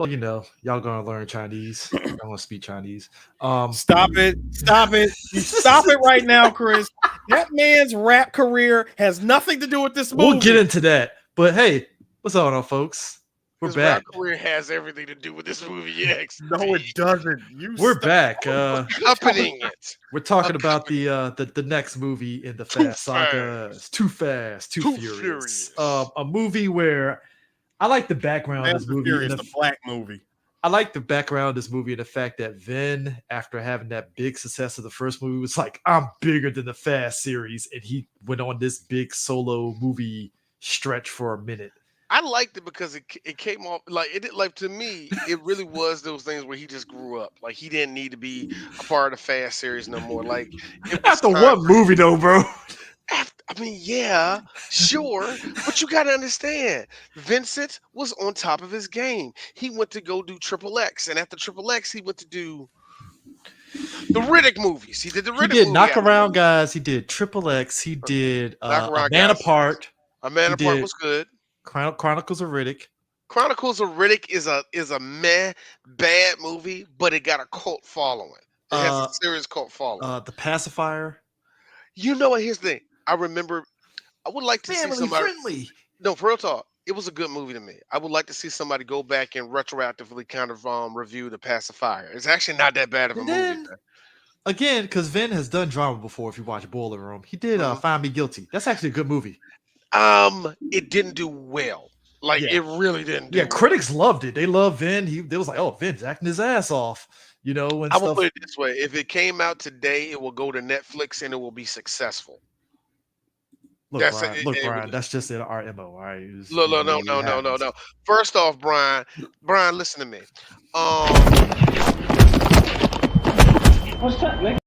Well, y'all gonna learn Chinese. Y'all gonna speak Chinese. Um, Stop it. Stop it. You stop it right now, Chris. That man's rap career has nothing to do with this we'll get movie. into that. But hey, what's going on, folks? We're His rap back. career has everything to do with this movie. No, it doesn't. You We're stop. back. Accompanying it. We're talking about the next movie in the Too Fast saga. It's Too Fast, Too Too Furious. Furious. A movie where I like the background of Fast this and movie. Furious, the black movie. I like the background of this movie and the fact that Vin, after having that big success of the first movie, was like, I'm bigger than the Fast series. And he went on this big solo movie stretch for a minute. I liked it because it came off like to me it really was those things where he just grew up, like he didn't need to be a part of the Fast series no more, like it was After time. one movie, though, bro. I mean, yeah, sure, but you got to understand, Vincent was on top of his game. He went to go do Triple X, and after Triple X, he went to do the Riddick movies. He did the He Riddick did movie Knock after Around that. Guys. He did Triple X. He did Knock A Around Man Guys. Apart. A Man He Apart did was good. Chronicles of Riddick. Chronicles of Riddick is a meh bad movie, but it got a cult following. It has a Uh, serious cult following. The Pacifier. You know what? Here's the thing. I remember. I would like to see Family somebody. friendly. No, for real talk. It was a good movie to me. I would like to see somebody go back and retroactively kind of review The Pacifier. It's actually not that bad of a And movie. then, again, because Vin has done drama before, if you watch Boiler Room, he did Mhm. Find Me Guilty. That's actually a good movie. It didn't do well. Like Yeah. it really didn't do Yeah, well. critics loved it. They loved Vin. They was like, oh, Vin's acting his ass off, and I will stuff. put it this way: if it came out today, it will go to Netflix and it will be successful. Look, That's Brian. it. Look, It Brian. That's just in our MO. All right. Look, look, no, It no, no, no, happens. no. First off, Brian, listen to me. Um, What's that, nigga?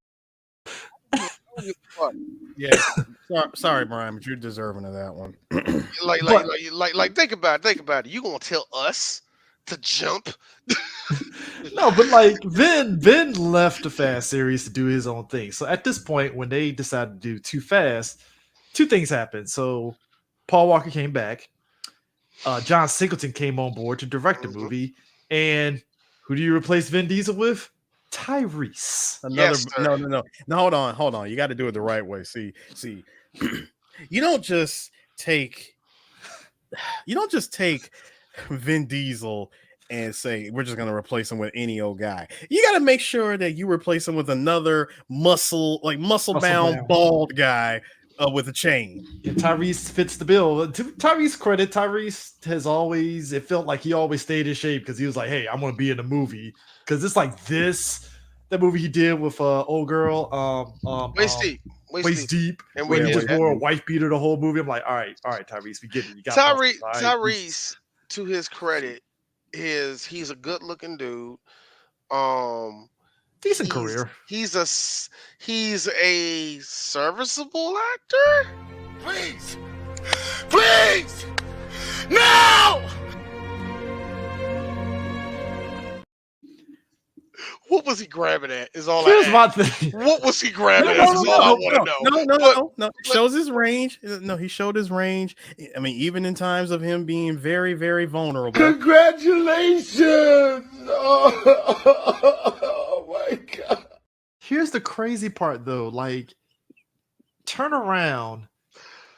Yeah. Sorry, Brian, but you're deserving of that one. think about it. You gonna tell us to jump? No, but like Vin left the Fast series to do his own thing. So at this point, when they decided to do Too Fast, two things happened. So Paul Walker came back. John Singleton came on board to direct the Mhm. movie. And who do you replace Vin Diesel with? Tyrese. Yes, sir. No. Hold on. You got to do it the right way. See. You don't just take Vin Diesel and say we're just gonna replace him with any old guy. You got to make sure that you replace him with another muscle bound bald guy with a chain. And Tyrese fits the bill. To Tyrese's credit, Tyrese has always, it felt like he always stayed in shape because he was like, hey, I'm going to be in the movie. Because it's like that movie he did with old girl, Waist deep. and And where we he did just that. wore a wife beater the whole movie. I'm like, all right, Tyrese, we get it. You got muscles, all right? Tyrese, to his credit, he's a good looking dude. Um, Decent career. He's a serviceable actor. Please! Now! What was he grabbing at? Is all Here's I my ask. thing. What was he grabbing at? Is all I want to know. No. Shows his range. No, he showed his range. I mean, even in times of him being very, very vulnerable. Congratulations! Oh my God. Here's the crazy part, though. Like, turn around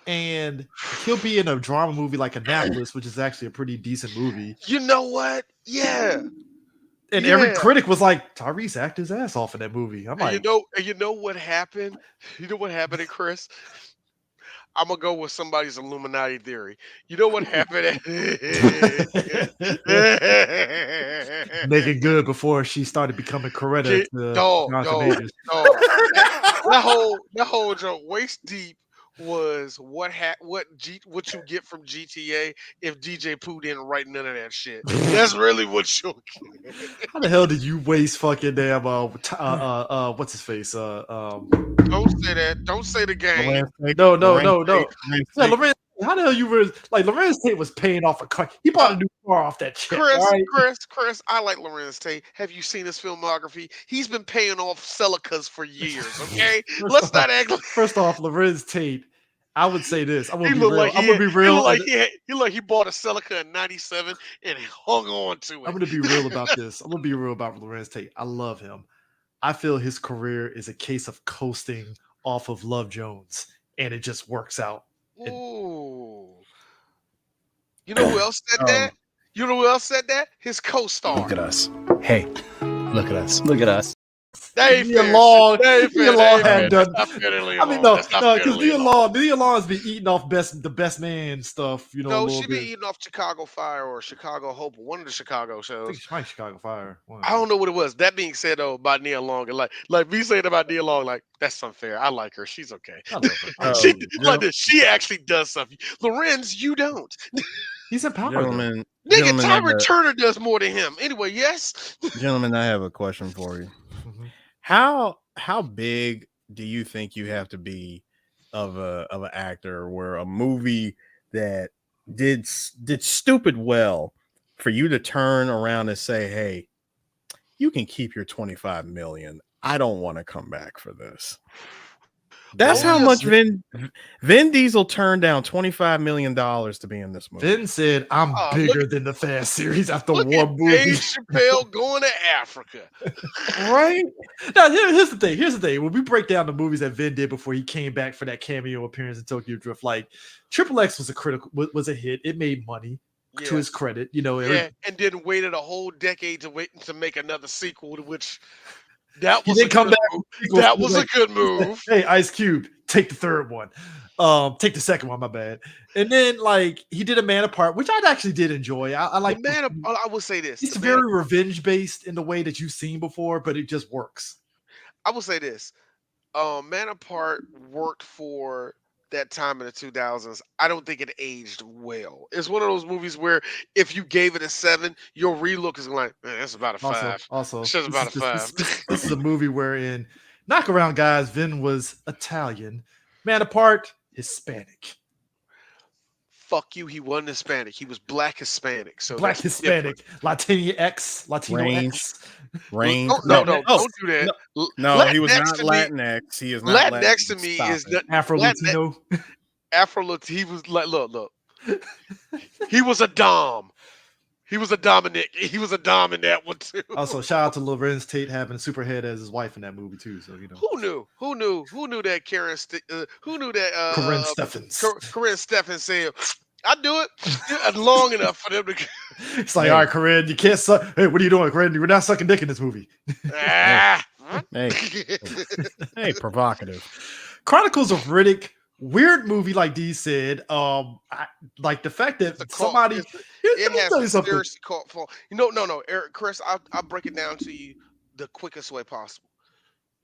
and he'll be in a drama movie like Annapolis, which is actually a pretty decent movie. You know what? Yeah. And every critic was like, Tyrese acted his ass off in that movie. I'm like, You know what happened? You know what happened, Chris? I'm gonna go with somebody's Illuminati theory. You know what happened? making good before she started becoming Coretta to Jonathan Majors. That whole joke, waist deep, was what you get from GTA if DJ Pooh didn't write none of that shit. That's really what you'll get. How the hell did you waste fucking damn what's his face? Don't say that. Don't say the game. No. Yeah, Lorenz, how the hell you were like Lorenz Tate was paying off a car. He bought a new car off that chick. Chris, I like Lorenz Tate. Have you seen his filmography? He's been paying off Celicas for years, okay? Let's not act like First off, Lorenz Tate I would say this. I'm He gonna be looked real. like I'm gonna be he real. looked like he bought a Celica in '97 and hung on to I'm it. gonna be real about this. I'm gonna be real about Lorenz Tate. I love him. I feel his career is a case of coasting off of Love Jones, and it just works out. And Ooh. You know who else said Um, that? You know who else said that? His co-star. Look at us. Hey, look at us. Look at us. They ain't Nia fair. Long, They ain't Nia fair. They Long ain't fair. had That's done. not fair to Nia I mean, Long. no, That's not no, fair to because Nia Long. Long's be eating off the best man stuff, a No, little she be bit. eating off Chicago Fire or Chicago Hope, one of the Chicago I shows. think it's probably Chicago Fire. I don't know what it was. That being said, though, about Nia Long, and like me saying about Nia Long, like that's unfair. I like her. She's okay. I love her. I love She her. like this. She actually does something. Lorenz, you don't. He's empowered. Though. Gentlemen, Nigga, Tyra Turner does more than him. Anyway, yes. gentlemen, I have a question for you. Mhm. How big do you think you have to be of an actor where a movie that did stupid well for you to turn around and say, hey, you can keep your 25 million. I don't want to come back for this. That's how much Vin Diesel turned down $25 million to be in this movie. Vin said, "I'm bigger than the Fast series after look one at movie." Dave Chappelle going to Africa. Right? Now, here's the thing. Here's the thing. When we break down the movies that Vin did before he came back for that cameo appearance in Tokyo Drift, like Triple X was a hit. It made money to his credit. And then waited a whole decade to make another sequel, to which that he was didn't a come good back. move. Sequels, That he was like, a good move. Hey, Ice Cube, take the third one. Take the second one, my bad. And then he did A Man Apart, which I actually did enjoy. I like The Man. I will say this. It's very revenge based in the way that you've seen before, but it just works. I will say this. Man Apart worked for that time in the 2000s. I don't think it aged well. It's one of those movies where if you gave it a 7, your relook is like, man, that's about a 5. Also, it's just about a 5. This is a movie where in Knock Around Guys, Vin was Italian. Man Apart, Hispanic. Fuck you, he wasn't Hispanic. He was black Hispanic. So Black that's Hispanic, Latino X. Range. No, don't do that. No, he was not Latinx. He is not Latinx. Next to me is Afro Latino. He was like, look. He was a dom. He was a Dominic. He was a dom in that one too. Also, shout out to Lorenz Tate having Superhead as his wife in that movie too. So who knew that who knew that Corinne Steffens. Corinne Steffens said, "I do it long enough for them to." It's like, all right, Corinne, you can't suck. Hey, what are you doing, Corinne? You're not sucking dick in this movie. Hey, provocative. Chronicles of Riddick. Weird movie, like D said. Like the fact that somebody it has conspiracy cult for no, Eric, Chris, I'll break it down to you the quickest way possible.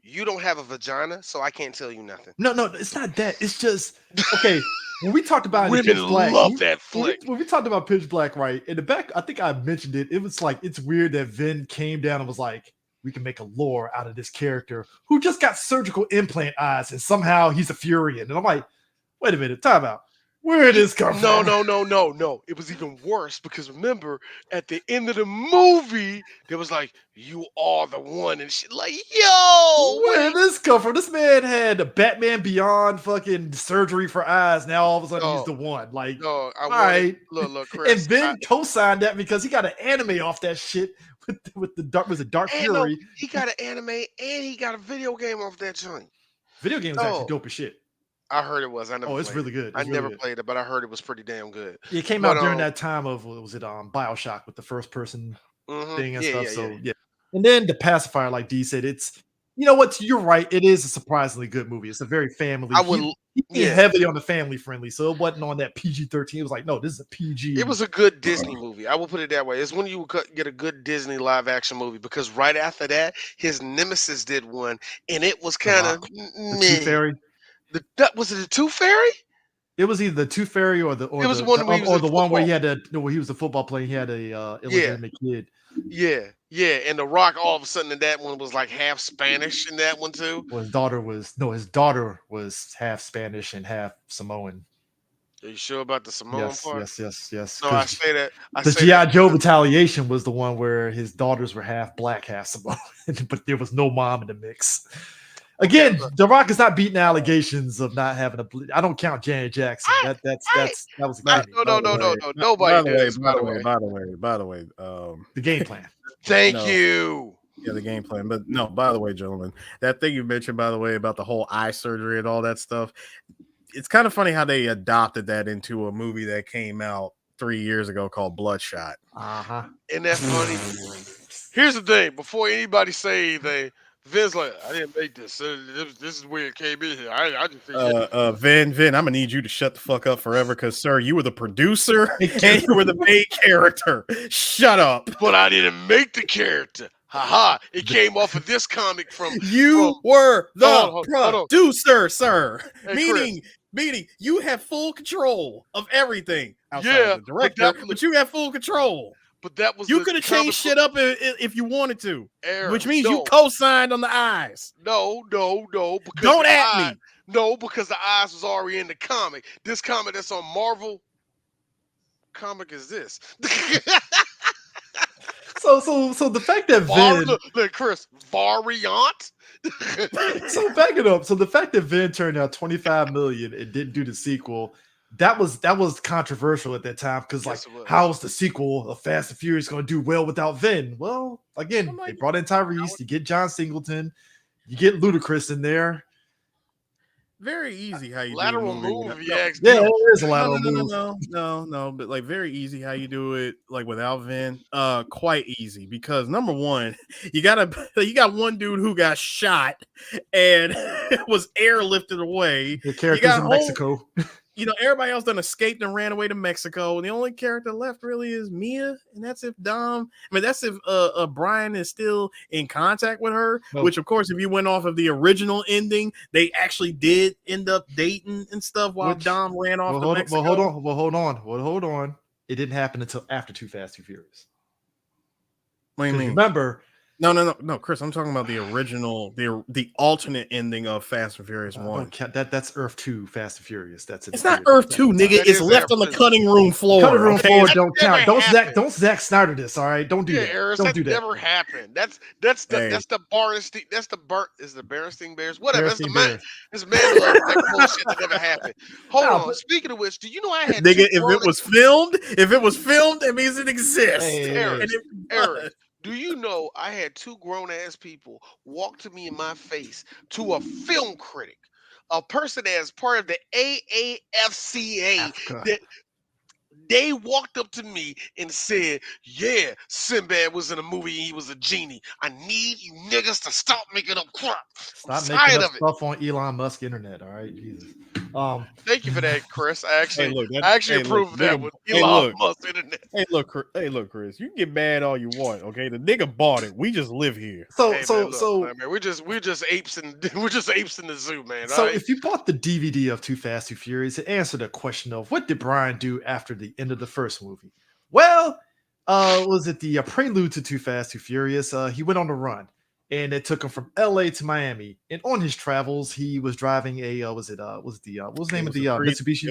You don't have a vagina, so I can't tell you nothing. No, it's not that. It's just okay. When we talked about Women Pitch Black, love that flick. When we talked about Pitch Black, right in the back, I think I mentioned it. It was like it's weird that Vin came down and was like, we can make a lore out of this character who just got surgical implant eyes and somehow he's a Furion. And I'm like, wait a minute, time out. Where did this come from? No. It was even worse because remember, at the end of the movie, there was like, you are the one. And shit like, yo, where did this come from? This man had a Batman Beyond fucking surgery for eyes. Now all of a sudden he's the one. Like, all right. Look, Chris. And Ben co-signed that because he got an anime off that shit with the Dark Fury. No, he got an anime and he got a video game off that joint. Video game is actually dope as shit. I heard it was. It's really good. I never played it, but I heard it was pretty damn good. It came out during that time of BioShock with the first person thing and stuff. So yeah. And then The Pacifier, like D said, it's you're right. It is a surprisingly good movie. It's a very family. He heavily on the family friendly, so it wasn't on that PG-13. It was like, no, this is a PG. It was a good Disney movie. I will put it that way. It's when you would get a good Disney live action movie because right after that, his nemesis did one, and it was kind of the Tooth Fairy. Was it the Tooth Fairy? It was either the Tooth Fairy or the one where he had where he was a football player. He had a illegitimate kid. Yeah, and The Rock all of a sudden in that one was like half Spanish in that one too. Well, his daughter was half Spanish and half Samoan. Are you sure about the Samoan part? Yes. No, I say that. The G.I. Joe Retaliation was the one where his daughters were half black, half Samoan, but there was no mom in the mix. Again, The Rock is not beating allegations of not having a. I don't count Janet Jackson. That was a No, gimmick. no. Nobody does. By the way, The game plan. Thank you. Yeah, the game plan. But no, by the way, gentlemen, that thing you mentioned, by the way, about the whole eye surgery and all that stuff, it's kind of funny how they adopted that into a movie that came out 3 years ago called Bloodshot. Uh-huh. Isn't that funny? Here's the thing. Before anybody say anything, Vin's like, I didn't make this. This is where it came in here. I just think Vin, I'm gonna need you to shut the fuck up forever, because sir, you were the producer and you were the main character. Shut up. But I didn't make the character. Haha! It came off of this comic from you were the producer, sir. Hey, meaning you have full control of everything outside Yeah, of the director, but you have full control. But that was You could have changed shit up if you wanted to, which means no. you co-signed on the eyes. No. Because don't at me. No, because the eyes was already in the comic. This comic that's on Marvel. Comic is this? So the fact that Vin, look, Chris, variant. So back it up. So the fact that Vin turned out 25 million and didn't do the sequel, that was controversial at that time, because how's the sequel of Fast and Furious going to do well without Vin? Well, again, they brought in Tyrese, you get John Singleton, you get Ludacris in there. Very easy how you lateral do move. Yeah, it is a lateral move. No, but like very easy how you do it like without Vin. Quite easy, because number one, you got one dude who got shot and was airlifted away. The character's in Mexico. Everybody else done escaped and ran away to Mexico, and the only character left really is Mia, and that's if that's if Brian is still in contact with her. Oh. Which, of course, if you went off of the original ending, they actually did end up dating and stuff while Dom ran off to Mexico. Hold on. It didn't happen until after Too Fast, Too Furious. What do you mean? Remember. No, Chris. I'm talking about the original, the alternate ending of Fast and Furious 1. That's Earth 2, Fast and Furious. It's not Earth 2, nigga. It's left on the cutting room floor. Cutting room floor don't count. Don't Zack Snyder this. All right, don't do that. Don't do that. Never happened. That's the Berenstein. That's the Berenstein Bears. Whatever. That's man. That bullshit that never happened. Hold on. Speaking of which, do you know I had nigga? If it was filmed, it means it exists. Eric. Do you know I had two grown-ass people walk to me in my face, to a film critic, a person that is part of the AAFCA, that they walked up to me and said, yeah, Sinbad was in a movie and he was a genie. I need you niggas to stop making up crap. Stop making up stuff on Elon Musk internet, all right? Jesus. Thank you for that, Chris. I actually approved that with Elon Musk internet. Hey, look, Chris. You can get mad all you want, okay? The nigga bought it. We just live here. Man, we're just apes in the zoo, man. So if you bought the DVD of Too Fast, Too Furious, it answered the question of what did Brian do after the end of the first movie? Well, was it the prelude to Too Fast, Too Furious? He went on the run. And it took him from LA to Miami. And on his travels, he was driving a what was the Mitsubishi?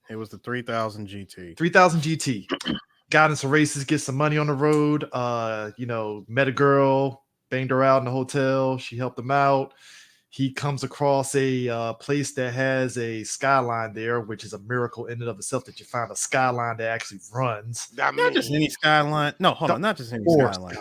It was the 3000 GT. 3000 GT. Got in some races, get some money on the road. Met a girl, banged her out in the hotel. She helped him out. He comes across a place that has a skyline there, which is a miracle in and of itself that you find a skyline that actually runs. Not just any skyline. No, hold on. Not just any skyline.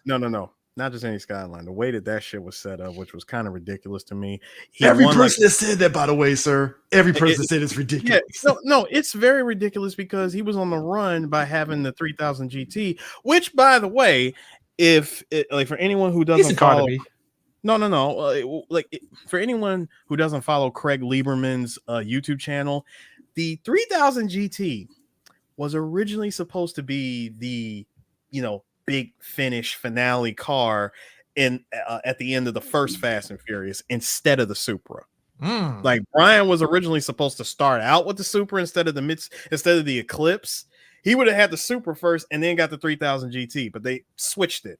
No. Not just any skyline. The way that shit was set up, which was kind of ridiculous to me. Every person that said that, by the way, sir. Every person said it's ridiculous. Yeah, no, it's very ridiculous because he was on the run by having the 3000 GT, which, by the way, for anyone who doesn't follow, for anyone who doesn't follow Craig Lieberman's YouTube channel, the 3000 GT was originally supposed to be the, big finish finale car at the end of the first Fast and Furious instead of the Supra. Like Brian was originally supposed to start out with the Supra instead of the Eclipse. He would have had the Supra first and then got the 3000 GT, but they switched it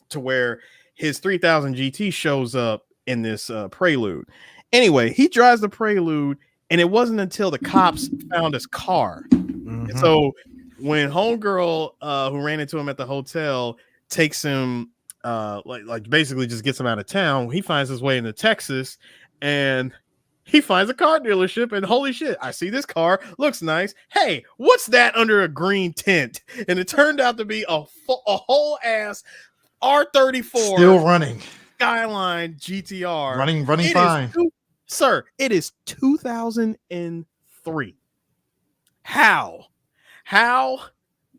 to where his 3000 GT shows up in this Prelude. Anyway, he drives the Prelude, and it wasn't until the cops found his car. Mm-hmm. So when homegirl who ran into him at the hotel takes him like basically just gets him out of town. He finds his way into Texas, and he finds a car dealership, and holy shit, I see this car, looks nice. Hey, what's that under a green tent? And it turned out to be a whole ass R34 Still running. Skyline GTR. Running It fine. Sir, it is 2003. How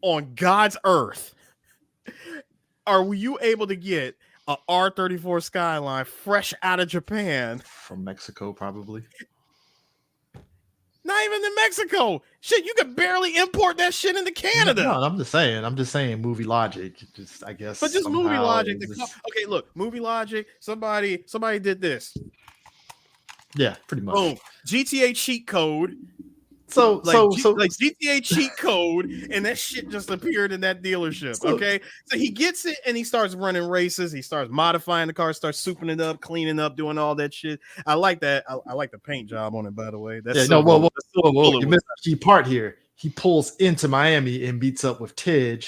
on God's earth are you able to get a R34 Skyline fresh out of Japan? From Mexico, probably. Not even in Mexico. Shit, you could barely import that shit into Canada. No, I'm just saying movie logic. Just I guess. But just movie logic. Just... Okay, look, movie logic. Somebody did this. Yeah, pretty much. Boom. GTA cheat code. So GTA cheat code, and that shit just appeared in that dealership. Okay, so he gets it and he starts running races. He starts modifying the car, starts souping it up, cleaning up, doing all that shit. I like that. I like the paint job on it, by the way. That's whoa. You missed a key part here. He pulls into Miami and meets up with Tej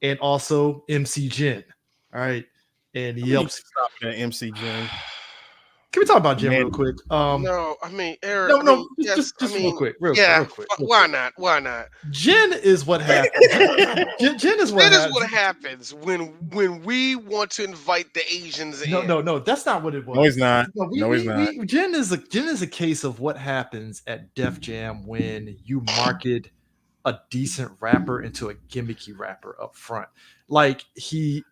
and also MC Jin. All right, and he helps stop that MC Jin. Can we talk about Jin real quick? No, I mean, Eric. Just real quick. Real quick. Why not? Why not? Jin is what happens. Jin is what happens when we want to invite the Asians in. No, that's not what it was. No, he's not. He's not. Jin is a case of what happens at Def Jam when you market a decent rapper into a gimmicky rapper up front. Like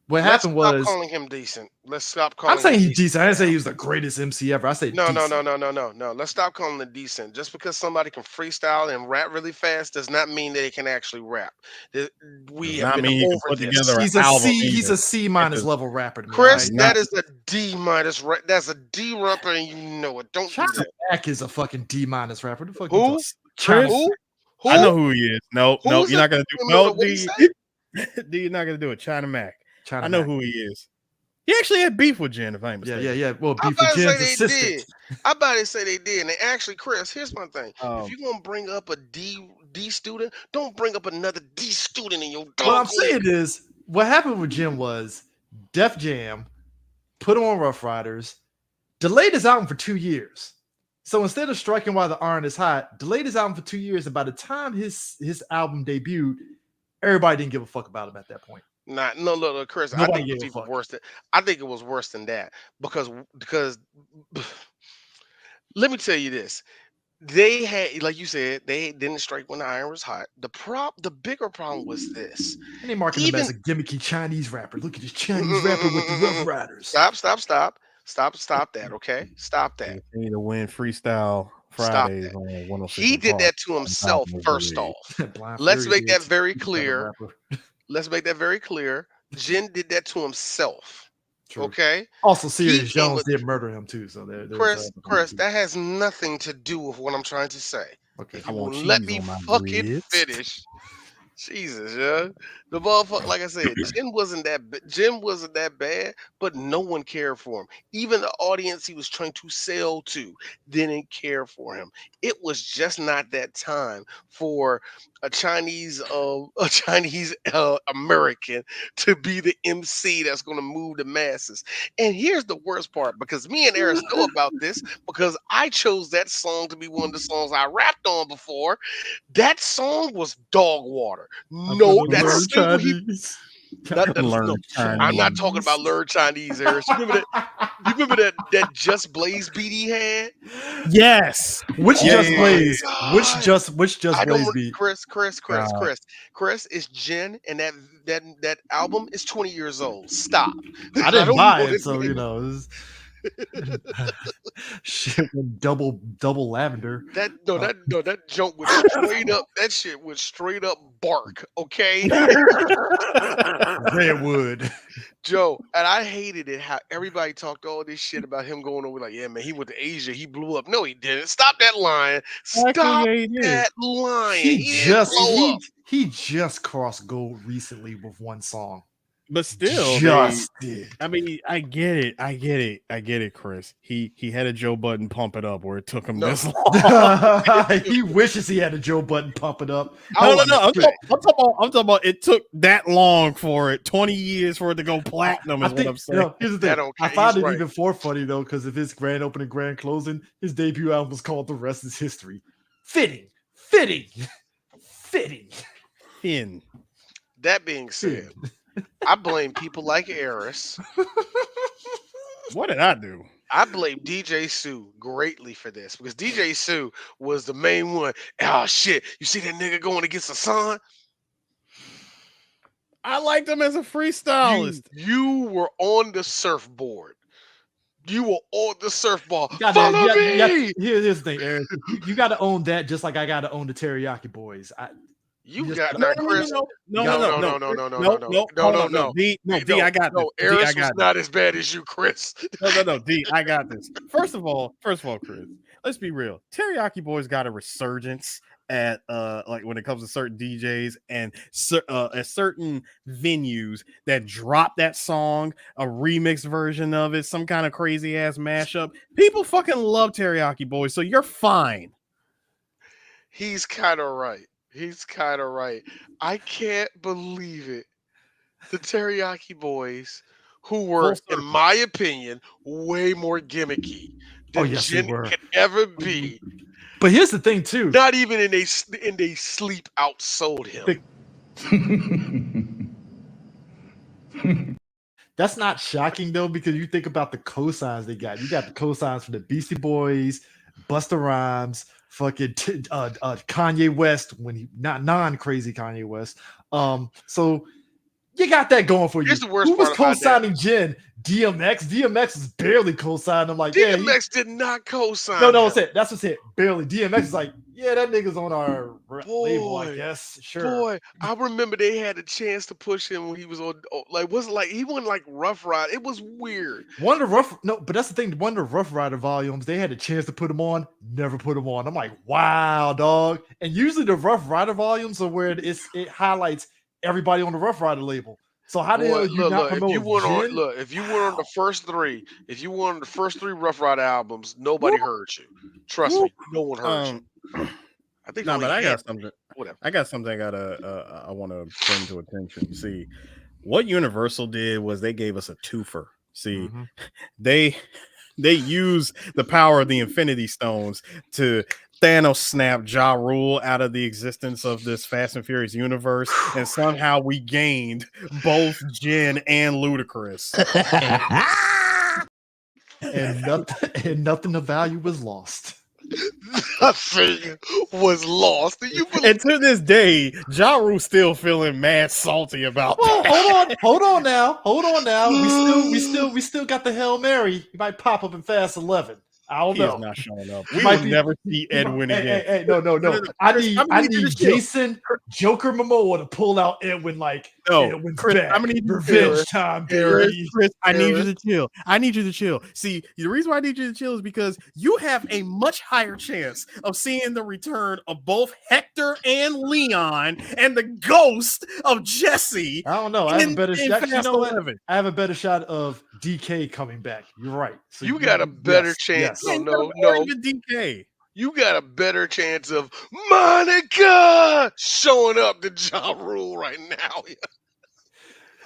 Let's stop calling him decent. Let's stop calling. I'm saying he's decent. I didn't say he was the greatest MC ever. I say no. decent. Let's stop calling him decent. Just because somebody can freestyle and rap really fast does not mean that they can actually rap. We have been over this. He's a C minus level rapper. To me, Chris, that is a D minus. That's a D rapper, and you know it. Don't do that. Mac is a fucking D minus rapper. The fuck who? Who? I know who he is. No, you're not gonna do. No, D. D, you're not gonna do it. China Mac. I know who he is. He actually had beef with Jen, if I'm mistaken. Yeah. Well, beef with Jen's assistant. I'm about to say they did. And they actually, Chris, here's my thing. If you're gonna bring up a D student, don't bring up another D student in your dog. What I'm saying is, what happened with Jen was Def Jam put on Rough Riders, delayed his album for 2 years. So instead of striking while the iron is hot, delayed his album for 2 years, and by the time his album debuted, everybody didn't give a fuck about him at that point. No, Chris. I think it was worse than. I think it was worse than that because let me tell you this: they had, like you said, they didn't strike when the iron was hot. The bigger problem was this: and they marketed him as a gimmicky Chinese rapper. Look at this Chinese rapper with the Rough Riders. Stop that, okay? Stop that. You need to win freestyle Fridays on 106. He did that to himself, first off. Let's make that very clear. Jin did that to himself. True. Okay. Also, Sirius Jones did murder him too. So Chris, that has nothing to do with what I'm trying to say. Okay. If you will let me fucking finish. Jesus, yeah. The motherfucker, like I said, Jim wasn't that bad, but no one cared for him. Even the audience he was trying to sell to didn't care for him. It was just not that time for a Chinese American to be the MC that's going to move the masses. And here's the worst part, because me and Eris know about this, because I chose that song to be one of the songs I rapped on before. That song was dog water. No, that's Chinese. I'm not talking about learn Chinese, Eris. You remember that Just Blaze beat he had? Yes. Which Just Blaze? Which Just Blaze beat? Chris, it's Jen, and that album is 20 years old. Stop. I didn't buy it, so you know. Shit with double lavender. That joke was straight up. That shit was straight up bark. Okay, redwood. Joe, and I hated it how everybody talked all this shit about him going over. Like, yeah, man, he went to Asia, he blew up. No, he didn't. Stop that lying. Stop that lying. He just crossed gold recently with one song. But still, just did. I mean, I get it, Chris. He had a Joe Budden pump it up where it took him this long. He wishes he had a Joe Budden pump it up. No. I'm talking about it took that long for it, 20 years for it to go platinum. Is what I'm saying. Here's the thing. I find it even more funny though, because of his grand opening, grand closing, his debut album was called "The Rest Is History." Fitting. That being said, I blame people like Eris. What did I do? I blame DJ Sue greatly for this because DJ Sue was the main one. Oh shit! You see that nigga going against Hassan? I liked him as a freestylist. You were on the surfboard. You were on the surfboard. Follow me. Here's the thing, Eric. You got to own that, just like I got to own the Teriyaki Boys. You got that, Chris. No. D, I got this. Eris was not as bad as you, Chris. No, D, I got this. First of all, Chris, let's be real. Teriyaki Boys got a resurgence at like when it comes to certain DJs and at certain venues that drop that song, a remix version of it, some kind of crazy ass mashup. People fucking love Teriyaki Boys, so you're fine. He's kind of right. I can't believe it. The Teriyaki Boys, who were, in my opinion, way more gimmicky than Jen could ever be. But here's the thing, too. Not even in they sleep outsold him. That's not shocking, though, because you think about the cosigns they got. You got the cosigns from the Beastie Boys, Busta Rhymes, fucking Kanye West, when he not non-crazy Kanye West. So you got that going for you. Here's the worst Who was part about co-signing Jen? DMX. DMX was barely co-signing. I'm like, DMX did not co-sign. No, that's what's it. Barely. DMX is like, yeah, that nigga's on our label, I guess. Sure. Boy, I remember they had a chance to push him when he was on. Like, wasn't like he wasn't like Rough Ride. It was weird. But that's the thing. One of the Rough Rider volumes, they had a chance to put him on, never put him on. I'm like, wow, dog. And usually the Rough Rider volumes are where it highlights everybody on the Rough Rider label. So how the hell you not promote? If you went on the first three, Rough Rider albums, nobody heard you. Trust me, no one heard you. I think. No, but I got something. Whatever. I got something I want to bring to attention. See, what Universal did was they gave us a twofer. See, they use the power of the Infinity Stones to Thanos snapped Ja Rule out of the existence of this Fast and Furious universe, and somehow we gained both Jen and Ludacris. and nothing of value was lost. Nothing was lost. And to this day, Ja Rule still feeling mad salty about that. Hold on now. We still got the Hail Mary. He might pop up in Fast 11. I don't know. He's not showing up. We might never see Edwin again. Hey, no. I need Jason Joker Momoa to pull out Edwin like Edwin's Chris, back. I'm gonna need revenge time, baby. Chris, I need you to chill. See, the reason why I need you to chill is because you have a much higher chance of seeing the return of both Hector and Leon and the ghost of Jesse. I don't know. I have a better shot. You know what? I have a better shot of DK coming back. You're right. So you got a better chance. Yes. No, even DK. You got a better chance of Monica showing up than Ja Rule right now.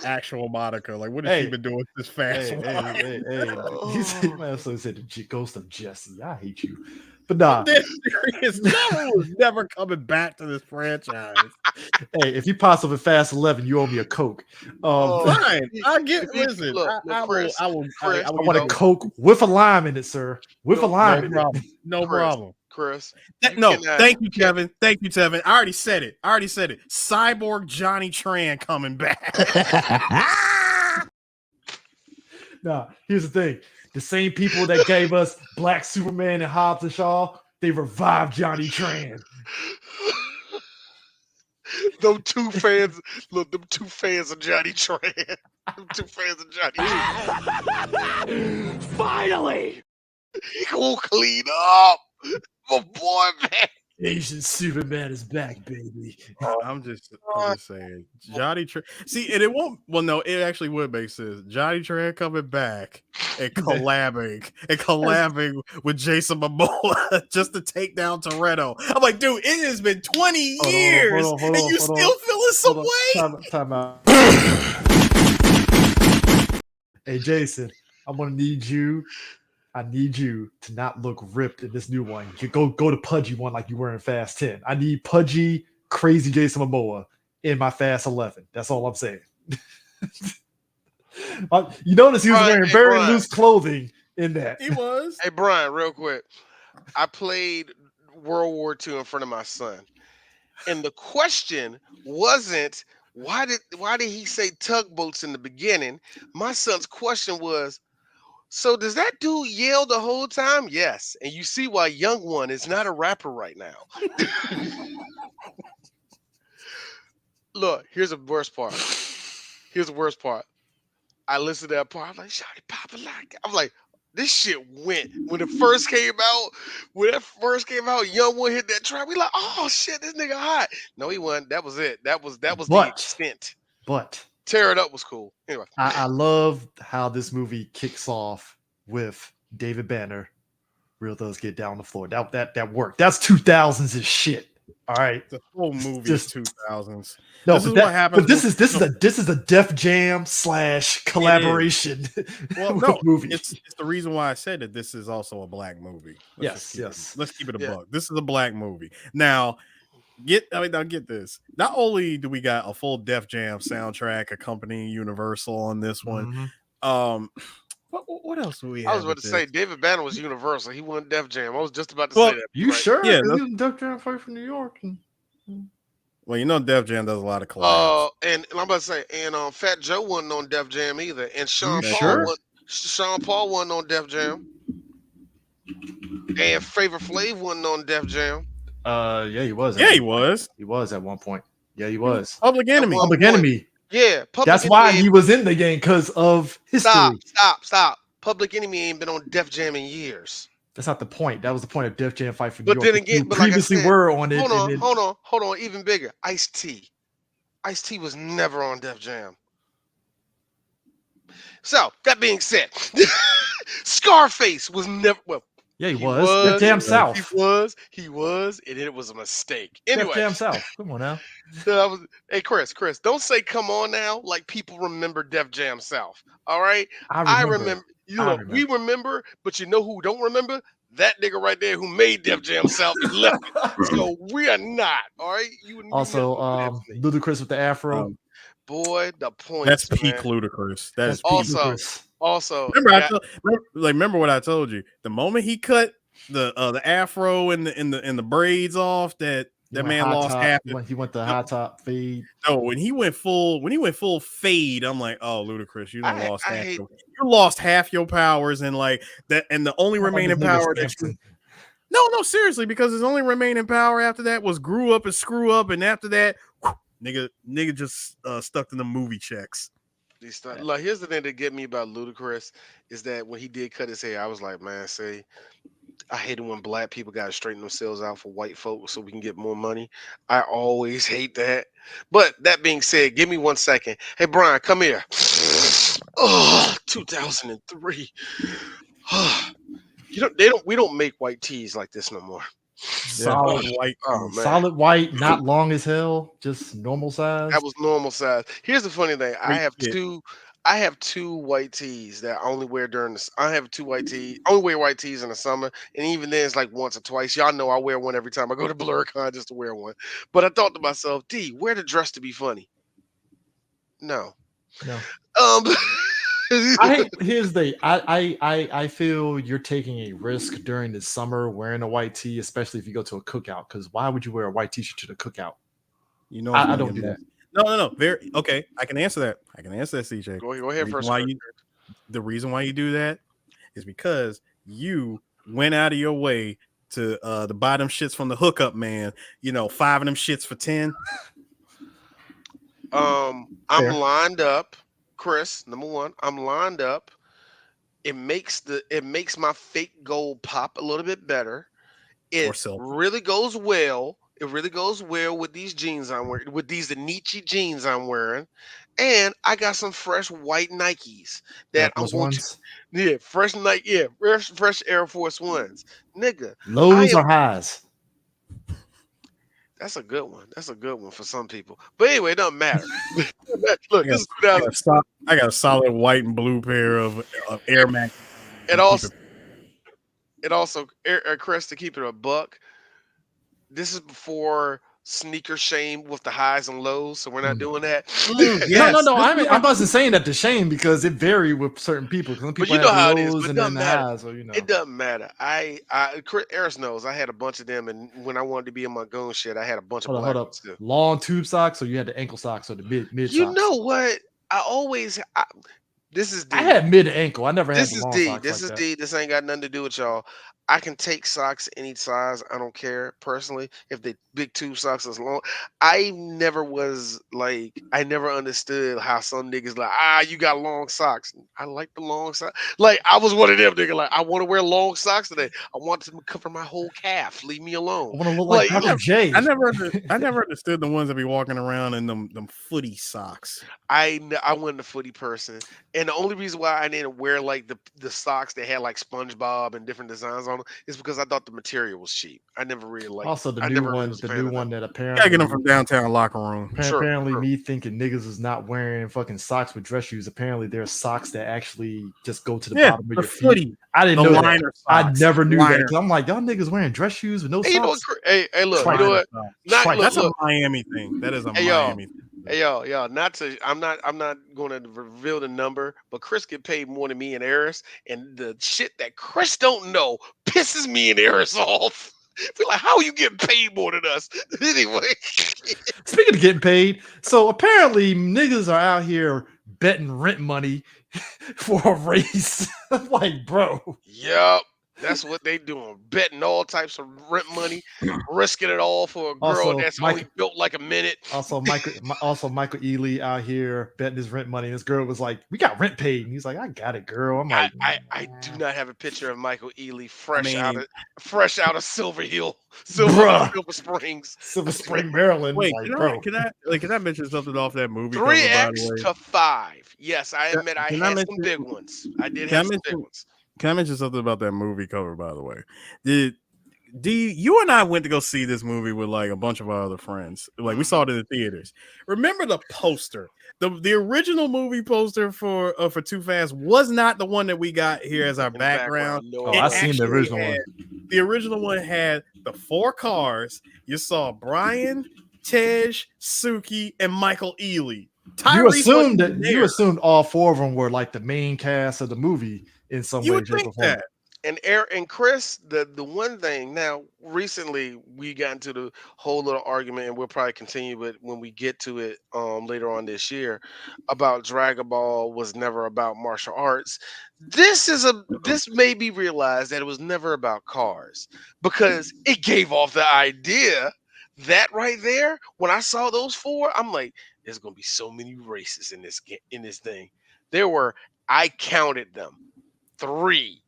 Actual Monica. Like, what has she been doing this fast? He might also said the ghost of Jesse. I hate you. But nah. Was never coming back to this franchise. Hey, if you pass up at Fast 11, you owe me a Coke. Fine. I get listen. I want a Coke with a lime in it, sir. With a lime in it. No problem. Chris. Thank you, Kevin. Thank you, Tevin. I already said it. Cyborg Johnny Tran coming back. Nah, here's the thing. The same people that gave us Black Superman and Hobbs and Shaw, they revived Johnny Tran. Them two fans of Johnny Tran. Finally! He gonna clean up. My boy, man. Asian Superman is back, baby. I'm just saying, Johnny Tran. See, and it won't. Well, no, it actually would make sense. Johnny Tran coming back and collabing with Jason Momoa just to take down Toretto. I'm like, dude, it has been 20 years, and you still feeling some way. Time out. Hey, Jason, I'm gonna need you. I need you to not look ripped in this new one. You go to pudgy one like you were in Fast 10. I need pudgy, crazy Jason Momoa in my Fast 11. That's all I'm saying. You notice he was wearing very loose clothing in that. He was. Hey, Brian, real quick. I played World War II in front of my son. And the question wasn't, why did he say tugboats in the beginning? My son's question was, so does that dude yell the whole time? Yes. And you see why Young One is not a rapper right now. Look, here's the worst part. I listened to that part. I'm like, Shawty Papa like. I'm like, this shit went. When that first came out, Young One hit that track. We like, oh shit, this nigga hot. No, he wasn't. That was it. That was the extent. But Tear It Up was cool. Anyway. I love how this movie kicks off with David Banner. Real Thugs Get Down on the Floor. That worked. That's 2000s as shit. All right. The whole movie is 2000s. No, this is what happens. But this is a Def Jam / collaboration. Well, no, movie. It's the reason why I said that this is also a black movie. Let's keep it a buck. This is a black movie. Now, get this. Not only do we got a full Def Jam soundtrack accompanying Universal on this one, what else do we have? I was about to say David Banner was Universal. He wasn't Def Jam. I was just about to say that. You sure? Yeah, Def Jam fight from New York. Well, you know, Def Jam does a lot of collabs. And I'm about to say, and Fat Joe wasn't on Def Jam either, and Sean Paul wasn't on Def Jam, and Flavor Flav wasn't on Def Jam. Yeah, he was. Yeah, he was. He was at one point. Yeah, he was. Public Enemy. Yeah, that's why he was in the game, because of history. Stop. Public Enemy ain't been on Def Jam in years. That's not the point. That was the point of Def Jam Fight for New York. But then again, previously like I said, were on it. Hold on. Even bigger, Ice-T. Ice-T was never on Def Jam. So that being said, Scarface was never. Well, yeah, he was. Def Jam South. He was, and it was a mistake. Anyway, Def Jam South. Come on now. Hey, Chris, don't say "come on now" like people remember Def Jam South. All right, I remember. We remember, but you know who don't remember? That nigga right there who made Def Jam South and left it. So we are not. All right. Also, Ludacris with the afro. Boy, the point. That's peak Ludacris. That's peak Ludacris. Also, remember what I told you. The moment he cut the afro and the braids off, that man lost half. When he went the high top fade. No, when he went full fade, I'm like, oh, Ludacris, you lost half. You lost half your powers, and like that, and the only remaining power that you. No, seriously, because his only remaining power after that was grew up and screw up, and after that, nigga just stuck to the movie checks. Like, here's the thing that get me about Ludacris is that when he did cut his hair, I was like, man, I hate it when black people got to straighten themselves out for white folks so we can get more money. I always hate that. But that being said, give me 1 second. Hey, Brian, come here. Oh, 2003. We don't make white tees like this no more. Solid white. Solid white, not long as hell, just normal size. That was normal size. Here's the funny thing. I have two white tees that I only wear only wear white tees in the summer, and even then it's like once or twice. Y'all know I wear one every time I go to BlurCon just to wear one. But I thought to myself, D, wear the dress to be funny. No. Here's the I feel you're taking a risk during the summer wearing a white tee, especially if you go to a cookout. Because why would you wear a white t-shirt to the cookout? You know, I don't do that. No. Very okay. I can answer that. CJ. Go ahead first. The reason why you do that is because you went out of your way to buy them shits from the hookup man. 5 of them shits for 10. I'm lined up. Chris, number one, I'm lined up. It makes my fake gold pop a little bit better, It silk. really goes well. It really goes well with these jeans I'm wearing, with these the Nietzsche jeans I'm wearing. And I got some fresh white Nikes Air that I'm Force going to, Ones. yeah, fresh Nike, yeah, fresh Air Force Ones. Nigga, I Lows am, or highs? that's a good one. That's a good one for some people. But anyway, it doesn't matter. I Look, got, this is 2000. I got a solid white and blue pair of Air Max. It also, Chris, to keep it a buck, this is before sneaker shame with the highs and lows, so we're not doing that. Yes, No. this I is mean, I wasn't saying that to shame because it varied with certain people. Because some But people you know had the how it is. lows But it and then doesn't the matter. highs. So you know. It doesn't matter. Chris Eris knows I had a bunch of them, and when I wanted to be in my goon shit, I had a bunch of Hold black up. ones too. Long tube socks, or you had the ankle socks or the mid You socks? know what? This is I D. had mid ankle. I never had This the is long D. socks This like is that. D. This ain't got nothing to do with y'all. I can take socks any size. I don't care personally if they big tube socks is long. I never was like I never understood how some niggas like you got long socks. I like the long socks. Like I was one of them niggas like I want to wear long socks today. I want them to cover my whole calf. Leave me alone. I want to look like Like Dr. J. I never understood the ones that be walking around in them footy socks. I wasn't a footy person, and the only reason why I didn't wear like the socks that had like SpongeBob and different designs on them is because I thought the material was cheap. I never really liked. Also, I never really was a the fan new of them. one that Gotta get them apparently from downtown locker room. Sure, apparently sure. me thinking niggas is not wearing fucking socks with dress shoes. Apparently, there's socks that actually just go to the Yeah, bottom of the your feet. footy, I didn't the know that. liner I socks. never knew that. Liner. 'Cause I'm like, y'all niggas wearing dress shoes with no Hey, you know what? socks. Hey, look. You know Liner what? socks. Not Trite. look, That's a look. Miami thing. That is a Hey, y'all. Miami thing. Hey, y'all. Not to. I'm not going to reveal the number, but Chris get paid more than me and Eris, and the shit that Chris don't know pisses me and Eris off. Feel like how you getting paid more than us anyway? Speaking of getting paid, so apparently niggas are out here betting rent money for a race. I'm like, bro. Yup. That's what they doing. Betting all types of rent money, risking it all for a girl Also, that's Mike, only built like a minute. also Michael Ealy out here betting his rent money. And this girl was like, "We got rent paid," and he's like, "I got it, girl." I'm like, I do not have a picture of Michael Ealy fresh mean, out of Silver Hill, Bruh. Silver Springs. Silver Spring, Maryland. Wait, Like, bro, can I mention something off that movie cover, Three by the X way? to 5. Yes, I Can- admit I can I had some mention- big ones. I did can I have some big mention- ones. Can I mention something about that movie cover, by the way? You and I went to go see this movie with like a bunch of our other friends. Like we saw it in the theaters. Remember the poster? The original movie poster for Too Fast was not the one that we got here as our In the background. No, oh, it I wasn't. seen the actually original one. The original one had the 4 cars. You saw Brian, Tej, Suki, and Michael Ealy. You assumed wasn't that you assumed all 4 of them were like the main cast of the movie in some You way, would shape, or think form. that. And Chris, the one thing now recently we got into the whole little argument, and we'll probably continue it when we get to it later on this year about Dragon Ball was never about martial arts. This made me realize that it was never about cars because it gave off the idea that right there when I saw those 4, I'm like, there's gonna be so many races in this thing. There were, I counted them, 3.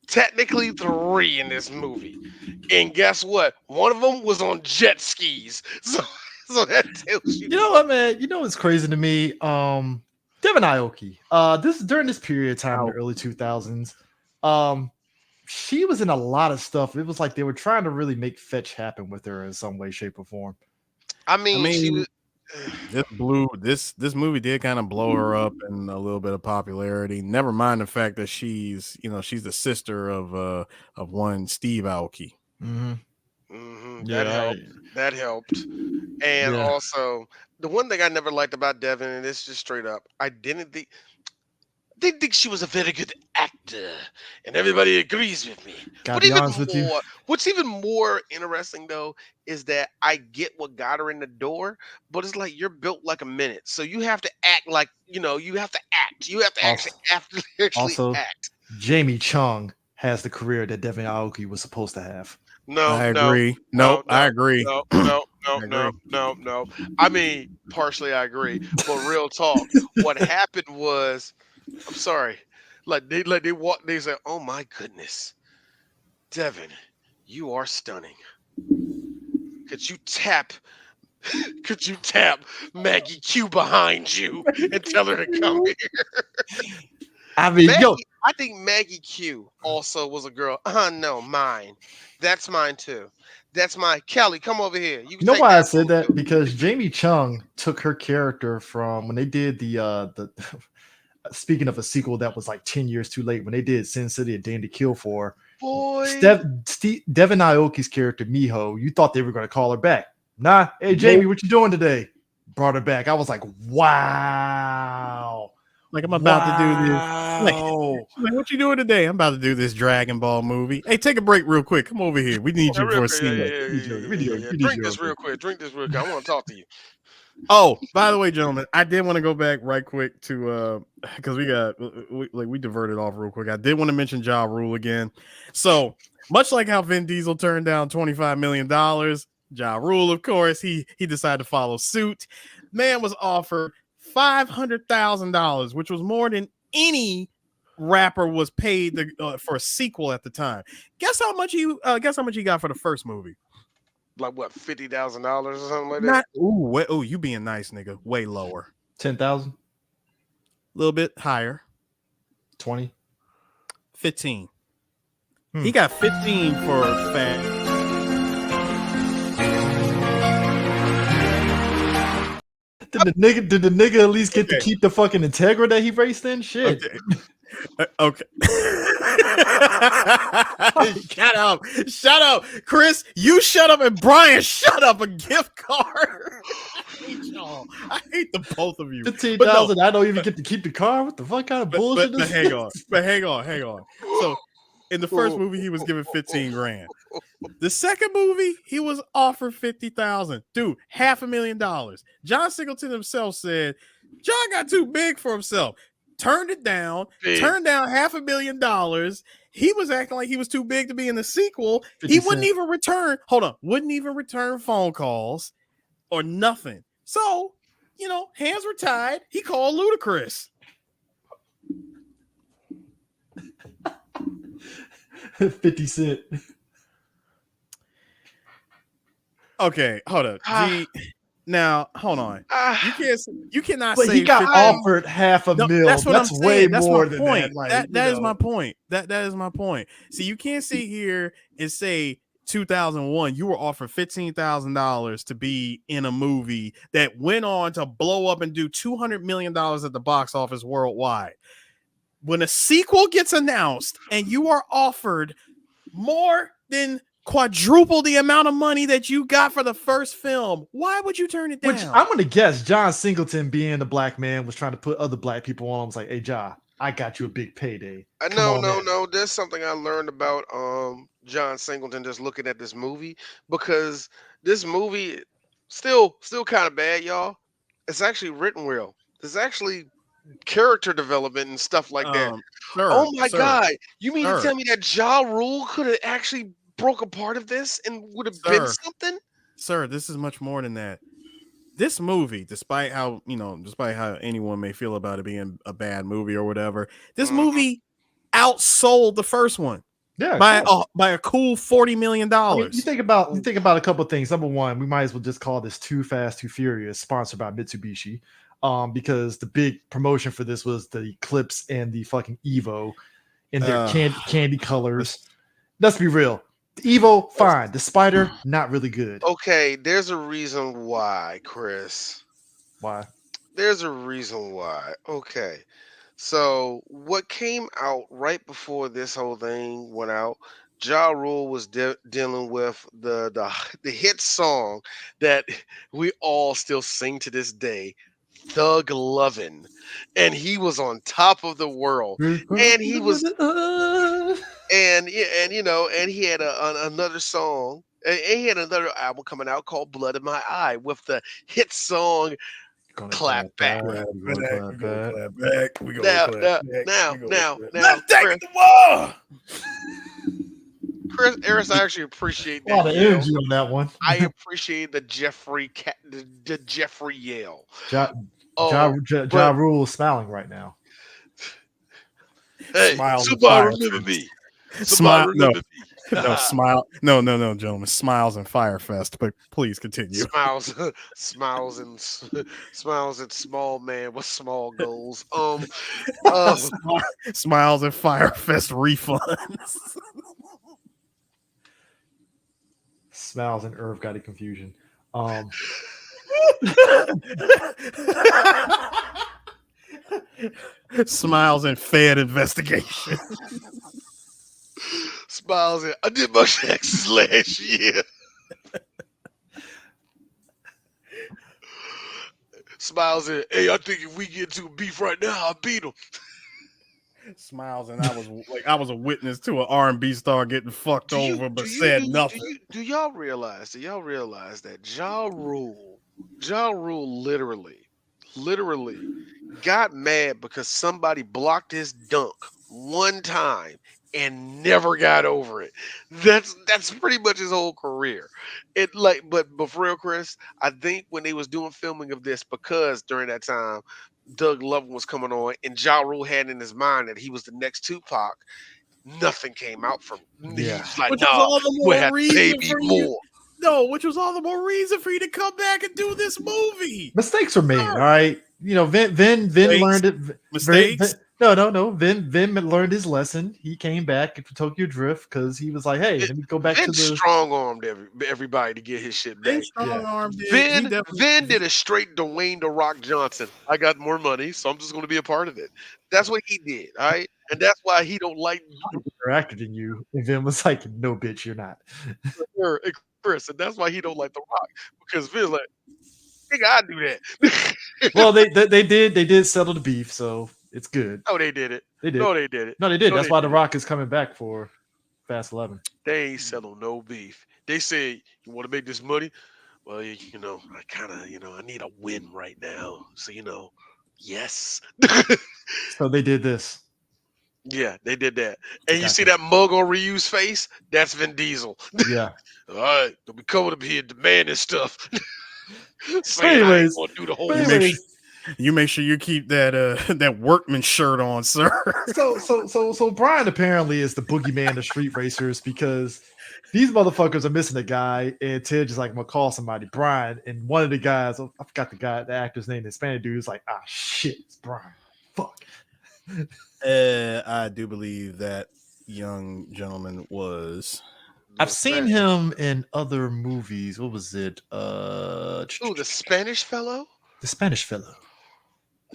Technically 3 in this movie. And guess what? One of them was on jet skis. So that tells you. You know what, man? You know what's crazy to me? Devin Aoki. This during this period of time in the early 2000s. She was in a lot of stuff. It was like they were trying to really make fetch happen with her in some way, shape, or form. I mean she was. This movie did kind of blow her up in a little bit of popularity. Never mind the fact that she's the sister of one Steve Aoki. Yeah, that helped. And also the one thing I never liked about Devin, and it's just straight up, I didn't think she was a very good actor, and everybody agrees with me. Gotta But be even honest with you. more, what's even more interesting though is that I get what got her in the door, but it's like you're built like a minute, so you have to act like you have to act. You have to actually Also, act. Jamie Chung has the career that Devin Aoki was supposed to have. I agree. No, I agree. No. I mean, partially I agree, but real talk, what happened was, I'm sorry, they said, "Oh my goodness, Devin, You are stunning. Could you tap? Could you tap Maggie Q behind you and tell her to come here? I mean, yo, I think Maggie Q also was a girl. No, mine. That's mine too. That's my Kelly. Come over here. You can you know take why I that said one that? too. Because Jamie Chung took her character from when they did the speaking of a sequel that was like 10 years too late, when they did Sin City and Dame to Kill for Boy, Devin Aoki's character Miho, you thought they were going to call her back. Nah, hey Jamie, what you doing today? Brought her back. I was like, wow. Like, I'm about to do this. Wow. Like, what you doing today? I'm about to do this Dragon Ball movie. Hey, take a break real quick. Come over here. We need you real for a quick, scene. yeah. Drink this real quick. Drink this real quick. I want to talk to you. Oh, by the way, gentlemen, I did want to go back right quick to because we diverted off real quick. I did want to mention Ja Rule again. So much like how Vin Diesel turned down $25 million, Ja Rule, of course, he decided to follow suit. Man was offered $500,000, which was more than any rapper was paid for a sequel at the time. Guess how much he got for the first movie? Like what, $50,000 or something like that? Not you being nice, nigga. Way lower. 10,000? A little bit higher. 20? 15. He got 15 for fat. Did the nigga at least get to keep the fucking Integra that he raced in? Shit. Okay. Shut up, Chris. You shut up, and Brian, shut up. A gift card. I hate y'all. I hate the both of you. 15,000. I don't even get to keep the car. What the fuck kind of bullshit but is hang this? on. So, in the first movie, he was given 15 grand. The second movie, he was offered 50,000. Dude, $500,000. John Singleton himself said John got too big for himself. Turned it down. Turned down $500,000. He was acting like he was too big to be in the sequel. He wouldn't even return. Wouldn't even return phone calls or nothing. So, hands were tied. He called Ludacris. 50 Cent. Okay, hold up. Now, hold on. You cannot but say he got 50. offered $500,000. That's what I'm saying. Way that's more my than point. that. That is my point. That is my point. See, you can't sit here and say 2001 you were offered $15,000 to be in a movie that went on to blow up and do $200 million at the box office worldwide. When a sequel gets announced and you are offered more than quadruple the amount of money that you got for the first film, why would you turn it down? Which I'm gonna guess John Singleton, being a black man, was trying to put other black people on. I was like, hey, Ja, I got you a big payday. No. There's something I learned about John Singleton just looking at this movie, because this movie still kind of bad, y'all. It's actually written well. There's actually character development and stuff like that. Oh my God. You mean to tell me that Ja Rule could have actually broke a part of this and would have been something? Sir, this is much more than that. This movie, despite how anyone may feel about it being a bad movie or whatever, this movie outsold the first one. Yeah, by a cool $40 million. I mean, you think about a couple of things. Number one, we might as well just call this Too Fast, Too Furious, sponsored by Mitsubishi. Because the big promotion for this was the Eclipse and the fucking Evo in their candy colors. Let's be real. The Evo, fine. The Spider, not really good. Okay, there's a reason why, Chris. Why? There's a reason why. Okay. So what came out right before this whole thing went out, Ja Rule was dealing with the hit song that we all still sing to this day, Thug Lovin', and he was on top of the world, and he was, and he had another song, and he had another album coming out called Blood in My Eye with the hit song Clap Back. Now, Chris Harris, I actually appreciate that. A lot of energy on that one. I appreciate the Jeffrey yell. Ja Rule is smiling right now. Hey, somebody remember me. Somebody remember me. No, smile. No, gentlemen. Smiles and Firefest. But please continue. Smiles and small man with small goals. Uh, Smiles and Firefest refunds. Smiles and Irv got a confusion. Smiles and Fed investigation. Smiles and I did my taxes last year. Smiles and hey, I think if we get to beef right now, I'll beat him. Smiles and I was a witness to an R&B star getting fucked over, but said nothing. Do y'all realize? Do y'all realize that Ja Rule literally got mad because somebody blocked his dunk one time and never got over it. That's pretty much his whole career. But for real, Chris, I think when they was doing filming of this, because during that time Doug Lovin was coming on, and Ja Rule had in his mind that he was the next Tupac. Nothing came out from him. Yeah. He's like, Which nah, was all the you more have to reason pay me for you. more. No, which was all the more reason for you to come back and do this movie. Mistakes were made, all right. You know, Vin learned it. Mistakes? No. Vin learned his lesson. He came back to Tokyo Drift because he was like, "Hey, let me go back Vin to the." strong armed everybody to get his shit back. Vin did a straight Dwayne the Rock Johnson. I got more money, so I'm just going to be a part of it. That's what he did, all right, and that's why he don't like better actor than you. And Vin was like, "No, bitch, you're not." Chris, and that's why he don't like The Rock, because Vin's like, nigga, I do that. Well, they did settle the beef, so it's good. Oh, they did it. They did. No, they did it. No, they did. No, That's they why The did. Rock is coming back for Fast 11. They ain't settle no beef. They said, you want to make this money? Well, you know, I kind of, I need a win right now. So, yes. So they did this. Yeah, they did that. And you Gotcha. see that mug on Ryu's face? That's Vin Diesel. Yeah. All right, don't be coming up here demanding stuff. But Saying I ain't anyways, gonna do the whole but thing. anyways, You make sure you keep that that workman shirt on, sir. so Brian apparently is the boogeyman of street racers because these motherfuckers are missing a guy, and Ted just like, I'm gonna call somebody, Brian, and one of the guys, I forgot the actor's name, the Spanish dude, is like, ah shit, it's Brian. Fuck. I do believe that young gentleman was. I've seen him in other movies. What was it? Ooh, the Spanish fellow? The Spanish fellow.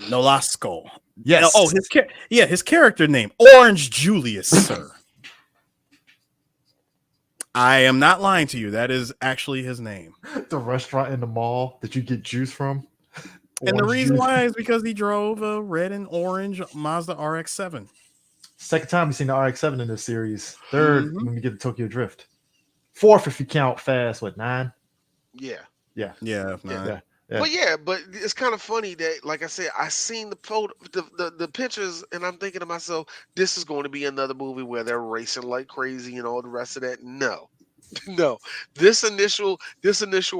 Nolasco. Yes. Oh, his character name, Orange Julius, sir. I am not lying to you. That is actually his name. The restaurant in the mall that you get juice from. And the Orange reason juice. why is because he drove a red and orange Mazda RX-7. Second time we've seen the RX-7 in this series. Third when we get to Tokyo Drift. Fourth if you count Fast. What, 9? Yeah. Yeah, Yeah. But it's kind of funny that, like I said, I seen the photo, the pictures, and I'm thinking to myself, this is going to be another movie where they're racing like crazy and all the rest of that. No. This initial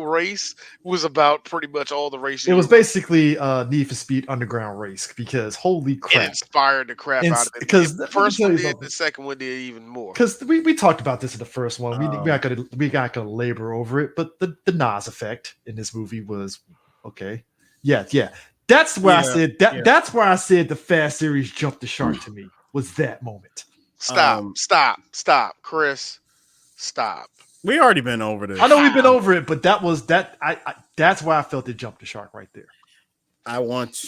race was about pretty much all the racing. It was basically Need for Speed Underground race because holy It crap. inspired the crap out of it. Because The first one did, the second one did even more. Because we talked about this in the first one. We're not gonna labor over it, but the Nas effect in this movie was okay. Yeah. That's where I said that's where I said the Fast series jumped the shark to me. Was that moment. Stop, Chris. Stop. We already been over this. I know we've been over it, but that was that. That's why I felt it jumped the shark right there. I want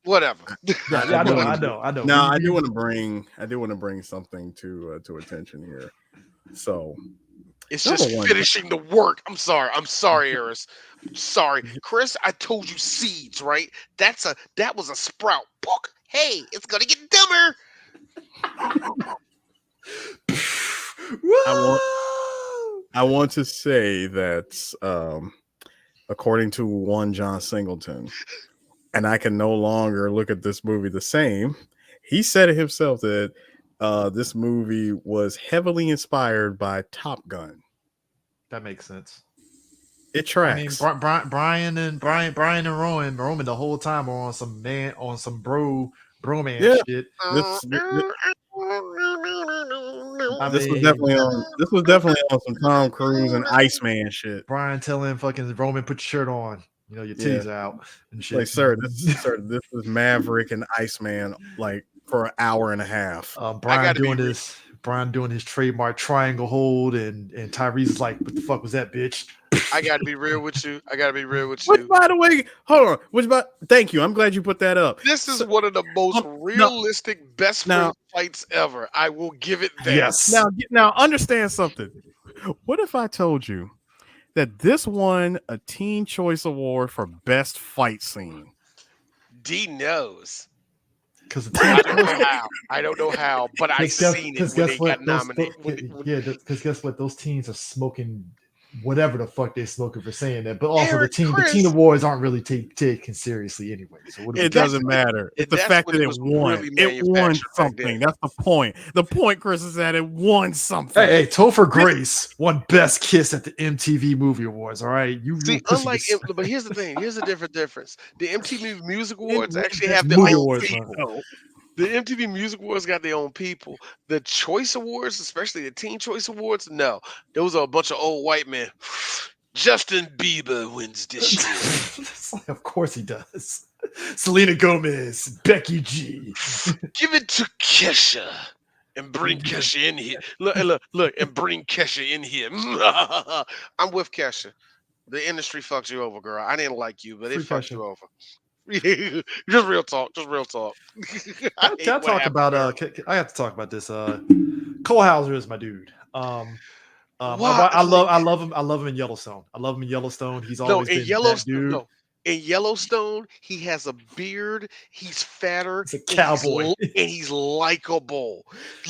whatever. I know. No, I do want to bring something to attention here. So it's just finishing the work. I'm sorry, Eris. Sorry, Chris. I told you seeds, right? That was a sprout. Book. Hey, it's gonna get dumber. I want to say that according to one John Singleton, and I can no longer look at this movie the same. He said it himself that this movie was heavily inspired by Top Gun. That makes sense. It tracks. I mean, Brian and Roman the whole time are on some bromance shit. This was definitely on some Tom Cruise and Iceman shit. Brian telling fucking Roman, put your shirt on. You know, your titties out and shit. Like, sir, this was Maverick and Iceman like for an hour and a half. Brian doing his trademark triangle hold, and Tyrese is like, "What the fuck was that, bitch?" I gotta be real with you. Which, by the way, hold on. Thank you. I'm glad you put that up. This is one of the most realistic best friend fights ever. I will give it that. Yes. Now understand something. What if I told you that this won a Teen Choice Award for best fight scene? D knows. Because I don't know how, but I seen it when they got nominated. Because guess what? Those teens are smoking whatever the fuck they're smoking for saying that. But also the teen awards aren't really taken seriously anyway. So it doesn't matter. It's the fact that it won something. That's the point. The point, Chris, is that it won something. Hey, Topher Grace won Best Kiss at the MTV Movie Awards. All right, but here's the thing. Here's a difference. The MTV Music Awards actually have their own people. The MTV Music Awards got their own people. The Choice Awards, especially the Teen Choice Awards, no. Those are a bunch of old white men. Justin Bieber wins this year. Of course he does. Selena Gomez, Becky G. Give it to Kesha and bring Kesha in here. Look, and bring Kesha in here. I'm with Kesha. The industry fucked you over, girl. I didn't like you, but it fucked you over. just real talk. I have to talk about this. Cole Hauser is my dude. I love him in Yellowstone. He's always been that dude. In Yellowstone, he has a beard. He's fatter. He's a cowboy, and he's likable.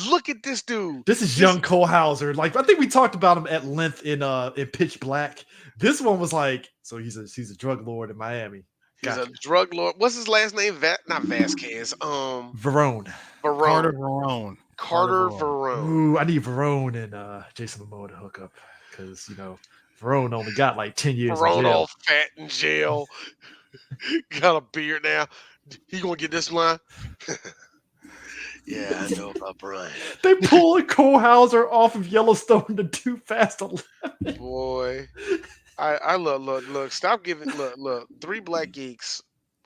Look at this dude. This is young Cole Hauser. Like, I think we talked about him at length in Pitch Black. This one was like, so he's a drug lord in Miami. He's a drug lord. What's his last name? Not Vasquez. Verone. Carter Verone. Carter Verone. Ooh, I need Verone and Jason Momoa to hook up because Verone only got like 10 years. Verone all fat in jail. Got a beard now. He gonna get this line? Yeah, I know about Brian. They pull a Cole Hauser off of Yellowstone to do Fast 11. Boy. I look, stop giving look, three black geeks.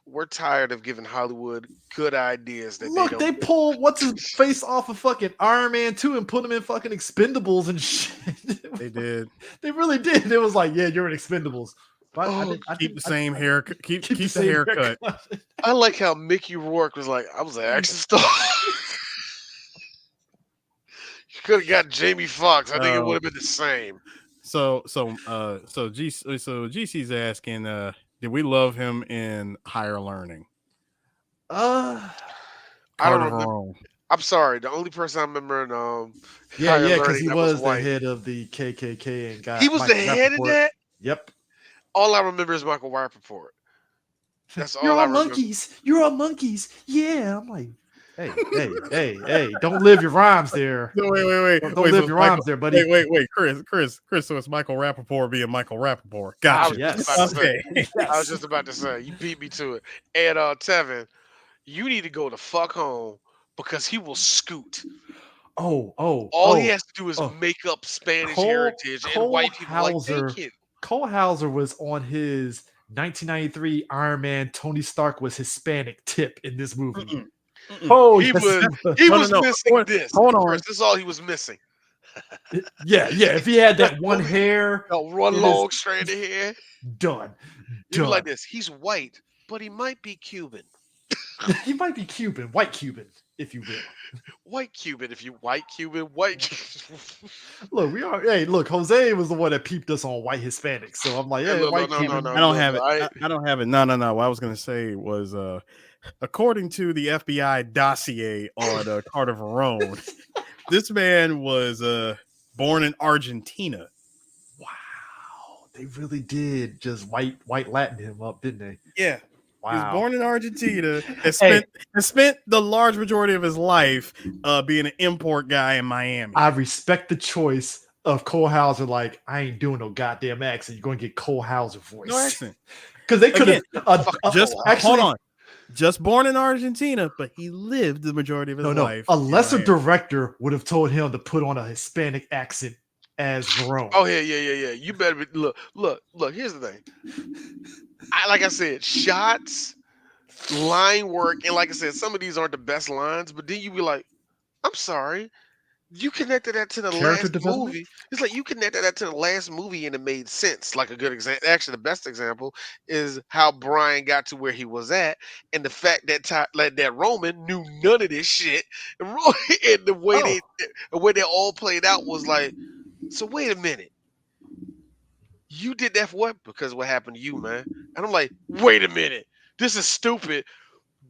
We're tired of giving Hollywood good ideas that they pull what's his face off of fucking Iron Man 2 and put him in fucking Expendables and shit. They did. They really did. It was like, yeah, you're in Expendables. I keep the same haircut. Keep the haircut. I like how Mickey Rourke was like, I was an action star. You could have got Jamie Foxx. I think it would have been the same. So GC's asking, did we love him in Higher Learning? I don't remember. I'm sorry. The only person I remember in because he was the head of the KKK and got. He was the head of that. Yep. All I remember is Michael Rappaport. That's all. You're all monkeys. You're all monkeys. Yeah, I'm like, hey! Don't live your rhymes there. No, wait. Don't live your rhymes there, buddy. Wait, Chris. So it's Michael Rappaport being Michael Rappaport. Gotcha. I was just about to say. You beat me to it. And Tevin, you need to go the fuck home because he will scoot. All he has to do is make up Spanish heritage and white people Hauser, like, take it. Cole Hauser was on his 1993 Iron Man. Tony Stark was Hispanic tip in this movie. Mm-mm. He was missing this. Hold on. This is all he was missing. Yeah. If he had that one hair, one long strand of hair, done. Like this. He's white, but he might be Cuban. He might be Cuban, white Cuban, if you will. White Cuban. Look, Jose was the one that peeped us on white Hispanics. So I'm like, white Cuban. I don't have it. I don't have it. No. What I was going to say was, according to the FBI dossier on Carter Verone, this man was born in Argentina. Wow, they really did just white Latin him up, didn't they? Yeah. Wow. He was born in Argentina and spent the large majority of his life being an import guy in Miami. I respect the choice of Cole Hauser. Like, I ain't doing no goddamn accent. You're going to get Cole Hauser voice. No accent. Because they could have hold on. just born in Argentina, but he lived the majority of his life. A lesser Miami. director would have told him to put on a Hispanic accent as Verone. Oh yeah. You better be, look. Here's the thing. Like I said, shots, line work, and like I said, some of these aren't the best lines. But then you be like, I'm sorry. You connected that to the Character last development? movie. It's like you connected that to the last movie and it made sense. Like a good example, actually, the best example is how Brian got to where he was at, and the fact that that Roman knew none of this shit, and, and the way they all played out was like, so wait a minute, you did that for what? Because what happened to you, man? And I'm like, wait a minute, this is stupid,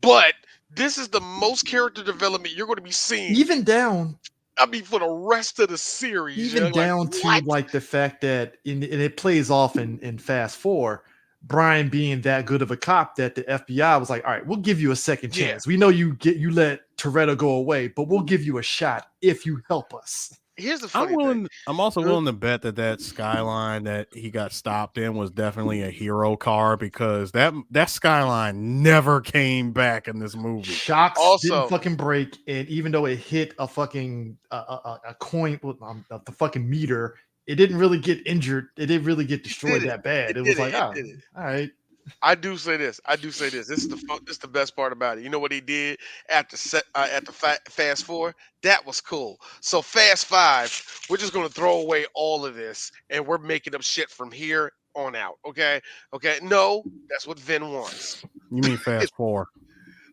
but this is the most character development you're going to be seeing. Even down I mean, for the rest of the series, even down to what? like the fact that and it plays off in Fast 4, Brian being that good of a cop that the FBI was like, all right, we'll give you a second Yeah. chance. We know you let Toretto go away, but we'll give you a shot if you help us. Here's the funny thing. I'm also willing to bet that Skyline that he got stopped in was definitely a hero car, because that Skyline never came back in this movie. Shocks Also- didn't fucking break, and even though it hit a fucking a coin with the fucking meter, it didn't really get injured. It didn't really get destroyed that bad. It was like, oh, all right. I do say this. This is the best part about it. You know what he did at the Fast 4? That was cool. So Fast 5, we're just gonna throw away all of this, and we're making up shit from here on out. Okay. No, that's what Vin wants. You mean Fast 4?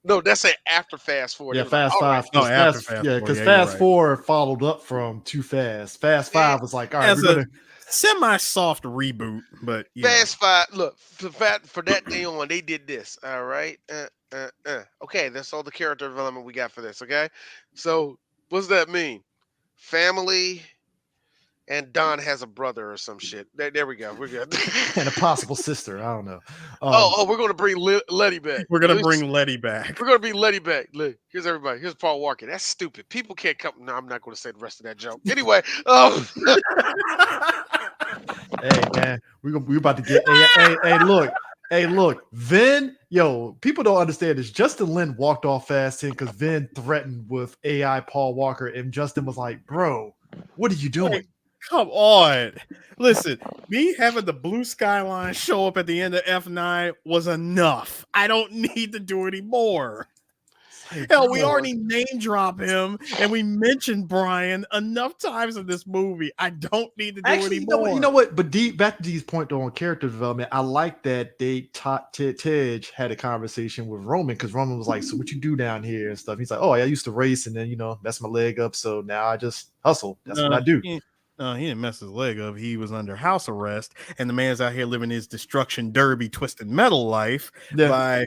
No, that's after Fast 4. Yeah, They was like, Fast all 5. right. No, after Fast, Fast yeah, 4. because Yeah, Fast you're right. 4 followed up from Too Fast. Fast 5 was like, all right, As we're a gonna semi-soft reboot, but yeah. Fast 5. Look, for that day on, they did this. All right. Okay, that's all the character development we got for this. Okay. So what's that mean? Family, and Don has a brother or some shit. There we go. We're good. and a possible sister. I don't know. We're gonna bring Letty back. We're gonna bring Letty back. We're gonna be Letty back. Look, here's everybody. Here's Paul Walker. That's stupid. People can't come. No, I'm not gonna say the rest of that joke. Anyway, Hey man, we about to get hey look, Vin, people don't understand this. Justin Lin walked off Fast 10 because Vin threatened with AI Paul Walker, and Justin was like, bro, what are you doing? Come on. Listen, me having the blue Skyline show up at the end of F9 was enough. I don't need to do any more. Hell, we already name drop him, and we mentioned Brian enough times in this movie. I don't need to do any more. You know what? But back to Dee's point though on character development, I like that they taught Tej had a conversation with Roman, because Roman was like, so what you do down here and stuff. He's like, oh, I used to race and then mess my leg up, so now I just hustle. That's what I do. He didn't mess his leg up. He was under house arrest, and the man's out here living his destruction derby twisted metal life by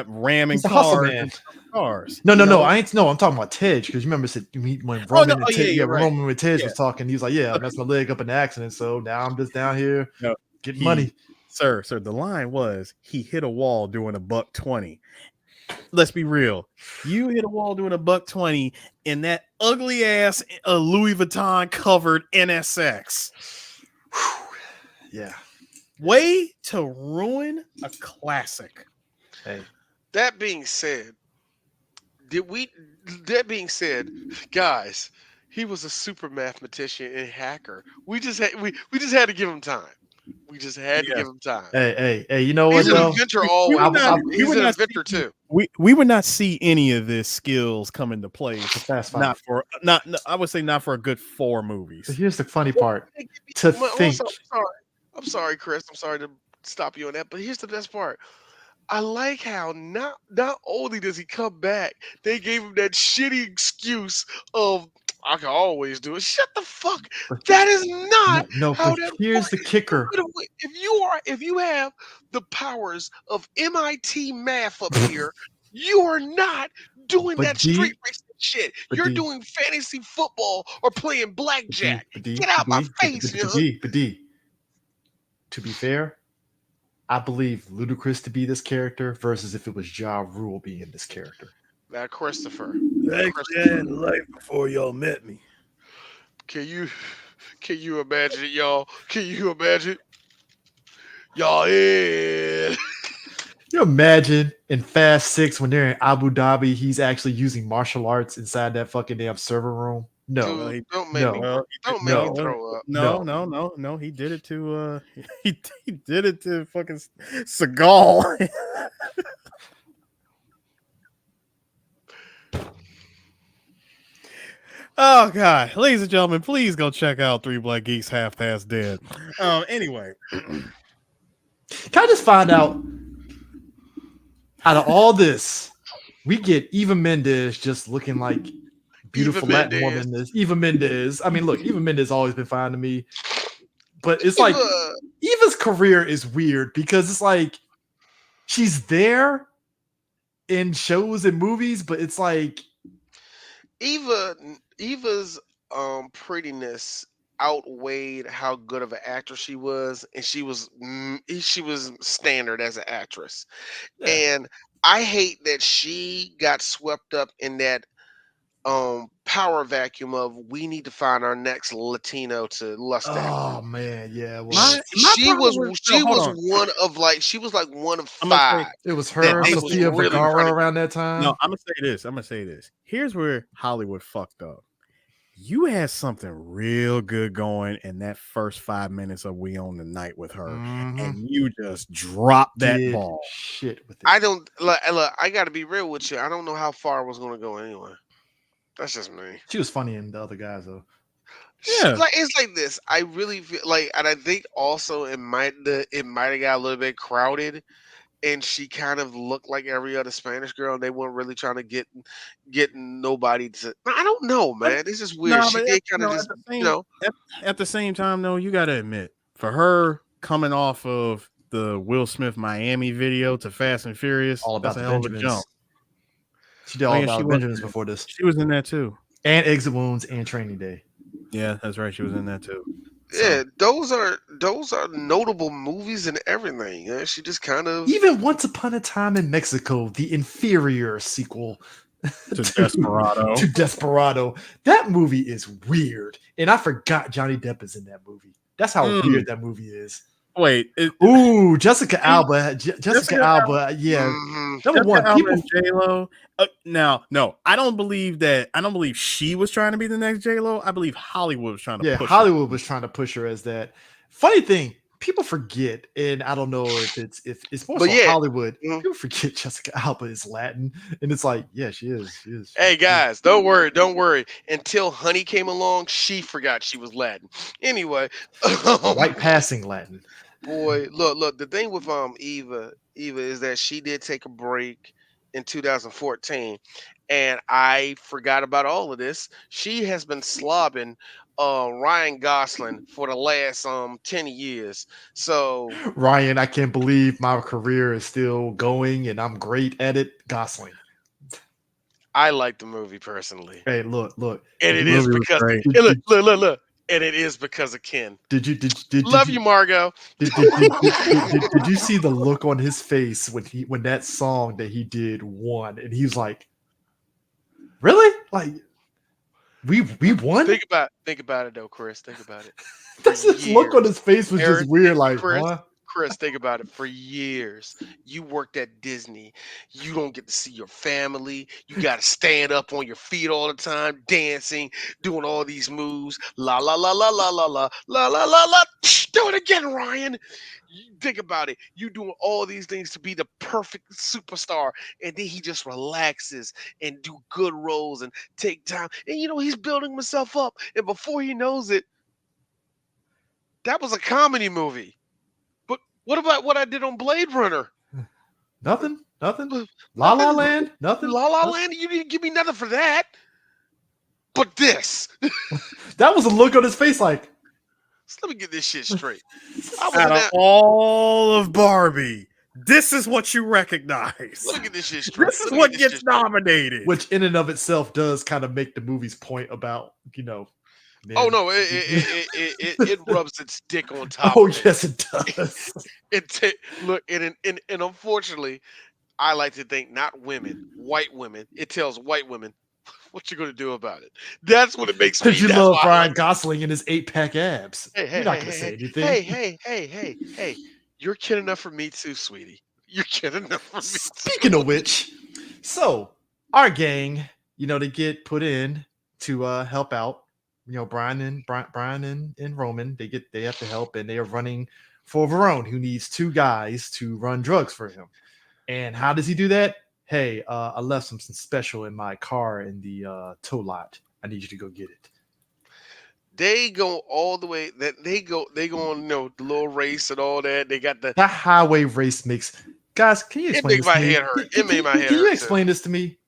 ramming cars. No. I'm talking about Tej, because you remember when Roman Roman with Tej was talking, he was like, yeah, I messed my leg up in an accident, so now I'm just down here getting money. Sir, the line was he hit a wall doing $120. Let's be real. You hit a wall doing $120 in that ugly ass Louis Vuitton covered NSX. Yeah. Way to ruin a classic. Hey. That being said, guys, he was a super mathematician and hacker. We just had to give him time. We just had to give him time. Hey, you know what? He's an inventor always. He's an inventor too. We would not see any of his skills come into play. Fast Five. I would say not for a good 4 movies. But here's the funny part. I'm sorry, Chris. I'm sorry to stop you on that, but here's the best part. I like how not only does he come back, they gave him that shitty excuse of I can always do it. Shut the fuck. That is not how that here's the kicker. If you have the powers of MIT math up here, you are not doing that street racing shit. You're doing fantasy football or playing blackjack. Get out my face, to be fair, I believe Ludacris to be this character versus if it was Ja Rule being this character. Now, Christopher. Life before y'all met me. Can you imagine it, y'all? Can you imagine? Y'all in. You imagine in Fast 6 when they're in Abu Dhabi, he's actually using martial arts inside that fucking damn server room? No. Well, Dude, he, don't make me No. don't make me No. throw up. no, No. no, no, no. He did it to he did it to fucking Seagal. Oh God, ladies and gentlemen, please go check out Three Black Geeks Half Past Dead. Anyway, Can I just find out of all this, we get Eva Mendes just looking like beautiful Latin Mendes. woman. Eva Mendes. I mean, look, Eva Mendes always been fine to me, but it's like Eva's career is weird because it's like she's there in shows and movies, but it's like Eva's prettiness outweighed how good of an actress she was, and she was standard as an actress. yeah. And I hate that she got swept up in that power vacuum of we need to find our next Latino to lust after. Oh man, yeah. Well, my She problem was was she hold was on. one of like she was like one of I'm gonna say- 5 it was that her, they was Sofia really Vergara trying to- around that time. No, I'm gonna say this. Here's where Hollywood fucked up. You had something real good going in that first 5 minutes of We Own the Night with her, Mhm. and you just dropped that Did ball. shit with it. I don't look, I got to be real with you. I don't know how far it was going to go anyway. That's just me. She was funny in the other guys though. Yeah. It's like this. I really feel like, and I think also it might have got a little bit crowded, and she kind of looked like every other Spanish girl, and they weren't really trying to get nobody to. I don't know, man. It's just weird. No, She but did kind of just, at the same time, though, you gotta admit, for her coming off of the Will Smith Miami video to Fast and Furious, All about that's a the hell of a Benjamins. jump. She did Oh, all yeah, about she the was Benjamins in that. before this. She was in that too. And Exit Wounds and Training Day. Yeah, that's right. She was in that too. yeah. Those are notable movies and everything. Yeah, she just kind of Even Once Upon a Time in Mexico, the inferior sequel To Desperado. to Desperado. That movie is weird. And I forgot Johnny Depp is in that movie. That's how weird that movie is. Wait, Ooh, Jessica Alba. Jessica Alba. Yeah. mhm. Number one, people. J-Lo. Now, no, I don't believe that. I don't believe she was trying to be the next J-Lo. I believe Hollywood was trying to Yeah, push Hollywood was trying to push her as that. Funny thing, people forget, and I don't know if it's more But so yeah. Hollywood. Mhm. People forget Jessica Alba is Latin, and it's like, yeah, she is. She is. Hey guys, don't worry. Until Honey came along, she forgot she was Latin. Anyway, White passing Latin. boy, look. The thing with Eva is that she did take a break in 2014, and I forgot about all of this. She has been slobbing Ryan Gosling for the last 10 years. So Ryan, I can't believe my career is still going, and I'm great at it. Gosling. I like the movie personally, Hey, look, and it The is movie was because great. and look, and it is because of Ken. Did you Love you, Margot. Did you see the look on his face when that song that he did won, and he was like, "Really? Like we won?" Think about it though, Chris. Think about it. That's his look on his face was Aaron, just weird. Like, Chris, huh? Chris, think about it. For years, you worked at Disney. You don't get to see your family. You got to stand up on your feet all the time, dancing, doing all these moves. La la la la la la la la la la la. Do it again, Ryan. Think about it. You doing all these things to be the perfect superstar, and then he just relaxes and do good roles and take time. And he's building himself up, and before he knows it, that was a comedy movie. But what about what I did on Blade Runner? Nothing. La La Land. Nothing. La La Land. You didn't give me nothing for that. But this. That was a look on his face. Like, So let me get this shit straight. I was Out of not, all of Barbie, this is what you recognize. let me get this shit straight. This is Let me what get this gets shit straight. nominated. which in and of itself does kind of make the movie's point about Man. Oh no, it rubs its dick on top. Oh of it. yes, it does. Look, and unfortunately, I like to think not women, white women. It tells white women what you're going to do about it. That's what it makes me. Because you That's love why I Ryan like it. Gosling and his 8-pack abs. Hey, You're not gonna say anything. Hey, you're kid enough for me too, sweetie. You're getting enough from me. Speaking of which, so our gang, they get put in to help out. Brian and Roman, they have to help, and they are running for Verone, who needs 2 guys to run drugs for him. And how does he do that? Hey, I left something special in my car in the tow lot. I need you to go get it. They go all the way. That they go on, the little race and all that. They got That highway race makes guys. Can you it explain made this my to me? head hurt. Can, It made my head can you hurt. explain this to me?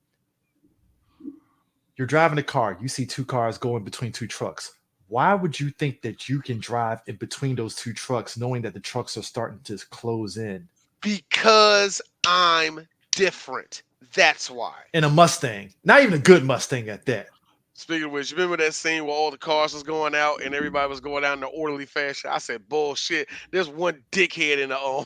You're driving a car. You see 2 cars going between 2 trucks. Why would you think that you can drive in between those 2 trucks, knowing that the trucks are starting to close in? Because I'm different. That's why. In a Mustang, not even a good Mustang at that. Speaking of which, you remember that scene where all the cars was going out and everybody was going out in an orderly fashion? I said, bullshit. There's one dickhead in the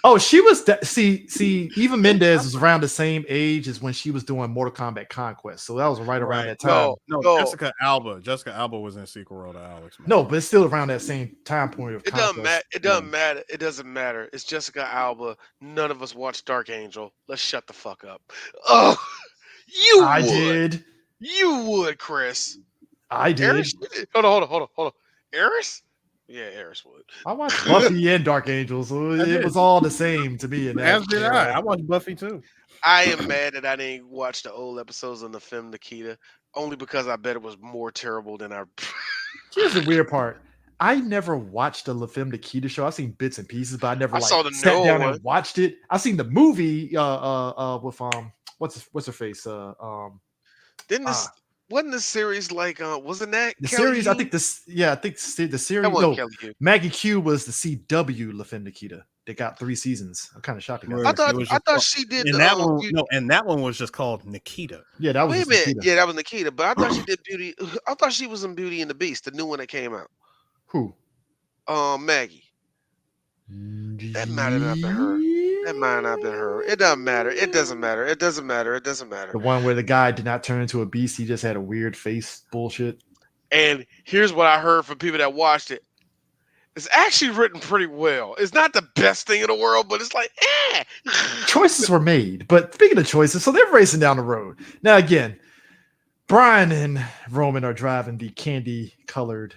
Oh, she was see, Eva Mendes was around the same age as when she was doing Mortal Kombat Conquest. So that was right around that time. No, No. Jessica Alba. Jessica Alba was in sequel role to Alex. Man. No, but it's still around that same time point of It Conquest. doesn't matter. It doesn't matter. It doesn't matter. It's Jessica Alba. None of us watched Dark Angel. Let's shut the fuck up. Oh, I did. You would, Chris. I did. Eris? Hold on. Eris? Yeah, Eris would. I watched Buffy and Dark Angel, so it was all the same to me. As did I. I watched Buffy too. I am mad that I didn't watch the old episodes of the film Nikita, only because I bet it was more terrible than I. Here's the weird part. I never watched the La Femme Nikita show. I've seen bits and pieces, but I never saw the sat new down one. and watched it. I've seen the movie with what's her face? Didn't this wasn't this series like wasn't that The Kelly series? Hu? I think the series. That wasn't Kelly Hu. Maggie Q was the CW La Femme Nikita. They got 3 seasons. I'm kind of shocked. I thought she did. And that one, and that one was just called Nikita. Yeah, that was. Wait a minute. Nikita. Yeah, that was Nikita. But I thought she did Beauty. I thought she was in Beauty and the Beast, the new one that came out. Who? Maggie. That might have not been her. That might not have been her. It doesn't matter. It doesn't matter. It doesn't matter. It doesn't matter. The one where the guy did not turn into a beast. He just had a weird face. Bullshit. And here's what I heard from people that watched it. It's actually written pretty well. It's not the best thing in the world, but it's like, Choices were made. But speaking of choices, so they're racing down the road. Now, again, Brian and Roman are driving the candy-colored,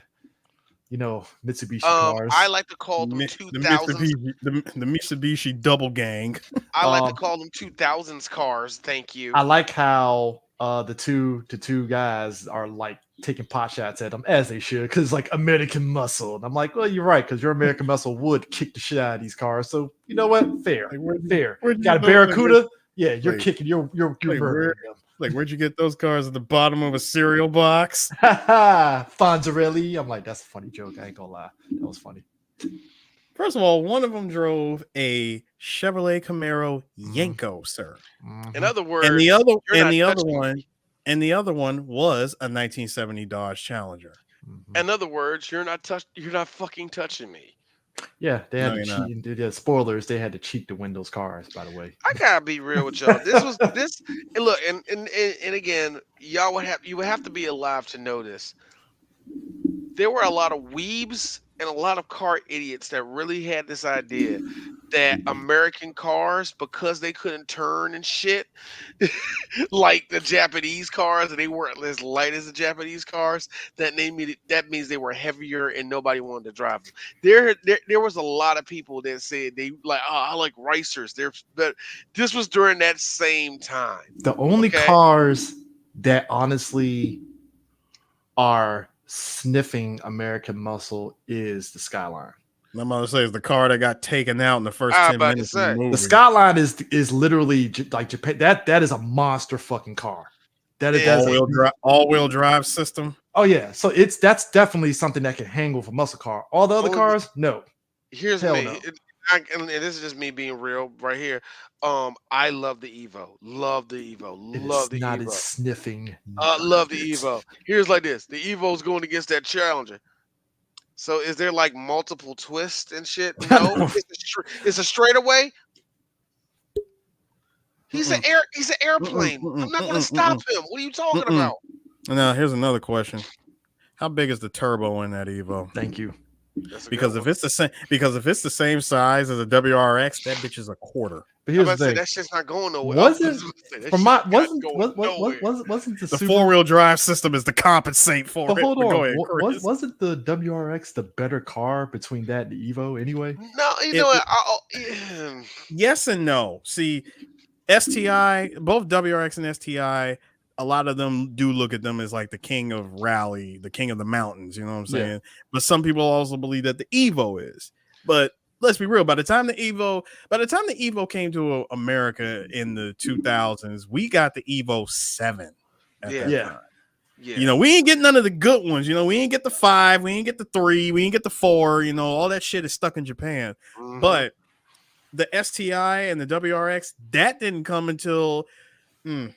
Mitsubishi cars. I like to call them 2000s. The Mitsubishi double gang. I like to call them 2000s cars. Thank you. I like how the two guys are like taking pot shots at them, as they should, because like American Muscle. And I'm like, well, you're right, because your American Muscle would kick the shit out of these cars. So you know what? Fair. Fair. Got a Barracuda? Yeah, you're kicking. You're murdering them. Like, where'd you get those cars at the bottom of a cereal box? Fonzarelli. I'm like, that's a funny joke. I ain't gonna lie. That was funny. First of all, one of them drove a Chevrolet Camaro Yenko, sir. Mm-hmm. In other words, and the other one was a 1970 Dodge Challenger. Mm-hmm. In other words, you're not fucking touching me. Yeah, they had to cheat. Yeah, spoilers. They had to cheat to win those cars. By the way, I gotta be real with y'all. This. And look, and again, you would have to be alive to know this. There were a lot of weebs and a lot of car idiots that really had this idea that American cars, because they couldn't turn and shit, like the Japanese cars, and they weren't as light as the Japanese cars, that means they were heavier and nobody wanted to drive them. There was a lot of people that said they like, I like racers. But this was during that same time. The only cars that honestly are sniffing American Muscle is the Skyline. I'm about to say, it's the car that got taken out in the first 10 minutes of the movie. The Skyline is literally like Japan. That is a monster fucking car. That is all-wheel drive system. Oh yeah, so that's definitely something that can hang with a muscle car. All the other cars, no. Here's Hell me. no. And this is just me being real right here. I love the Evo. Love the Evo. Love the not Evo. As sniffing. Love the Evo. Here's like this. The Evo's going against that Challenger. So is there like multiple twists and shit? No. It's a straightaway. He's an airplane. I'm not going to stop him. What are you talking about? Now, here's another question. How big is the turbo in that Evo? Thank you. That's a Because good if one. it's the same size as a WRX, that bitch is a quarter. But I'm here's about the to say thing: that shit's not going nowhere. wasn't That from shit my not going nowhere. wasn't the The Super? 4-wheel drive system is to compensate for But it. hold But go on, ahead, Chris. wasn't the WRX the better car between that and the Evo anyway? No, you know what? Yeah. Yes and no. See, STI, both WRX and STI, a lot of them do look at them as like the king of rally, the king of the mountains. You know what I'm saying? Yeah. But some people also believe that the Evo is. But let's be real. By the time the Evo came to America in the 2000s, we got the Evo 7 at that Yeah. time. Yeah. You know, we ain't get none of the good ones. You know, we ain't get the 5, we ain't get the 3, we ain't get the 4. You know, all that shit is stuck in Japan. Mhm. But the STI and the WRX, that didn't come until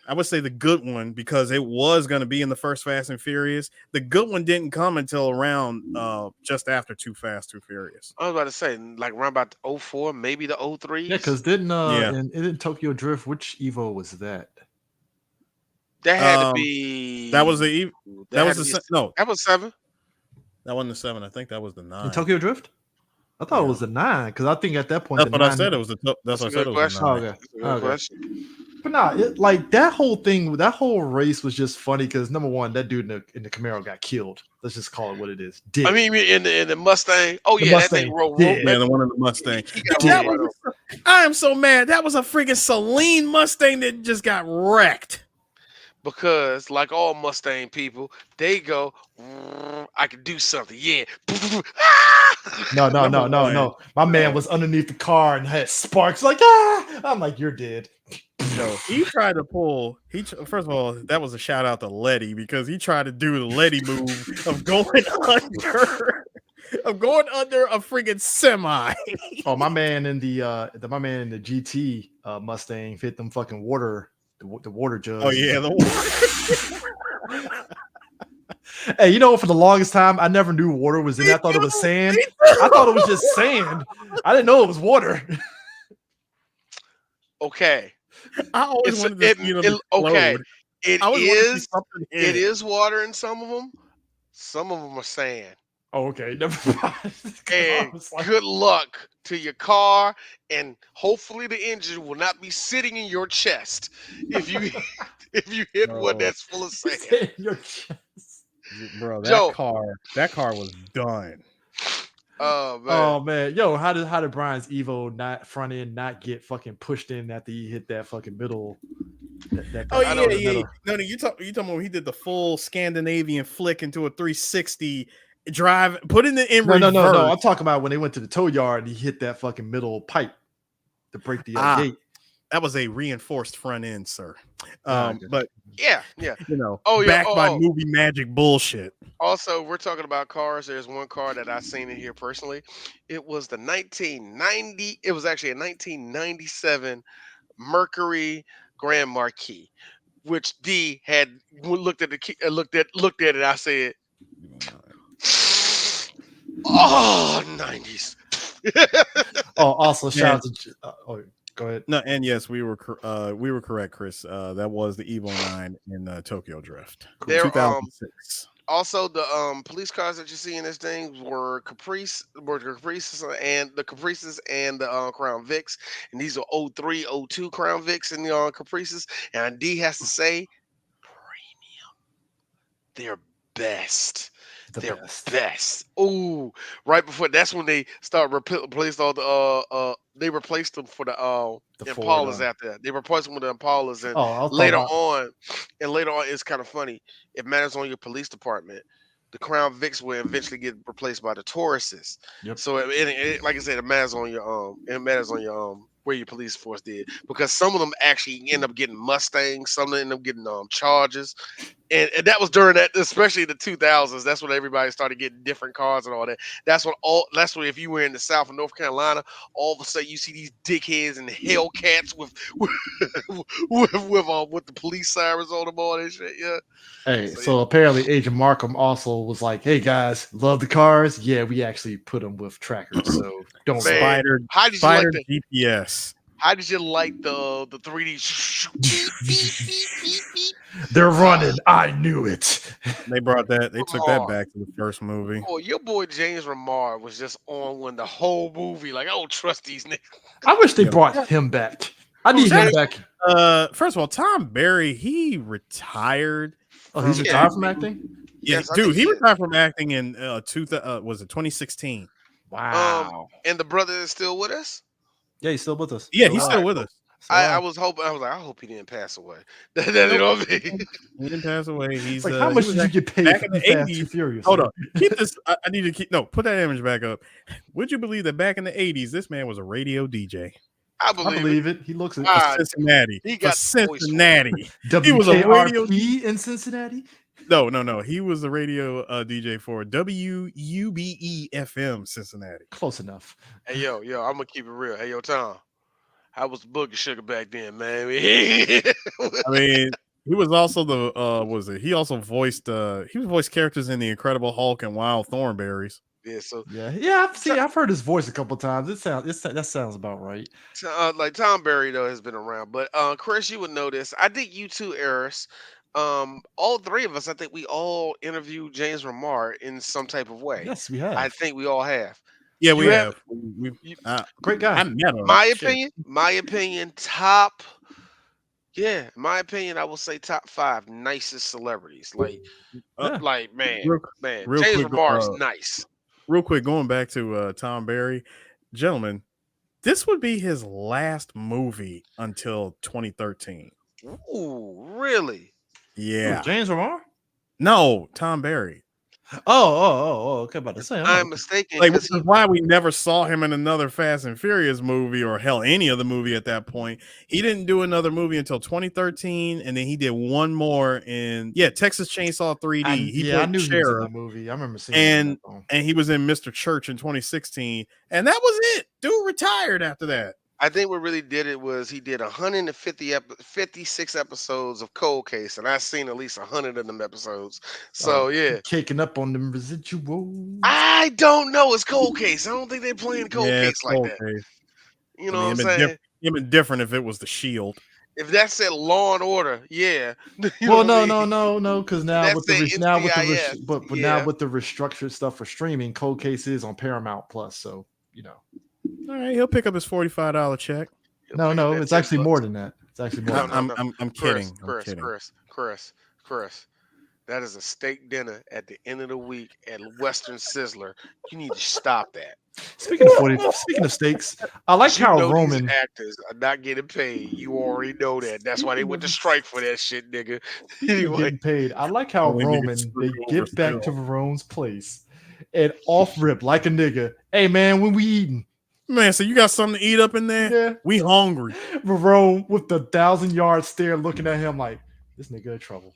I would say the good one, because it was going to be in the first Fast and Furious. The good one didn't come until around just after Too Fast, Too Furious. I was about to say, like around about the 04, maybe the 03s. Yeah, because didn't Yeah. in Tokyo Drift, which Evo was that? that had to be That was the that was had to the be no, that was 7. that wasn't the 7. I think that was the 9. In Tokyo Drift? I thought it Yeah. was the 9, because I think at that point That's the what I 9. said. It was the that's That's what a I said. good It was the question. 9. Okay. That's a good Okay. question. But nah, like that whole thing, that whole race was just funny because number one, that dude in the Camaro got killed. Let's just call it what it is. Dead. I mean, in the Mustang. Oh The yeah, that thing Mustang rolled. did. Yeah, the one in the Mustang. He got Did. rolled right over. I am so mad. That was a freaking Celine Mustang that just got wrecked. Because like all Mustang people, they go, I can do something. Yeah. No. Number one. My man No. was underneath the car and had sparks like, ah! I'm like, you're dead. No, he tried to pull. First of all, that was a shout out to Letty, because he tried to do the Letty move of going under a freaking semi. Oh, my man in the GT Mustang hit them fucking water, the water jugs. Oh yeah, Hey, you know, for the longest time, I never knew water was in it. I thought it was sand. I thought it was just sand. I didn't know it was water. Okay. I always It's wanted to see them okay. explode. It I always wanted to see is something hit it it. is water in some of them. Some of them are sand. Oh, okay, never mind. And Like, good luck to your car, and hopefully the engine will not be sitting in your chest if you if you hit one that's full of sand. in your chest. Bro, Joe. that car was done. Oh man. Oh man, yo, how did Brian's Evo not front end not get fucking pushed in after he hit that fucking middle? Oh I don't yeah. No, you talking about when he did the full Scandinavian flick into a 360 drive, putting it in reverse. No. I'm talking about when they went to the tow yard and he hit that fucking middle pipe to break the gate. That was a reinforced front end, sir. Okay. But Yeah. you know, Oh, yeah. backed by movie magic bullshit. Also, we're talking about cars. There's one car that I've seen in here personally. It was the 1990. It was actually a 1997 Mercury Grand Marquis, which D had looked at the key, looked at it. I said, "Oh, 90s." Oh, also shout out to go ahead. No, and yes, we were correct, Chris. That was the Evo 9 in Tokyo Drift, There, 2006. Also, the police cars that you see in this thing were Caprices and the Crown Vics, and these are 03, 02 Crown Vics and the Caprices. And D has to say, premium. They're best. They're best. Ooh, right before that's when they start replaced all the they replaced them for the Impalas after that. They replaced them with the Impalas, and later on it's kind of funny. It matters on your police department. The Crown Vics will eventually get replaced by the Tauruses. Yep. So it like I said, it matters on your where your police force did, because some of them actually end up getting Mustangs, some of them end up getting Chargers. And that was during that, especially the 2000s. That's when everybody started getting different cars and all that. That's when if you were in the South of North Carolina, all of a sudden you see these dickheads and Hellcats with the police sirens on them, all that shit. Yeah. Hey, so apparently Agent Markham also was like, "Hey guys, love the cars? Yeah, we actually put them with trackers, so don't." Spider how did you like that? GPS. How did you like the 3D? Beep, beep, beep, beep, beep. They're running. I knew it. They brought that. They took that Ramar. back to the first movie. Oh, your boy James Ramar was just on one the whole movie. Like, I don't trust these niggas. I wish they Yeah. brought him back. I Who's need him that? back. First of all, Tom Berry, he retired. Oh, he's Yeah. retired from acting? Yeah, Yes, I dude, think he he is. retired from acting in was it 2016? Wow. And the brother is still with us. Yeah, he's still with us. Yeah, he's All still right, with cool. us. I was hoping. I was like, I hope he didn't pass away. You Nope. know what I mean? He didn't pass away. He's Like, how he much was did you get paid back for in the Too Fast, 80s. Too Furious? Hold on. Keep this. I need to keep put that image back up. Would you believe that back in the 80s, this man was a radio DJ I I believe, believe it. He looks it. for Ah, Cincinnati? he For got the voice for it. Cincinnati. He was a radio WKRP in Cincinnati? No. He was a radio DJ for WUBE FM Cincinnati. Close enough. Hey yo, I'm gonna keep it real. Hey yo, Tom, how was Boogie Sugar back then, man? I mean, he was also the he also voiced characters in The Incredible Hulk and Wild Thornberries. Yeah, so Yeah. I've heard his voice a couple times. That sounds about right. like Tom Berry though has been around, but Chris, you would know this. I think you two, Eris, all three of us, I think we all interviewed James Remar in some type of way. Yes, we I have. think we all have. Yeah, we You have. You- Great guy. I met him. my Shit. opinion, top. Yeah, in my opinion, I will say top 5 nicest celebrities. Like, Yeah. like man, Real- man, real James quick, Remar is nice. Real quick, going back to Tom Berry, gentlemen, this would be his last movie until 2013. Ooh, really? Yeah. James Remar? No, Tom Berry. Oh, okay. About to say. I'm mistaken. Like, 'cause which is why we never saw him in another Fast and Furious movie or hell any other movie at that point. He didn't do another movie until 2013, and then he did one more in Texas Chainsaw 3D. I He knew played he was in Sheriff, that movie. I remember seeing him in that film. and he was in Mr. Church in 2016, and that was it. Dude retired after that. I think what really did it was he did 56 episodes of Cold Case, and I've seen at least 100 of them episodes. So yeah, Caking up on them residuals. I don't know. It's Cold Case. I don't think they're playing Cold Yeah, Case like that. okay. You know what I'm it'd saying? it'd been different if it was the Shield. If that said Law and Order, yeah. You know Well, what I mean? no, because now That's with the it, now it's with the BIS, but yeah. now with the restructured stuff for streaming, Cold Case is on Paramount Plus. So All right, he'll pick up his $45 check. no, it's actually more than that. It's actually more. No, than no, that. I'm kidding. Chris. That is a steak dinner at the end of the week at Western Sizzler. You need to stop that. Speaking of steaks, I like You how know Roman. these actors are not getting paid. You already know that. That's why they went to strike for that shit, nigga. Speaking of Anyway, getting paid, I like how Only nigga Roman screwed they over get back to still. Verone's place and off rip like a nigga. Hey man, when we eating? Man, so you got something to eat up in there? Yeah. We hungry. Verone with the 1,000-yard stare looking at him like this nigga in trouble.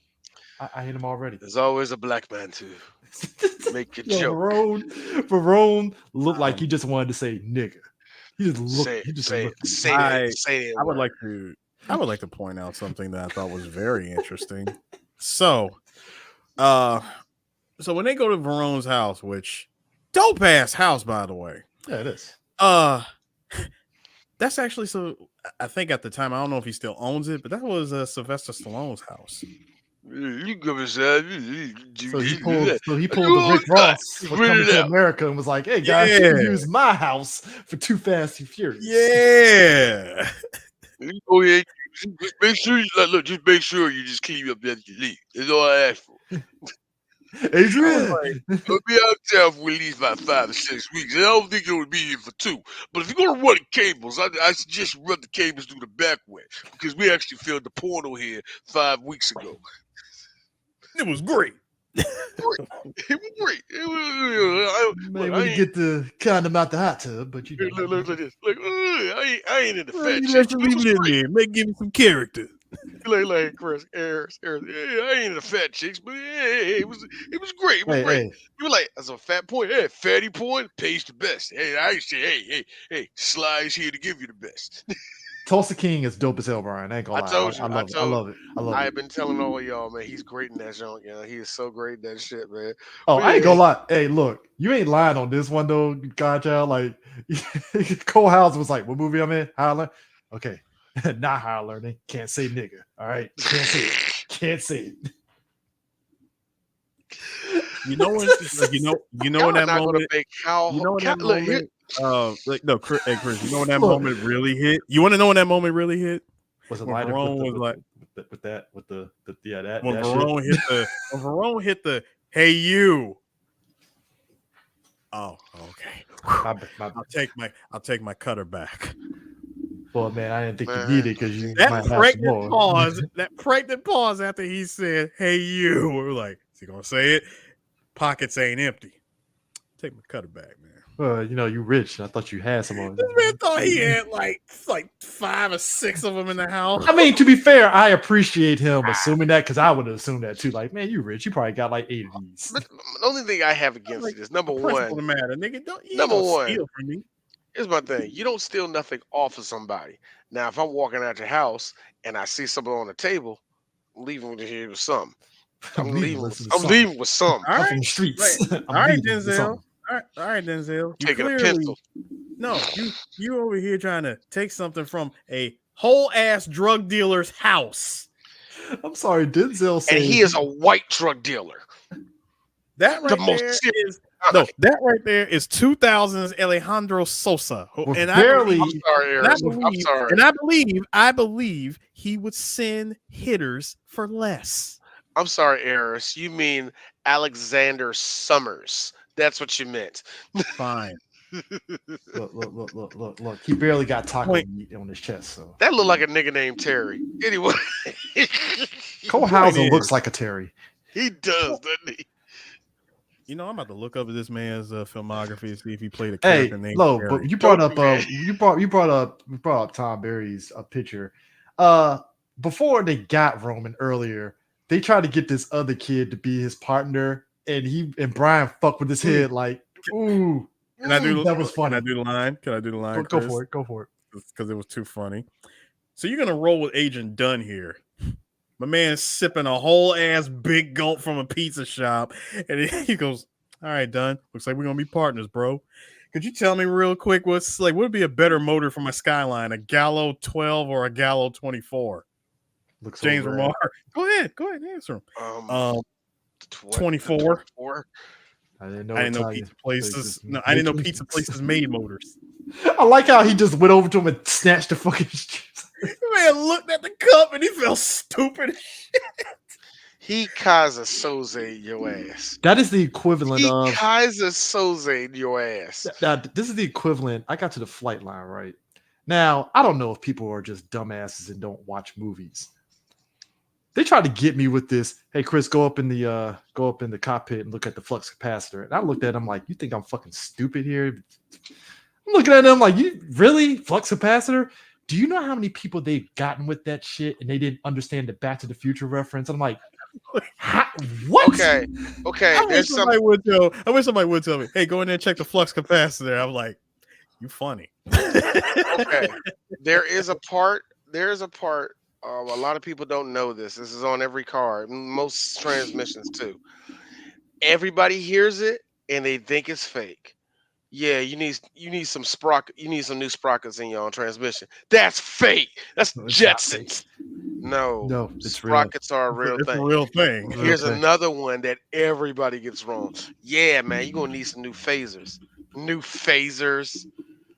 I hit him already. there's always a black man too. Make a Yo, joke. Verone looked like he just wanted to say nigga. He just looked. Say He just say looked. say I- that. Say that. I would word. like to point out something that I thought was very interesting. So when they go to Verone's house, which dope ass house, by the way. Yeah, it is. That's actually I think at the time, I don't know if he still owns it, but that was Sylvester Stallone's house. You give us that. So he pulled the Rick Ross for Coming to America and was like, "Hey guys, you can Yeah. use my house for Too Fast, Too Furious." Yeah. Oh yeah. Just make sure you look. Just make sure you just clean up after you leave. That's all I ask for. Adrian. I'll be out of town for at least about 5 or 6 weeks. And I don't think it'll be here for 2. But if you're gonna run the cables, I suggest you run the cables through the back way because we actually filmed the porno here 5 weeks ago. It was great. It was great. Man, when you get the condom out the hot tub, but you know. Look like this. Like, I ain't in the Well, fat you shit. have to leave it in there. Make give it some character. Like Chris, Harris. Yeah, I ain't in the fat chicks, but yeah, it was great. It was Hey, great. hey, You were like, as a fat point, hey, fatty point pays the best. Hey, I ain't say, hey, Sly's here to give you the best. Tulsa King is dope as hell, Brian. I ain't gonna I lie. told you, I I love it. I told- love it. I love I it. have been telling all of y'all, man, he's great in that junk. You know, he is so great in that shit, man. Oh, But I ain't yeah, gonna lie. Hey, look, you ain't lying on this one though, Godchild. Like Cole Hauser was like, "What movie I'm in?" Holler. Okay. Not higher learning. Can't say nigga. All right. Can't say it. Can't say it. You know when you know Y'all in are that not going to moment. make how. You know in that Look, here, moment. Like no, Chris, hey Chris. You know when that Look. moment really hit. You want to know when that moment really hit? Was it When lighter Verone was like, with the yeah, that when that Verone shit? hit the hey you. Oh, okay. I'll take my cutter back. Well, man, I didn't think you man, needed because you That might have some pregnant more. pause. That pregnant pause after he said, "Hey you." We're like, is he gonna say it? Pockets ain't empty. Take my cutter back, man. Well, you rich. I thought you had some more. This man thought he had like 5 or 6 of them in the house. I mean, to be fair, I appreciate him assuming that because I would have assumed that too. Like, man, you rich. You probably got like 8 of these. but the only thing I have against Like, it is number the principle one. of the matter, nigga. You Number ain't gonna one. steal from me. Here's my thing. You don't steal nothing off of somebody. Now, if I'm walking out your house and I see something on the table, I'm leaving with here with something. I'm leaving with something. All I'm right, from the streets. right. I'm All right, leaving with Denzel. something. All right, Denzel. You Taking a clearly pencil. no. You over here trying to take something from a whole ass drug dealer's house. I'm sorry, Denzel said And he is a white drug dealer. That The right most there serious. is no. That right there is 2000's Alejandro Sosa, With and barely- I'm sorry, Eric. I'm sorry. I believe he would send hitters for less. I'm sorry, Eris. You mean Alexander Summers. That's what you meant. Fine. look. He barely got taco Point. meat on his chest. So That looked like a nigga named Terry. Anyway. Cole Hauser looks like a Terry. He does, doesn't he? You know, I'm about to look up this man's filmography and see if he played a Hey, character named Lo, Terry. but you brought Don't up do you brought up Tom Berry's picture. Before they got Roman earlier, they tried to get this other kid to be his partner, and Brian fucked with his head like, ooh. Can I do that was funny. Can I do the line? Can I do the line? Go for it. Go for it. Because it was too funny. So you're gonna roll with Agent Dunn here. My man's sipping a whole ass big gulp from a pizza shop, and he goes, "All right, Dunn. Looks like we're gonna be partners, bro. Could you tell me real quick what would be a better motor for my Skyline, a Gallo 12 or a Gallo 24?" Looks James over Remar. at- Go ahead, answer him. 24. I didn't know. I didn't know Italian pizza places. places No, I didn't know make pizza engines. places made motors. I like how he just went over to him and snatched the fucking. Man looked at the cup and he felt stupid. He Kaiser Soze your ass. That is the equivalent He of. Kaiser Soze your ass. Now, this is the equivalent. I got to the flight line right now. I don't know if people are just dumbasses and don't watch movies. They tried to get me with this. Hey, Chris, go up in the cockpit and look at the flux capacitor. And I looked at him like, you think I'm fucking stupid here? I'm looking at him like, you really flux capacitor? Do you know how many people they've gotten with that shit and they didn't understand the Back to the Future reference? I'm like, what? Okay. I wish somebody would tell me, hey, go in there and check the flux capacitor. I'm like, you funny. Okay. There is a part. A lot of people don't know this. This is on every car, most transmissions too. Everybody hears it and they think it's fake. Yeah, you need some sprocket. You need some new sprockets in your own transmission. That's fake. That's No, it's not Jetsons. No, No, it's real. sprockets are a real It's thing. a real thing. Here's thing. another one that everybody gets wrong. Yeah, man, you're gonna need some new phasers.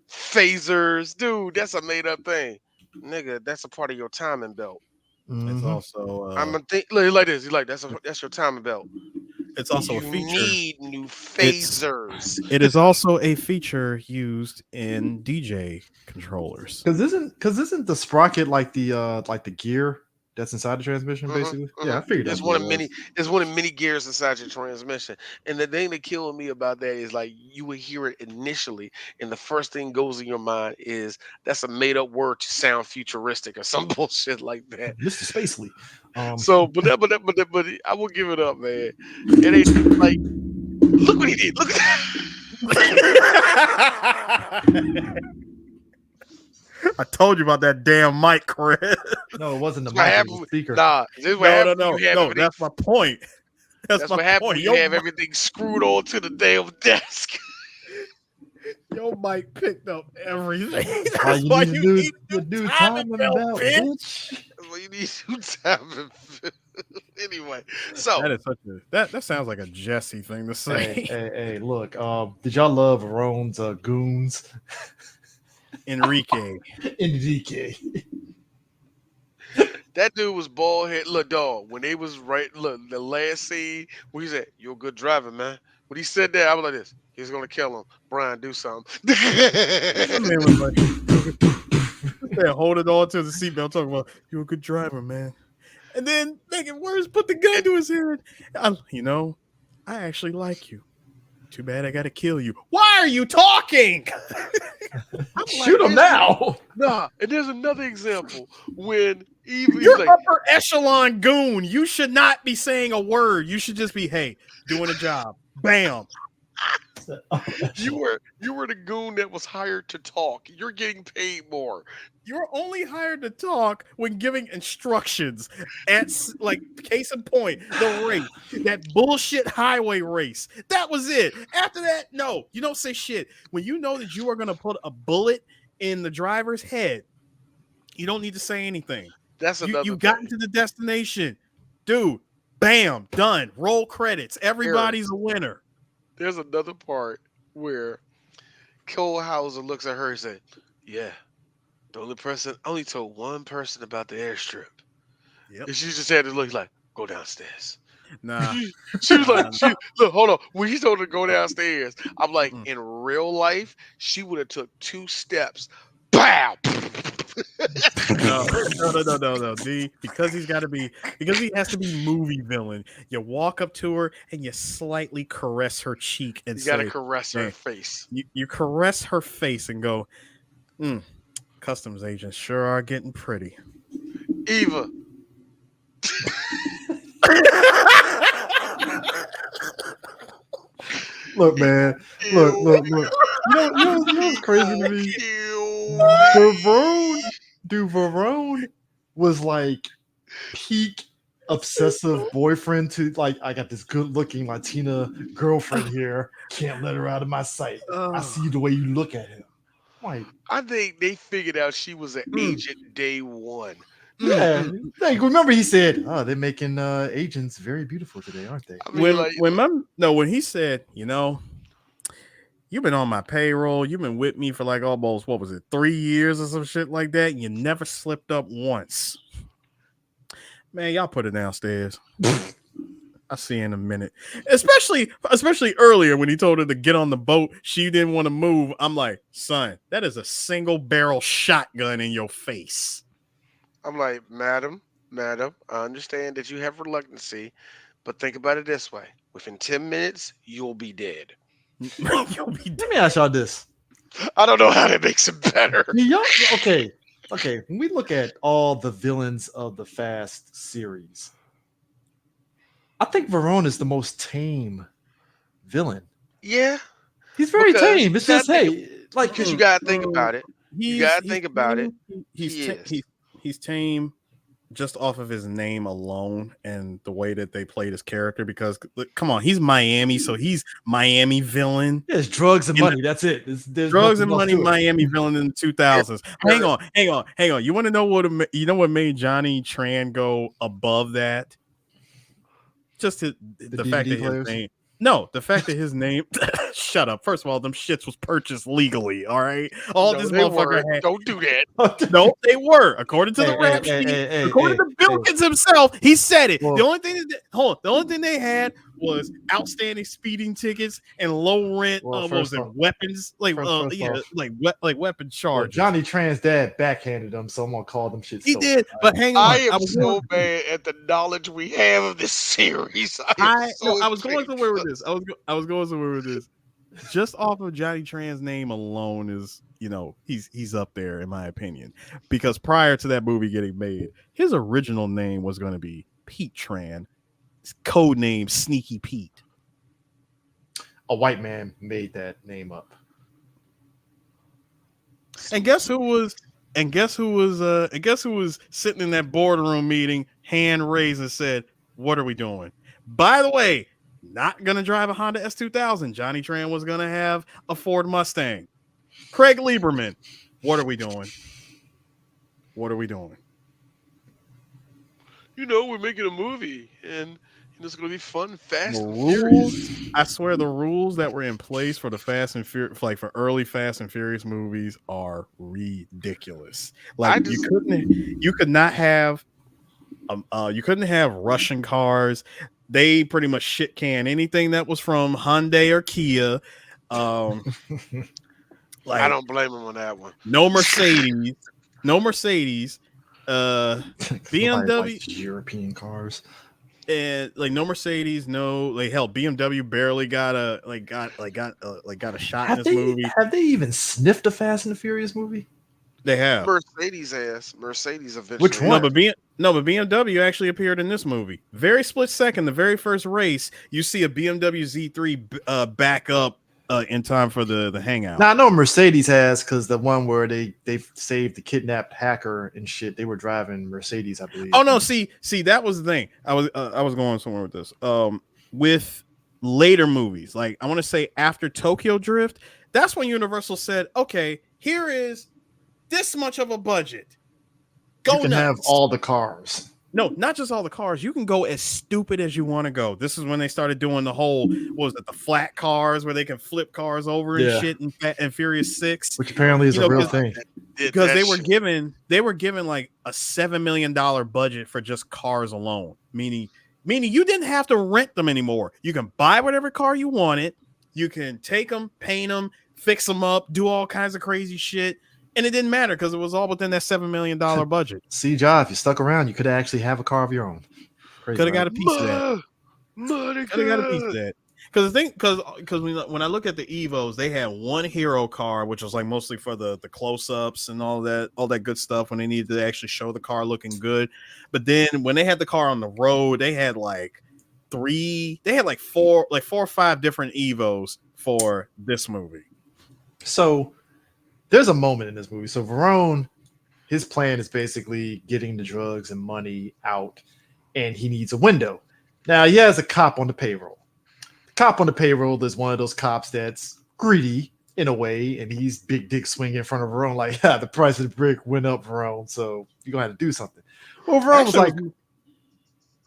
Phasers, dude. That's a made up thing, nigga. That's a part of your timing belt. It's also I'm gonna think like this. You like that's your timing belt. it's also You a feature. need new phasers. It is also a feature used in DJ controllers. Because isn't the sprocket like the gear that's inside the transmission, basically? Yeah, I figured It's that's one what of it many. was. It's one of many gears inside your transmission. And the thing that killed me about that is like you would hear it initially, and the first thing goes in your mind is that's a made up word to sound futuristic or some bullshit like that. Mr. Spacely. So, but I will give it up, man. It ain't like look what he did. Look at that. I told you about that damn mic, Chris. No, it wasn't the That's what mic, it was happened. the speaker. Nah, this is what happens when you have everything- That's my point. That's what happens when you have everything screwed onto the damn desk. Your mic picked up everything. Why That's you why need you need your to new do timing timing belt, belt, bitch. bitch. Well, you need to time it. Anyway, so That is such a that sounds like a Jesse thing to say. Hey, look. Did y'all love Verone's goons Enrique. in the DK? that dude was bald head. Look, dog. When they was look, the last scene where he said, "You're a good driver, man." When he said that, I was like this. He's gonna kill him. Brian, do something. That man was like, holding on to the seatbelt, talking about you're a good driver, man. And then make it worse, put the gun to his head. I actually like you. Too bad I gotta kill you. Why are you talking? Shoot him now. Nah, and there's another example when Eva You're like, upper echelon goon. You should not be saying a word. You should just be, hey, doing a job. Bam. you were the goon that was hired to talk. You're getting paid more. You're only hired to talk when giving instructions. Like, case in point, the race, that bullshit highway race. That was it. After that, no, you don't say shit. When you know that you are going to put a bullet in the driver's head, you don't need to say anything. That's another You thing. got into the destination. Dude, bam, done. Roll credits. Everybody's a winner. There's another part where Cole Hauser looks at her and said, "Yeah, the only told one person about the airstrip." Yep. And she just had to look like, "Go downstairs." Nah. She was like, look, hold on. When he told her to go downstairs, I'm like, Mm-mm. in real life, she would have took 2 steps. Bow. No, D. Because he has to be movie villain. You walk up to her and you slightly caress her cheek and You gotta say, caress her hey, face. you caress her face and go, customs agents sure are getting pretty. Eva. Look, man. Look. You know what's crazy to me? Verone was like peak obsessive boyfriend to like, I got this good looking Latina girlfriend here. Can't let her out of my sight. I see the way you look at him. Like, I think they figured out she was an agent day one. yeah. Like, remember he said, "Oh, they're making agents very beautiful today, aren't they?" I mean, when he said, you've been on my payroll, you've been with me for like almost 3 years or some shit like that, and you never slipped up once. Man, y'all put it downstairs. I'll see you in a minute. Especially earlier when he told her to get on the boat, she didn't want to move. I'm like, son, that is a single barrel shotgun in your face. I'm like, madam, I understand that you have reluctancy, but think about it this way. Within 10 minutes, you'll be dead. You'll be dead. Let me ask y'all this. I don't know how that makes it better. Okay. When we look at all the villains of the Fast series, I think Verone is the most tame villain. Yeah. He's very Because tame. It's just, because you gotta think about it. He's tame just off of his name alone and the way that they played his character. Because come on, he's Miami, so he's Miami villain. There's drugs and money. That's it. There's drugs and money. Miami villain in the 2000s. Hang on. You want to know what made Johnny Tran go above that? Just the fact that his name. No, the fact that his name. Shut up. First of all, them shits was purchased legally. All right. This motherfucker had. Don't do that. No, they were. According to the rap sheet, according to Bilkins himself, he said it. Well, the only thing they had was outstanding speeding tickets and low rent. Weapons? Like weapon charges. Johnny Tran's dad backhanded them, so I'm gonna call them shit. He did, but hang on. I am so bad at the knowledge we have of this series. I was going somewhere with this. I was going somewhere with this. Just off of Johnny Tran's name alone is, he's up there in my opinion. Because prior to that movie getting made, his original name was going to be Pete Tran. His code name Sneaky Pete. A white man made that name up. And guess who was sitting in that boardroom meeting, hand raised and said, "What are we doing?" By the way, not gonna drive a Honda S2000. Johnny Tran was gonna have a Ford Mustang. Craig Lieberman. What are we doing? What are we doing? We're making a movie, and it's going to be fun, The fast and rules, furious. I swear, the rules that were in place for the Fast and Furious, like for early Fast and Furious movies, are ridiculous. Like you could not have, you couldn't have Russian cars. They pretty much shit can anything that was from Hyundai or Kia. Like I don't blame him on that one. no Mercedes, no Mercedes. BMW European cars. And like no Mercedes, no like hell, BMW barely got a shot in this movie. Have they even sniffed a Fast and the Furious movie? They have. Mercedes eventually. Which one? But BMW actually appeared in this movie. Very split second, the very first race, you see a BMW Z3 back up in time for the hangout. Now I know Mercedes has, because the one where they saved the kidnapped hacker and shit, they were driving Mercedes, I believe. Oh no, see that was the thing. I was going somewhere with this. With later movies, like I want to say after Tokyo Drift, that's when Universal said, okay, here is this much of a budget. You can have all the cars. No, not just all the cars. You can go as stupid as you want to go. This is when they started doing the whole, what was it, the flat cars where they can flip cars over and shit and Furious 6. Which apparently is a real thing. Because they were given like a $7 million budget for just cars alone. Meaning you didn't have to rent them anymore. You can buy whatever car you wanted. You can take them, paint them, fix them up, do all kinds of crazy shit. And it didn't matter because it was all within that $7 million budget. See, John, if you stuck around, you could actually have a car of your own. Could have got a piece of that. Could have got a piece of that. Because when I look at the Evos, they had one hero car, which was like mostly for the close-ups and all that good stuff when they needed to actually show the car looking good. But then when they had the car on the road, they had four or five different Evos for this movie. So there's a moment in this movie. So Verone, his plan is basically getting the drugs and money out, and he needs a window. Now he has a cop on the payroll. The cop on the payroll is one of those cops that's greedy in a way, and he's big dick swinging in front of Verone like, the price of the brick went up, Verone, so you're gonna have to do something. Well, Verone was like,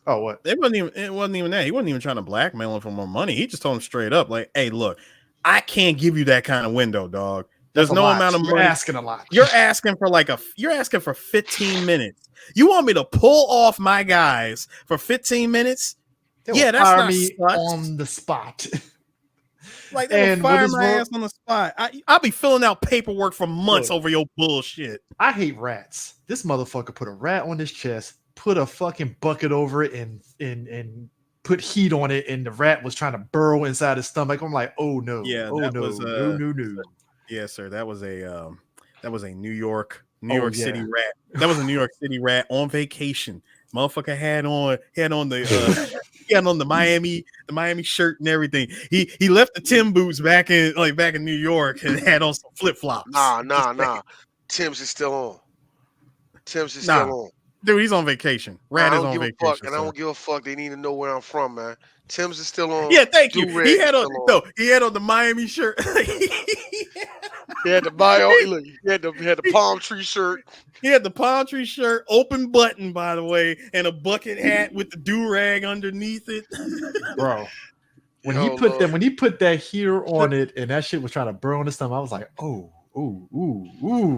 oh, what? It wasn't even that. He wasn't even trying to blackmail him for more money. He just told him straight up, like, hey, look, I can't give you that kind of window, dog. There's no amount of money. You're asking a lot. You're asking for 15 minutes. You want me to pull off my guys for 15 minutes? That's not me on the spot. Like they will fire my ass on the spot. I'll be filling out paperwork for months over your bullshit. I hate rats. This motherfucker put a rat on his chest, put a fucking bucket over it, and put heat on it, and the rat was trying to burrow inside his stomach. I'm like, oh no, yeah, no. Yeah, sir. That was a New York City rat. That was a New York City rat on vacation. Motherfucker had on the Miami shirt and everything. He left the Tim boots back in New York and had on some flip flops. Nah. Tim's is still on. Still on. Dude, he's on vacation. Rat is on vacation. And I don't give a fuck. They need to know where I'm from, man. Tim's is still on. Yeah, thank you. He had on the Miami shirt. He had the palm tree shirt. He had the palm tree shirt, open button, by the way, and a bucket hat with the do-rag underneath it. Bro, when he put that here on it and that shit was trying to burn his stomach, I was like, ooh.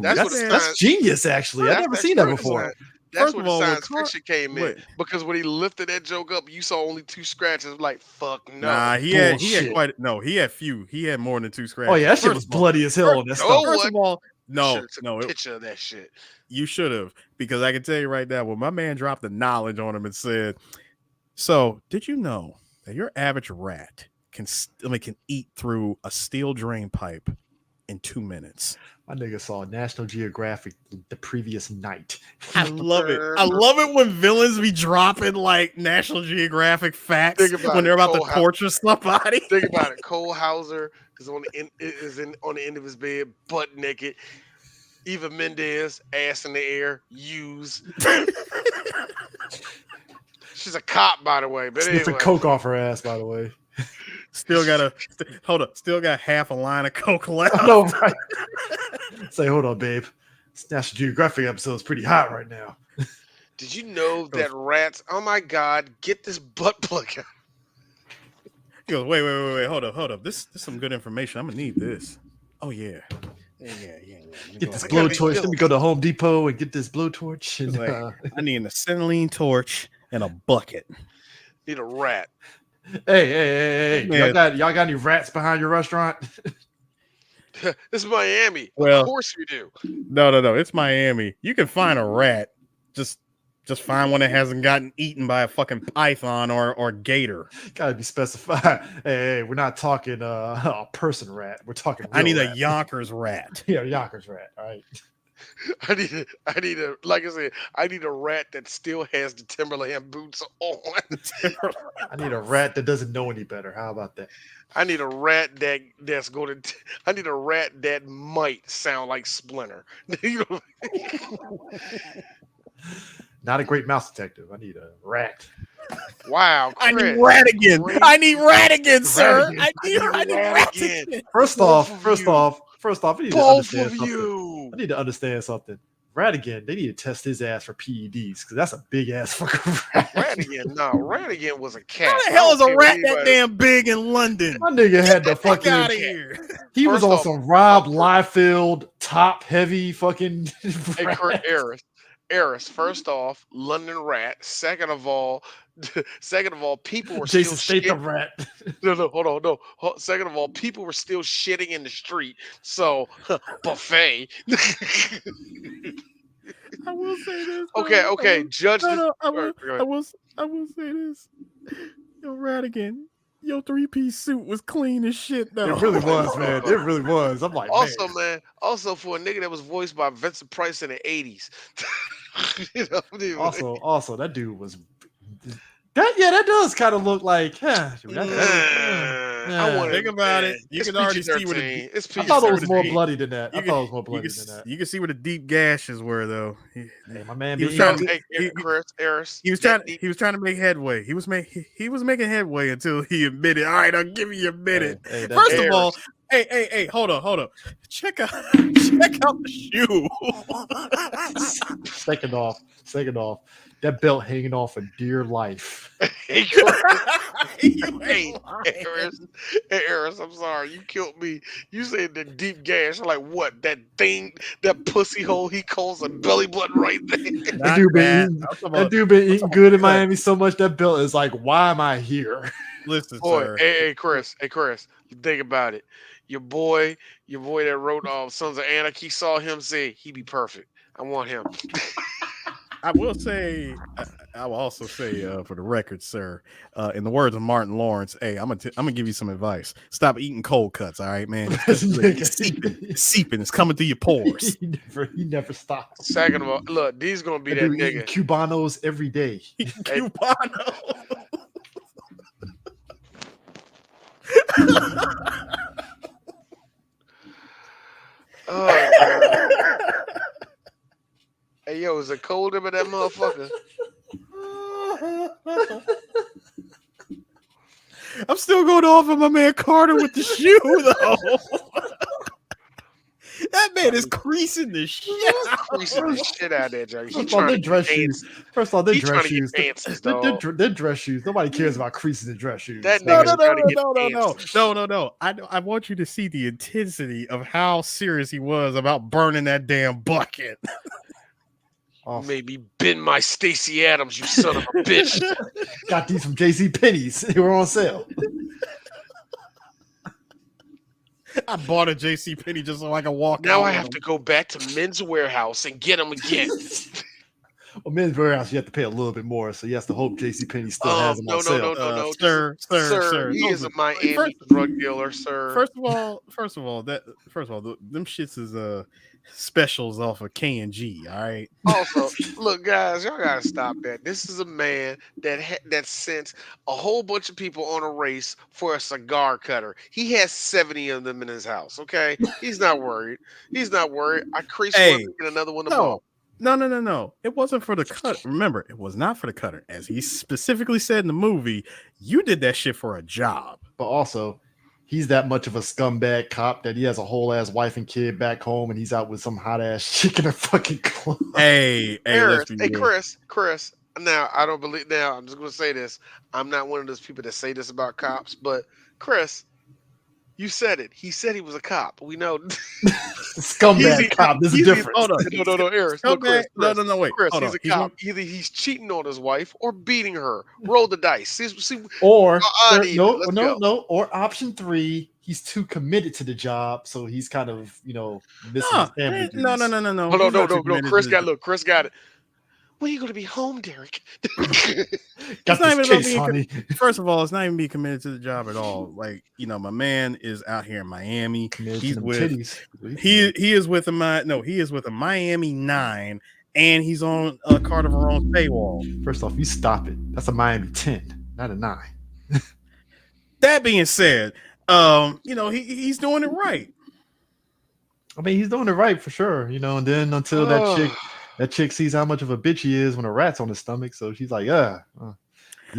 That's genius, actually. I've never seen that before. That's where the science fiction came in. Because when he lifted that joke up, you saw only 2 scratches. Like, fuck no. Nah, he had few. He had more than 2 scratches. Oh yeah, that shit was bloody as hell on that stuff. First of all, no, picture of that shit. You should have, because I can tell you right now, when my man dropped the knowledge on him and said, "So, did you know that your average rat can eat through a steel drain pipe in 2 minutes?" My nigga saw National Geographic the previous night. I love it. I love it when villains be dropping like National Geographic facts when they're about to torture somebody. Think about it. Cole Hauser is on the end of his bed, butt naked. Eva Mendes, ass in the air, She's a cop, by the way. But Sniffing coke off her ass, by the way. Still got hold up. Still got half a line of coke left. I know, right? Say, hold on, babe. This National Geographic episode is pretty hot right now. Did you know that rats? Oh my God! Get this butt plug out. He goes, wait. Hold up. This is some good information. I'm gonna need this. Oh yeah. Get this blowtorch. Let me go to Home Depot and get this blowtorch. And, I need an acetylene torch and a bucket. Need a rat. Hey. Y'all got any rats behind your restaurant? This is Miami. Well, of course we do. No. It's Miami. You can find a rat. Just find one that hasn't gotten eaten by a fucking python or gator. Gotta be specified. Hey, we're not talking a person rat. We're talking. I need rat. a Yonkers rat. Yeah, Yonkers rat. All right. I need a like I said, I need a rat that still has the Timberland boots on. I need a rat that doesn't know any better. How about that? I need a rat that's going to. I need a rat that might sound like Splinter. You know? Not a great mouse detective. I need a rat. Wow, I Chris. need rat again, sir. Rat again. I need rat again. First off, I need to Both understand of something. you. I need to understand something. Radigan, they need to test his ass for PEDs because that's a big ass fucking rat. Radigan was a cat. How the hell is a rat that damn big in London? My nigga had the Fuck fucking out of here. He was First on off- some Rob Liefeld top heavy fucking. Hey, Eris, first off, London rat. Second of all, people were Jason still Statham shitting. rat. No, hold on, no. Second of all, people were still shitting in the street. So buffet. I will say this. Okay. Judge this. I will say this. Yo, Radigan, your 3-piece suit was clean as shit, though. It really was, man. It really was. I'm like, man. Also for a nigga that was voiced by Vincent Price in the 80s. You know, dude, Also, that dude was. That does kind of look like. I want Think about it. You It's can already see what PG-13. It's I thought it was PG-13. more bloody than that. You can see where the deep gashes were, though. Hey, my man, He was being- trying to- Hey, Chris, Eris, He was trying to make headway. He was making headway until he admitted. All right, I'll give you a minute. Hey, that- First of all, hey, hold on. Check out the shoe. Second off, that belt hanging off for dear life. Hey, Eris, I'm sorry. You killed me. You said the deep gash. I'm like, what? That thing, that pussy hole he calls a belly button right there. That dude been eating good in Miami so much that belt is like, why am I here? Listen, Boy, sir. hey, Chris, think about it. Your boy that wrote Sons of Anarchy saw him say he be perfect. I want him. I will also say, for the record, sir, in the words of Martin Lawrence, hey, I'm gonna give you some advice. Stop eating cold cuts, all right, man. It's seeping. It's coming through your pores. he never stops. Second of all, look, these gonna be that Dude eating nigga. Cubanos every day. Cubano. Oh, God. Hey, yo, is it cold up in that motherfucker? I'm still going off of my man Carter with the shoe, though. That man is creasing the shit. Creasing the shit out of that joke. First of all, they're dress shoes. Dog. They're dress shoes. Nobody cares about creases in dress shoes. That No. nigga's I want you to see the intensity of how serious he was about burning that damn bucket. You made me bend my Stacey Adams, you son of a bitch. Got these from JC Penney's. They were on sale. I bought a JC Penney just so I can walk Now out I with have them. to go back to Men's Warehouse and get them again. Well, Men's Warehouse, you have to pay a little bit more, so you have to hope JC Penney still has them on sale. No, Sir. He is a Miami First- drug dealer, sir. First of all, them shits is specials off of K&G. All right. Also, look, guys, y'all gotta stop that. This is a man that sent a whole bunch of people on a race for a cigar cutter. He has 70 of them in his house. Okay, he's not worried. I creased one and get another one tomorrow. No. It wasn't for the cut. Remember, it was not for the cutter. As he specifically said in the movie, you did that shit for a job. But also, he's that much of a scumbag cop that he has a whole ass wife and kid back home, and he's out with some hot ass chick in a fucking club. Hey, Harris, let's be real. Chris. Now I don't believe. Now I'm just gonna say this. I'm not one of those people that say this about cops, but Chris, you said it. He said he was a cop. We know. Scumbag cop. There's a difference. Hold on. No, Harris. No, Chris. No, wait. Chris, Hold he's on. a cop. Either he's cheating on his wife or beating her. Roll the dice. See Or Let's go. no. Or option 3, he's too committed to the job, so he's kind of missing his family duties. No. No. Chris got it. When are you going to be home, Derek? Got this case, honey. First of all, it's not even being committed to the job at all. Like, my man is out here in Miami. He's with he is with a Miami 9, and he's on a Carter Verone's paywall. First off, you stop it. That's a Miami 10, not a 9. That being said, he's doing it right. I mean, he's doing it right for sure, and then until that chick sees how much of a bitch he is when a rat's on his stomach, so she's like, you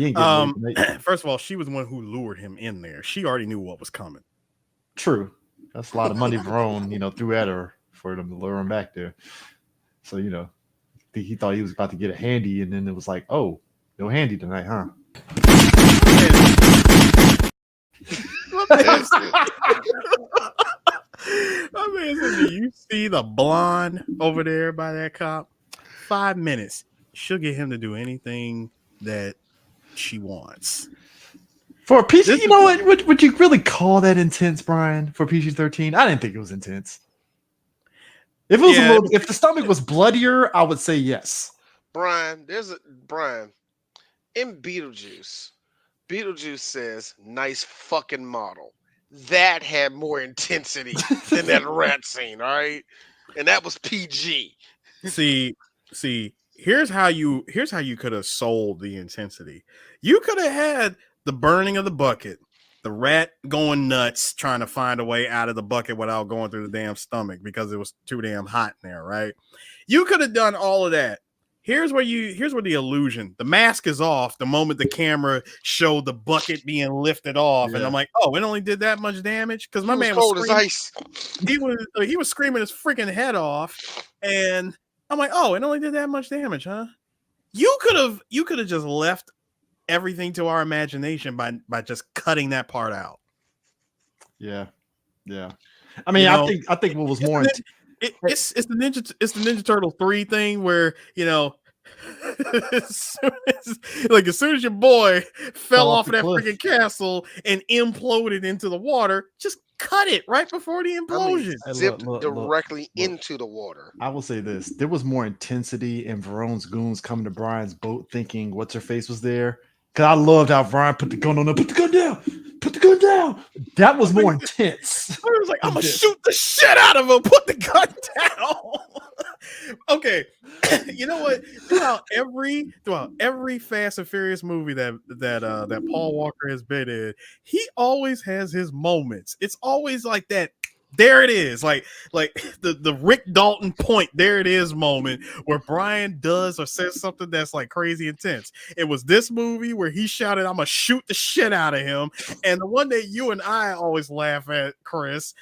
ain't getting first of all, she was the one who lured him in there. She already knew what was coming. True. That's a lot of money Verone, threw at her for them to lure him back there. So, he thought he was about to get a handy, and then it was like, oh, no handy tonight, huh? My man said, do you see the blonde over there by that cop? 5 minutes. She'll get him to do anything that she wants. For a PG, what? Would you really call that intense, Brian? For PG-13? I didn't think it was intense. If it was if the stomach was bloodier, I would say yes. Brian, in Beetlejuice says, nice fucking model. That had more intensity than that rat scene, all right? And that was PG. See, here's how you could have sold the intensity. You could have had the burning of the bucket, the rat going nuts trying to find a way out of the bucket without going through the damn stomach because it was too damn hot in there, right? You could have done all of that. Here's where the illusion. The mask is off the moment the camera showed the bucket being lifted off, and I'm like, oh, it only did that much damage because my man was cold as ice. He was screaming his freaking head off, and I'm like, oh, it only did that much damage, huh? You could have just left everything to our imagination by just cutting that part out. Yeah. I mean, I think what was more. It's the Ninja Turtle 3 thing where as soon as your boy fell off that freaking castle and imploded into the water, just cut it right before the implosion. Zipped directly into the water. I will say this: there was more intensity in Verone's goons coming to Brian's boat, thinking what's her face was there. Because I loved how Brian put the gun on her. Put the gun down. Put the gun down. That was more intense. I was like, I'm gonna shoot the shit out of him. Put the gun down. Okay, you know what? Throughout every Fast and Furious movie that Paul Walker has been in, he always has his moments. It's always like that. There it is, like the Rick Dalton point. There it is moment where Brian does or says something that's like crazy intense. It was this movie where he shouted, "I'm gonna shoot the shit out of him," and the one that you and I always laugh at, Chris.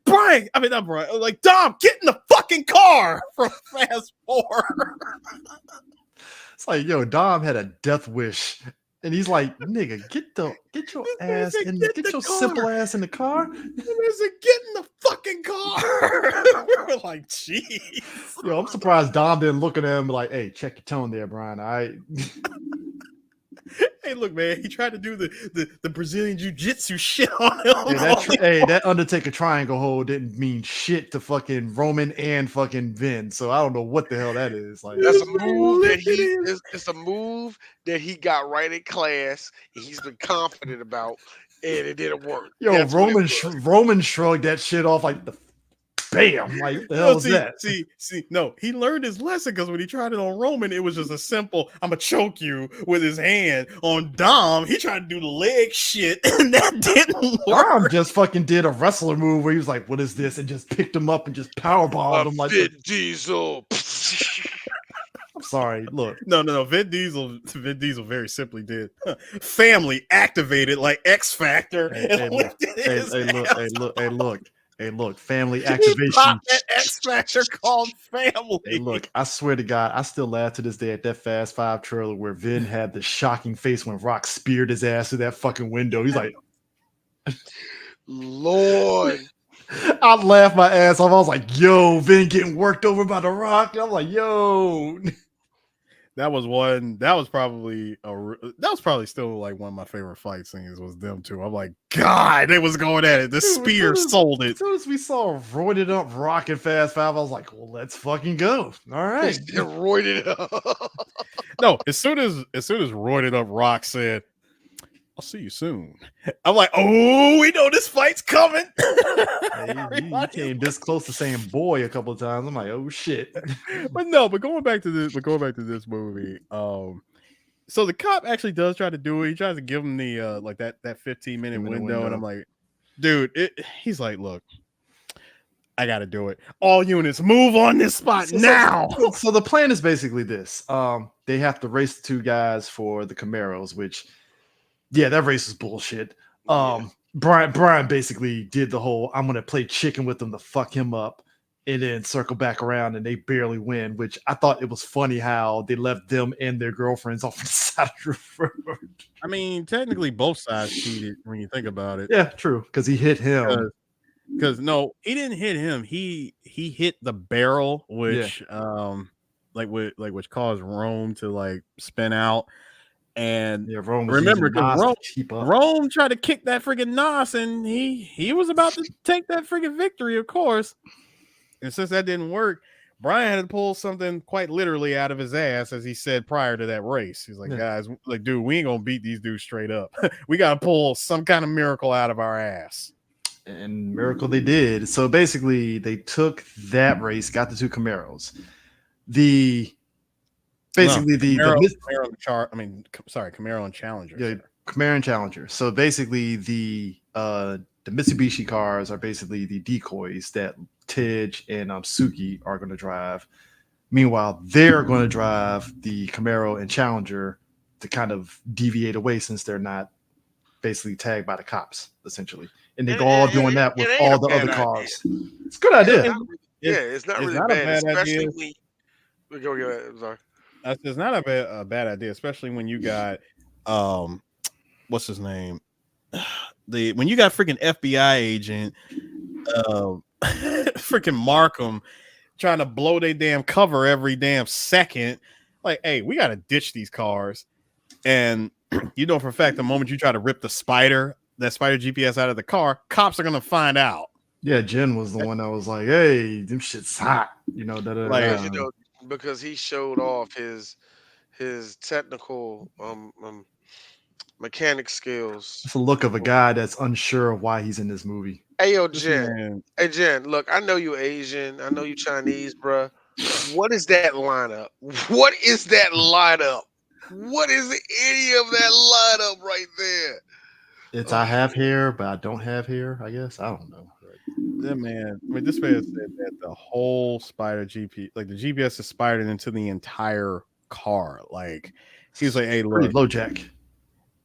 Not Brian. Like, Dom, get in the fucking car from Fast 4. It's like, yo, Dom had a death wish. And he's like, nigga, get your ass in, get your simple ass in the car. He said, get in the fucking car. We were like, jeez. Yo, I'm surprised Dom didn't look at him like, hey, check your tone there, Brian. All right. Hey, look, man, he tried to do the Brazilian jiu-jitsu shit on him. That Undertaker triangle hold didn't mean shit to fucking Roman and fucking Vin. So I don't know what the hell that is. Like, that's a move it's a move that he got right in class and he's been confident about, and it didn't work. Yo, that's Roman shrugged that shit off like the bam, like the hell was that? No, he learned his lesson because when he tried it on Roman, it was just a simple, I'm gonna choke you with his hand. On Dom, he tried to do the leg shit, and that didn't work. Dom just fucking did a wrestler move where he was like, what is this? And just picked him up and just powerbombed him like Vin Diesel. sorry. Look, No. Vin Diesel very simply did family activated like X Factor and lifted his ass. Look. Family He activation. popped that X Factor called family. Hey, look, I swear to God, I still laugh to this day at that Fast Five trailer where Vin had the shocking face when Rock speared his ass through that fucking window. He's like, Lord. I laughed my ass off. I was like, yo, Vin getting worked over by the Rock. I'm like, yo. That was probably still like one of my favorite fight scenes was them two. I'm like, God, they was going at it. The spear sold it. As soon as we saw roided up Rock and Fast Five, I was like, well, let's fucking go. All right. They roided up. No, as soon as roided up Rock said, I'll see you soon. I'm like, oh, we know this fight's coming. He came this close to saying boy a couple of times. I'm like, oh shit. But going back to this movie, so the cop actually does try to do it. He tries to give him the like that 15-minute window, and I'm like, dude, he's like, look, I gotta do it. All units move on this spot now. So the plan is basically this. They have to race the two guys for the Camaros, which that race is bullshit. Brian basically did the whole I'm gonna play chicken with them to fuck him up and then circle back around, and they barely win, which I thought it was funny how they left them and their girlfriends off the side of the road. I mean, technically both sides cheated when you think about it. Yeah, true, because he hit him. Because no, he didn't hit him. He hit the barrel, which which caused Rome to like spin out. And remember, because Rome tried to kick that freaking Nos, and he was about to take that freaking victory, of course. And since that didn't work, Brian had to pull something quite literally out of his ass, as he said prior to that race. He's like, guys, like, dude, we ain't gonna beat these dudes straight up. We gotta pull some kind of miracle out of our ass. And miracle they did. So basically, they took that race, got the two Camaros. Camaro and Challenger. Yeah, Camaro and Challenger. So basically, the Mitsubishi cars are basically the decoys that Tej and Suki are going to drive. Meanwhile, they're going to drive the Camaro and Challenger to kind of deviate away, since they're not basically tagged by the cops, essentially. And they go all doing that with all the other cars. It's a good idea. It's not really bad, especially when I'm sorry. It's not a bad idea, especially when you got what's his name? When you got freaking FBI agent freaking Markham trying to blow their damn cover every damn second. Like, hey, we gotta ditch these cars. And you know for a fact the moment you try to rip that Spider GPS out of the car, cops are gonna find out. Yeah, Jen was the one that was like, hey, them shit's hot. Because he showed off his technical mechanic skills. It's the look of a guy that's unsure of why he's in this movie. Hey, yo, Jen. Hey, Jen, look, I know you Asian. I know you Chinese, bruh. What is that lineup? What is that lineup? What is any of that lineup right there? It's I have hair, but I don't have hair, I guess. I don't know. Yeah, man. I mean, this man said that the whole Spider GP, like the GPS is spidered into the entire car. Like, he was like, hey, look. Low jack.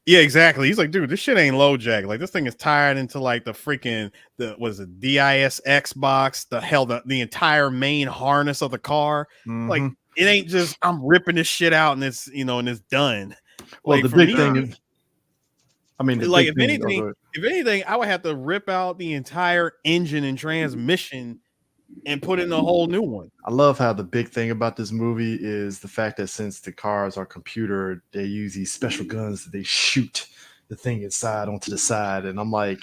Yeah, exactly. He's like, dude, this shit ain't low jack. Like, this thing is tied into like the freaking DISX box, the entire main harness of the car. Mm-hmm. Like, it ain't just I'm ripping this shit out and it's and it's done. Well, like, the big thing is, if anything, I would have to rip out the entire engine and transmission and put in a whole new one. I love how the big thing about this movie is the fact that since the cars are computer, they use these special guns that they shoot the thing inside onto the side. And I'm like,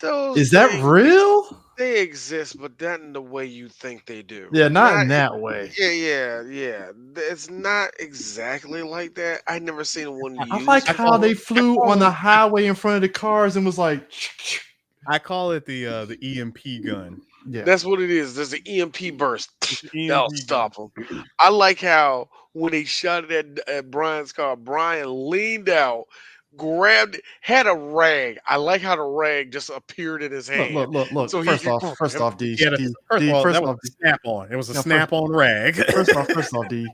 is that real? They exist, but not in the way you think they do. Yeah, not in that way. Yeah. It's not exactly like that. I never seen one used. I like how they flew on the highway in front of the cars and was like. I call it the EMP gun. Yeah, that's what it is. There's an EMP burst. That'll stop them. I like how when they shot it at Brian's car, Brian leaned out, grabbed it, had a rag. I like how the rag just appeared in his hand. Look. So first off, D. That was a snap-on. It was a snap-on rag. First off, D.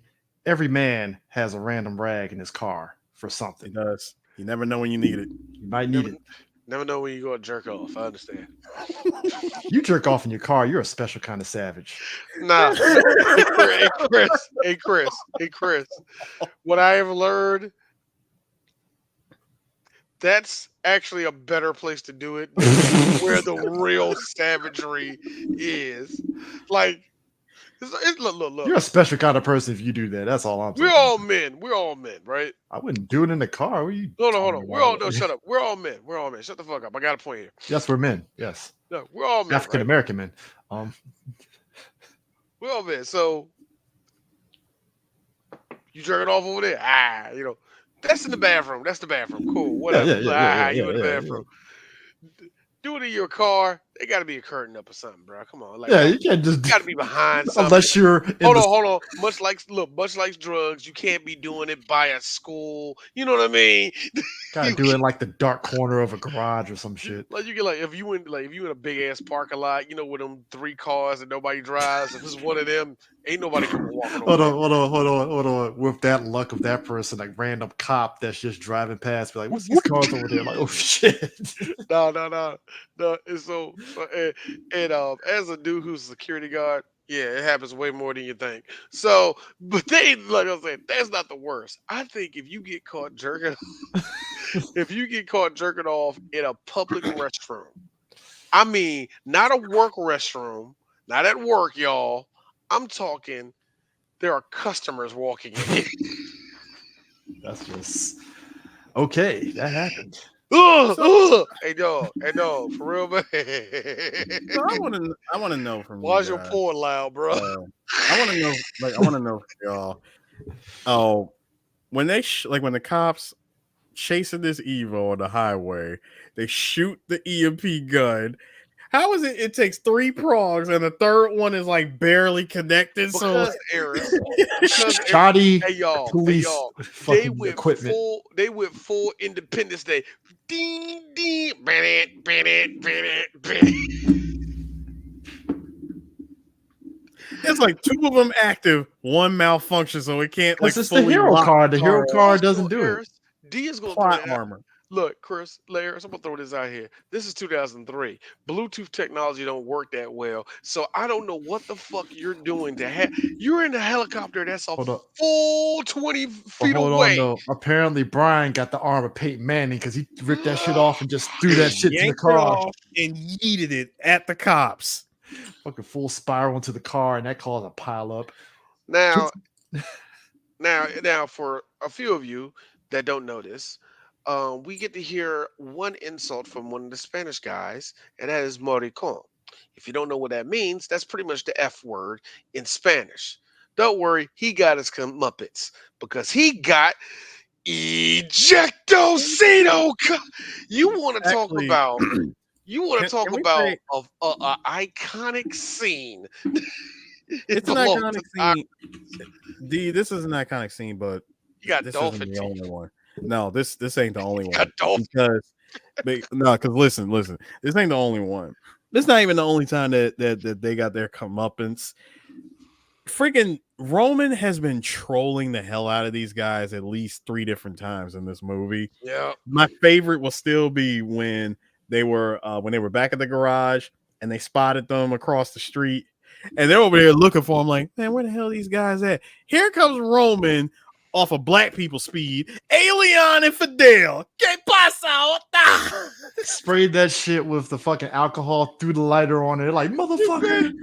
every man has a random rag in his car for It something. does. You never know when you need it. You might Never, need it. never know when you go to jerk off. I understand. You jerk off in your car, you're a special kind of savage. Nah. Hey, Chris. Hey, Chris. Hey, Chris. What I have learned, that's actually a better place to do it than where the real savagery is. Like, look. You're a special kind of person if you do that. That's all I'm We're saying. all men. We're all men, right? I wouldn't do it in the car. What are you Hold talking on. We're all about? no. Shut up. We're all men. We're all men. Shut the fuck up. I got a point here. Yes, we're men. Yes. No, we're all men, African right? American men. Um, We're all men. So you jerking off over there? That's in the bathroom. That's the bathroom. Cool. Whatever. You in the yeah. bathroom. Do it in your car. They got to be a curtain up or something, bro. Come on, like Yeah, you can't just got to be behind something. unless you're in Hold on. Much like drugs, you can't be doing it by a school. You know what I mean? gotta do it in like the dark corner of a garage or some shit. Like you get if you in a big ass parking lot, with them 3 cars and nobody drives. If it's one of them, ain't nobody coming walking over. Hold on. With that luck of that person, like random cop that's just driving past, be like, "What's these cars over there?" Like, oh shit. No. And as a dude who's a security guard, yeah, it happens way more than you think. So, but like I said, that's not the worst. I think if you get caught jerking, off in a public restroom, I mean, not a work restroom, not at work, y'all. I'm talking. There are customers walking in. That's just okay. That happened. Hey dog, for real, man. So I want to know from Why's you your guys. porn loud, bro? I want to know, from y'all. Oh, when they when the cops chasing this Evo on the highway, they shoot the EMP gun. How is it? It takes 3 prongs, and the third one is like barely connected. Because Eris, Shoddy hey y'all, police they fucking went equipment. full Independence Day. Ding ding, ban. It's like 2 of them active, 1 malfunction, so it can't like It's the fully hero lock card. The hero car card doesn't do it. Eris, D is gonna plot throw that. armor. Look, Chris, Eris, I'm gonna throw this out here. This is 2003. Bluetooth technology don't work that well, so I don't know what the fuck you're doing to have. You're in a helicopter that's a Hold up. full 20 But feet hold away. on though. Apparently Brian got the arm of Peyton Manning because he ripped that shit off and just threw that shit to the Yanked it car. off and yeeted it at the cops. Fucking full spiral into the car, and that caused a pile up. Now, for a few of you that don't know this, we get to hear one insult from one of the Spanish guys, and that is maricon. If you don't know what that means, that's pretty much the F word in Spanish. Don't worry, he got his comeuppance because he got ejectocito. You want to talk Actually, about? You want to talk can we about say- a iconic scene? It's an iconic scene. D, this is an iconic scene, but You got this dolphin isn't the teeth. only one. No, this ain't the only one. Got dolphin. Because listen, this ain't the only one. This not even the only time that they got their comeuppance. Freaking Roman has been trolling the hell out of these guys at least 3 different times in this movie. Yeah. My favorite will still be when they were back at the garage and they spotted them across the street and they're over there looking for them like, man, where the hell are these guys at? Here comes Roman off of black people speed. Alien and Fidel. Que pasa? Sprayed that shit with the fucking alcohol, threw the lighter on it. Like, motherfucker.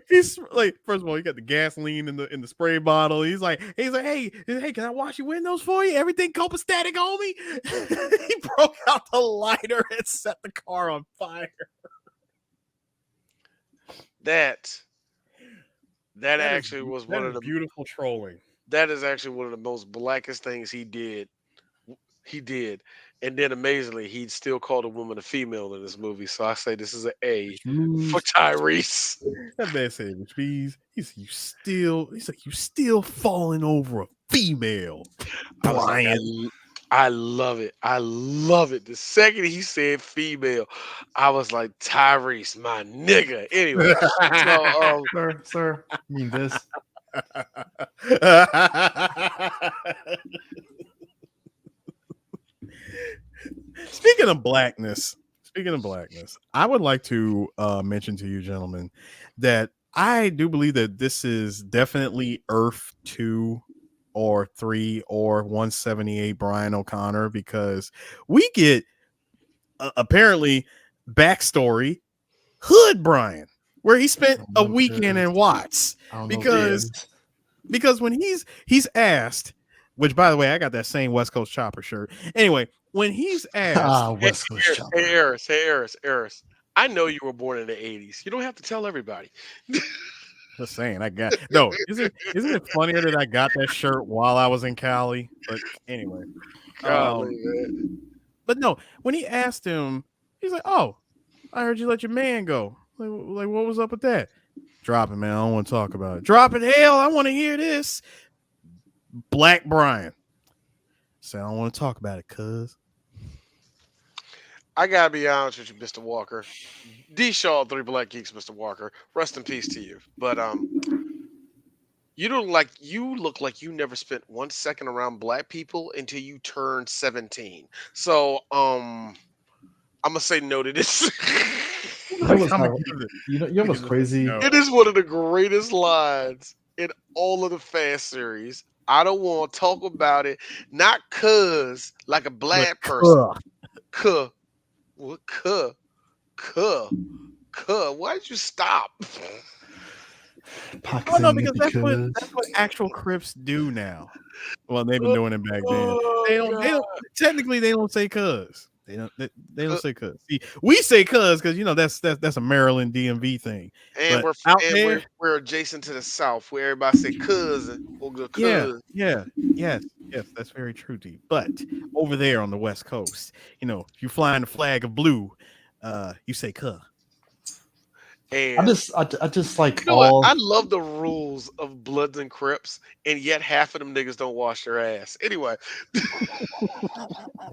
He's like, first of all, he got the gasoline in the spray bottle. He's like, hey, can I wash your windows for you? Everything copacetic, homie. He broke out the lighter and set the car on fire. That actually was one of the beautiful trolling. That is actually one of the most blackest things he did. And then amazingly, he still called a woman a female in this movie. So I say this is an A for Tyrese. That man said, which means he's like, you still falling over a female. Brian. I love it. The second he said female, I was like, Tyrese, my nigga. Anyway, so Sir, I mean this. Speaking of blackness, I would like to mention to you, gentlemen, that I do believe that this is definitely Earth 2 or 3 or 178 Brian O'Connor, because we get apparently backstory Hood Brian, where he spent a weekend in Watts, because when he's asked, which by the way, I got that same West Coast Chopper shirt. Anyway, when he's asked, West Coast Chopper. Hey, Eris. I know you were born in the 80s. You don't have to tell everybody. just saying, I got no. Isn't it funnier that I got that shirt while I was in Cali? But anyway, Golly, man. but no, when he asked him, he's like, "Oh, I heard you let your man go. Like what was up with that?" Drop it, man. I don't want to talk about it. Drop it, hell. I want to hear this. Black Brian said, "I don't want to talk about it, cuz." I gotta be honest with you, Mr. Walker. D Shaw, 3 Black Geeks, Mr. Walker. Rest in peace to you. But you look like you never spent 1 second around black people until you turned 17. So I'm gonna say no to this. You know what's crazy? No. It is one of the greatest lines in all of the Fast series. I don't want to talk about it, not cuz like a black person. Cuh. What cuh? Cuh. Why did you stop? Oh no, because that's what actual Crips do now. Well, they've been doing it back then. They don't technically they don't say cuz. They don't say cuz. See, we say cuz because that's a Maryland DMV thing. And we're adjacent to the South where everybody say cousin or the cousin. Yes, that's very true, D. But over there on the West Coast, if you flying the flag of blue, you say cuz. And I just like what? I love the rules of Bloods and Crips, and yet half of them niggas don't wash their ass. Anyway.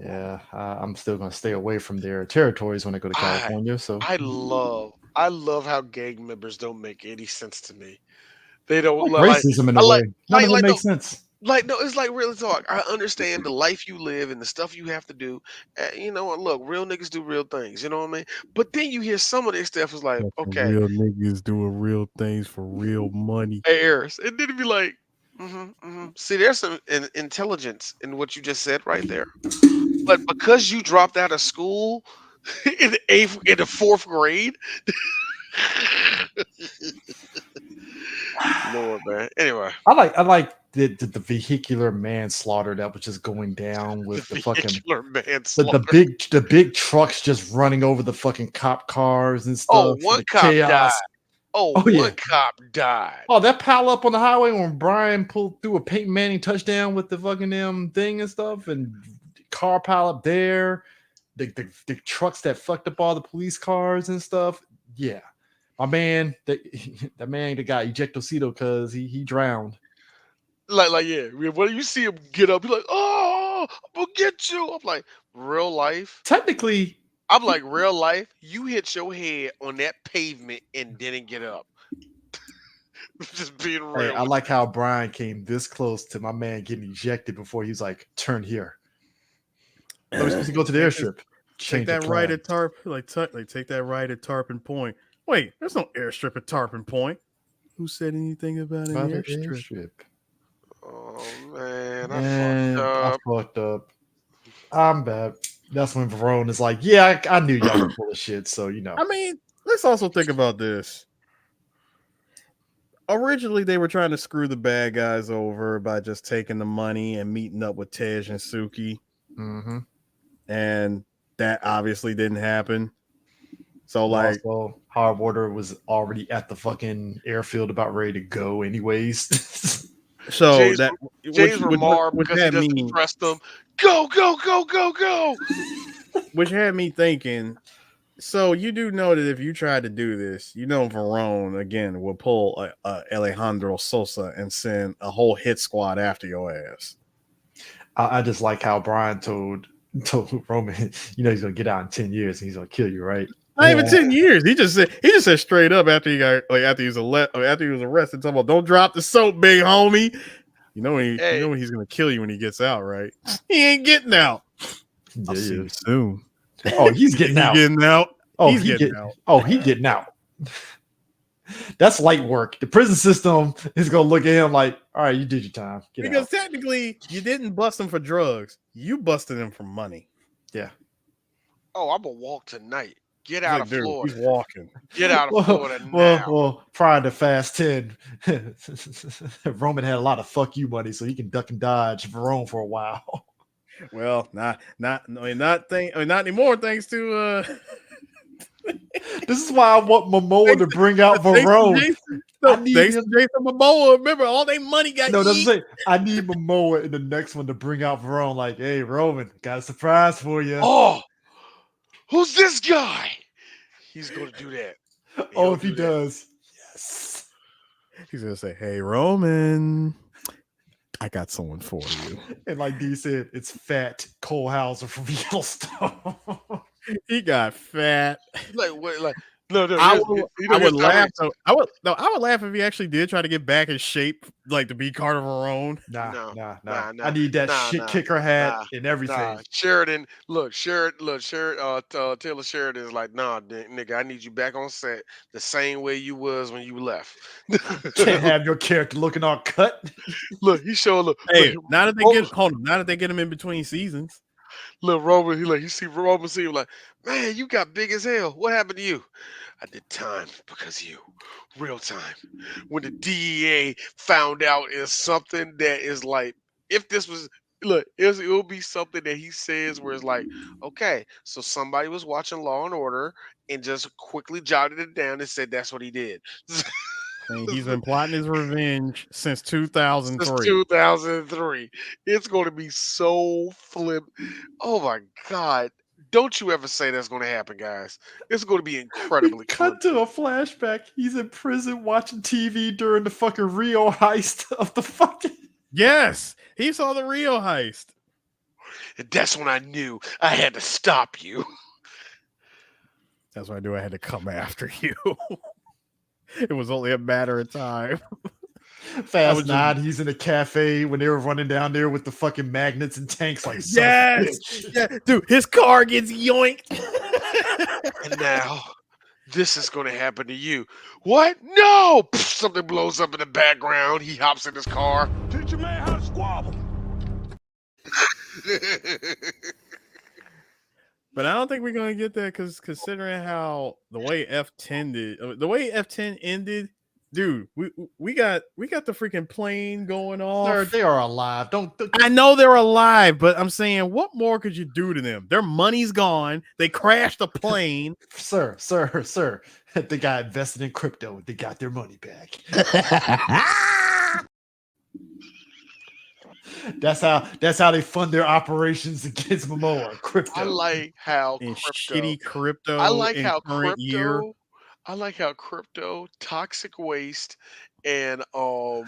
Yeah, I'm still gonna stay away from their territories when I go to California. So I love how gang members don't make any sense to me. They don't racism in a way. None of it makes sense. Like, no, it's like real talk. I understand the life you live and the stuff you have to do. You know what? Look, real niggas do real things. You know what I mean? But then you hear some of this stuff is like, okay, real niggas doing real things for real money. Airs, and then it'd be like, see, there's some intelligence in what you just said right there. But because you dropped out of school in the 4th grade. Lord, man. Anyway, I like the vehicular manslaughter that was just going down with the fucking manslaughter. the big trucks just running over the fucking cop cars and stuff. Oh, one cop died. One cop died. Oh, that pile up on the highway when Brian pulled through a Peyton Manning touchdown with the fucking thing and stuff, and car pile up there. The trucks that fucked up all the police cars and stuff. Yeah. My man, that man that got ejectocito because he drowned. Like, yeah. When you see him get up, you're like, oh, I'm gonna get you. I'm like, real life. Technically, I'm like, real life. You hit your head on that pavement and didn't get up. Just being real. Hey, I like how Brian came this close to my man getting ejected before he was like, turn here. So we're supposed to go to the airstrip. Take that right at take that right at Tarpon Point. Wait, there's no airstrip at Tarpon Point. Who said anything about an airstrip? Oh man, I fucked up. I'm bad. That's when Verone is like, yeah, I knew y'all were full of shit. So I mean, let's also think about this. Originally, they were trying to screw the bad guys over by just taking the money and meeting up with Tej and Suki. Mm-hmm. And that obviously didn't happen. So, like, also, Hard Water was already at the fucking airfield about ready to go, anyways. So James Remar, because he doesn't trust them. Go, go, go, go, go. Which had me thinking. So you do know that if you tried to do this, Verone again will pull Alejandro Sosa and send a whole hit squad after your ass. I just like how Brian told Roman, he's gonna get out in 10 years and he's gonna kill you, right? Not even 10 years. He just said straight up after he was arrested, talking about, don't drop the soap, big homie. You know when he's gonna kill you when he gets out, right? He ain't getting out. I'll see you soon. Oh, he's getting out. Getting out. Oh, he's getting out. Oh, he getting out. That's light work. The prison system is gonna look at him like, all right, you did your time. Because technically, you didn't bust him for drugs. You busted him for money. Yeah. Oh, I'm gonna walk tonight. Get out of Florida. He's walking. Get out of Florida now. Well, prior to Fast 10, Roman had a lot of fuck you money, so he can duck and dodge Verone for a while. Well, not anymore, thanks to This is why I want Momoa to bring out Verone. Thanks to Jason Momoa. Remember, all their money got I need Momoa in the next one to bring out Verone. Like, hey, Roman, got a surprise for you. Oh, who's this guy? He's going to do that. If he does, yes. He's going to say, hey, Roman, I got someone for you. And like D said, it's fat Cole Hauser from Yellowstone. He got fat. Like what? Like no. I would laugh. I would laugh if he actually did try to get back in shape, like to be Carter Verone. Nah. I need that shit kicker hat and everything. Taylor Sheridan is like, nah, nigga, I need you back on set the same way you was when you left. Can't have your character looking all cut. Look, he showed Hey, now that they get him in between seasons. Look, Roman, he see Roman see him like, man, you got big as hell. What happened to you? I did time because of you. Real time. When the DEA found out is something that is like, if this was, look, it will be something that he says where it's like, okay, so somebody was watching Law and Order and just quickly jotted it down and said that's what he did. And he's been plotting his revenge since 2003. Since 2003. It's going to be so flip. Oh my God. Don't you ever say that's going to happen, guys. It's going to be incredibly cut to a flashback. He's in prison watching TV during the fucking Rio heist of the fucking... Yes, he saw the Rio heist. And that's when I knew I had to stop you. That's why I knew I had to come after you. It was only a matter of time. Fast 9, he's in a cafe when they were running down there with the fucking magnets and tanks. Like, yes, yeah, dude, his car gets yoinked. And now this is going to happen to you. What? No! Pff, something blows up in the background. He hops in his car. Teach a man how to squabble. But I don't think we're gonna get that because considering how the way F10 ended, dude, we got the freaking plane going off. They are alive. I know they're alive, but I'm saying, what more could you do to them? Their money's gone. They crashed the plane. Sir. They got invested in crypto. They got their money back. That's how they fund their operations against Momoa. Crypto. I like how shitty crypto. I like how crypto. I like how crypto, toxic waste, and a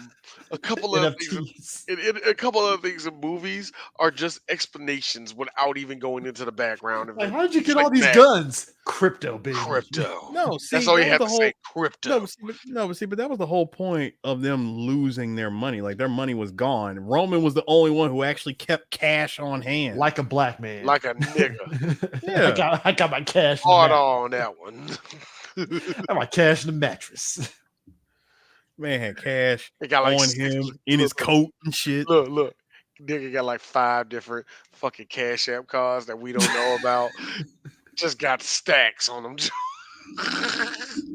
couple of things. A couple of things in movies are just explanations without even going into the background of it. How'd you get all these guns? Crypto, baby. Crypto. No, see, that's all you have to say. Crypto. But that was the whole point of them losing their money. Like, their money was gone. Roman was the only one who actually kept cash on hand, like a black man, like a nigga. Yeah, I got my cash. Hard on that one. I got my cash in the mattress. Man had cash got like on him in his coat and shit. Look. Nigga got like 5 different fucking Cash App cards that we don't know about. Just got stacks on them.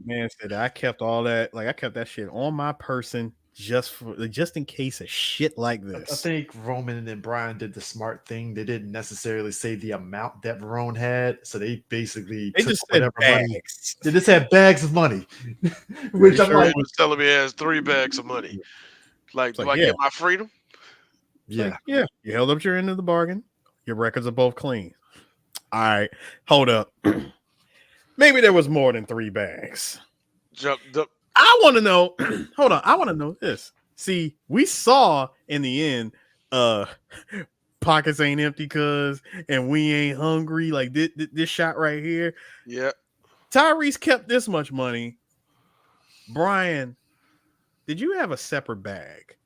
Man said I kept all that. Like, I kept that shit on my person just in case of shit like this. I think Roman and Brian did the smart thing. They didn't necessarily say the amount that Verone had, so they basically just said bags. They just had bags of money. Which I'm like, was telling me he has 3 bags of money. Like, do I get my freedom? Yeah. You held up your end of the bargain. Your records are both clean. All right, hold up. Maybe there was more than 3 bags. I want to know. Hold on. I want to know this. See, we saw in the end, pockets ain't empty, cuz, and we ain't hungry. Like this shot right here. Yeah. Tyrese kept this much money. Brian, did you have a separate bag?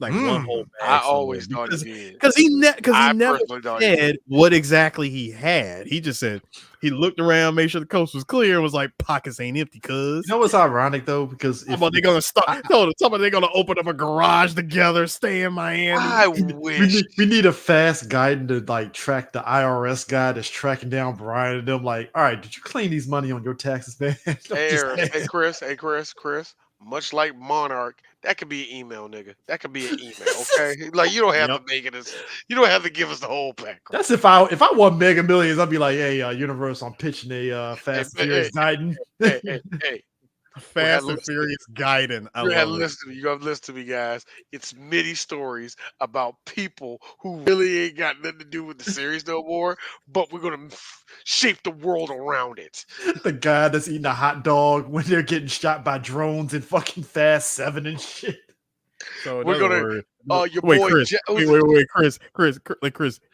Like one whole I bag always somewhere? thought he did. Because he I never personally thought he did. said what exactly he had. He just said he looked around, made sure the coast was clear, and was like, "Pockets ain't empty." Cuz You know what's ironic though? Because they're gonna start. They're gonna open up a garage together, stay in Miami. I wish. we need a fast guide to like track the IRS guy that's tracking down Brian and them. Like, all right, did you claim these money on your taxes, man? Hey, Chris. Much like Monarch, that could be an email, nigga. That could be an email. Okay, like you don't have to make it. You don't have to give us the whole background. That's if I won Mega Millions, I'd be like, hey, Universe, I'm pitching a Fast and Furious Titan. Hey. Fast and Furious Gaiden. You gotta listen to me, guys. It's many stories about people who really ain't got nothing to do with the series no more, but we're gonna shape the world around it. The guy that's eating a hot dog when they're getting shot by drones in fucking Fast 7 and shit. So we're gonna. Your wait, boy. Chris, Chris,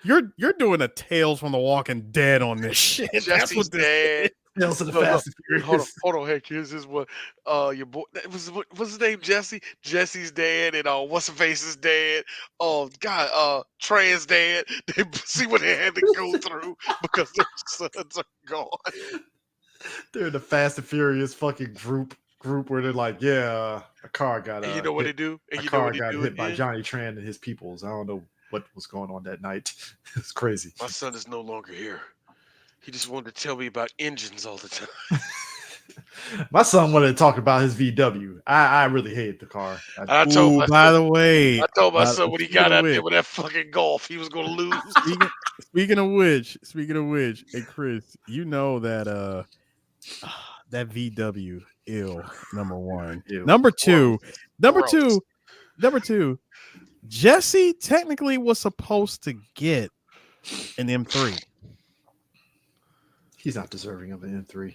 you're doing a Tales from the Walking Dead on this shit. That's what this is. Tales of the Fast and Furious. Hold on. Hey, kids, this is what your boy. What's his name? Jesse. Jesse's dad, and what's her face's dad. Oh God, Trey's dad. They see what they had to go through because their sons are gone. They're in the Fast and Furious fucking group where they're like, yeah, a car got you know what they do? A car got hit by Johnny Tran and his peoples. I don't know what was going on that night. It's crazy. My son is no longer here. He just wanted to tell me about engines all the time. My son wanted to talk about his VW. I really hate the car. I told my son when he got out there with that fucking Golf, he was going to lose. Speaking of which, hey Chris, you know that that VW ill number one. Ew. Number two. Jesse technically was supposed to get an M3. He's not deserving of an M3.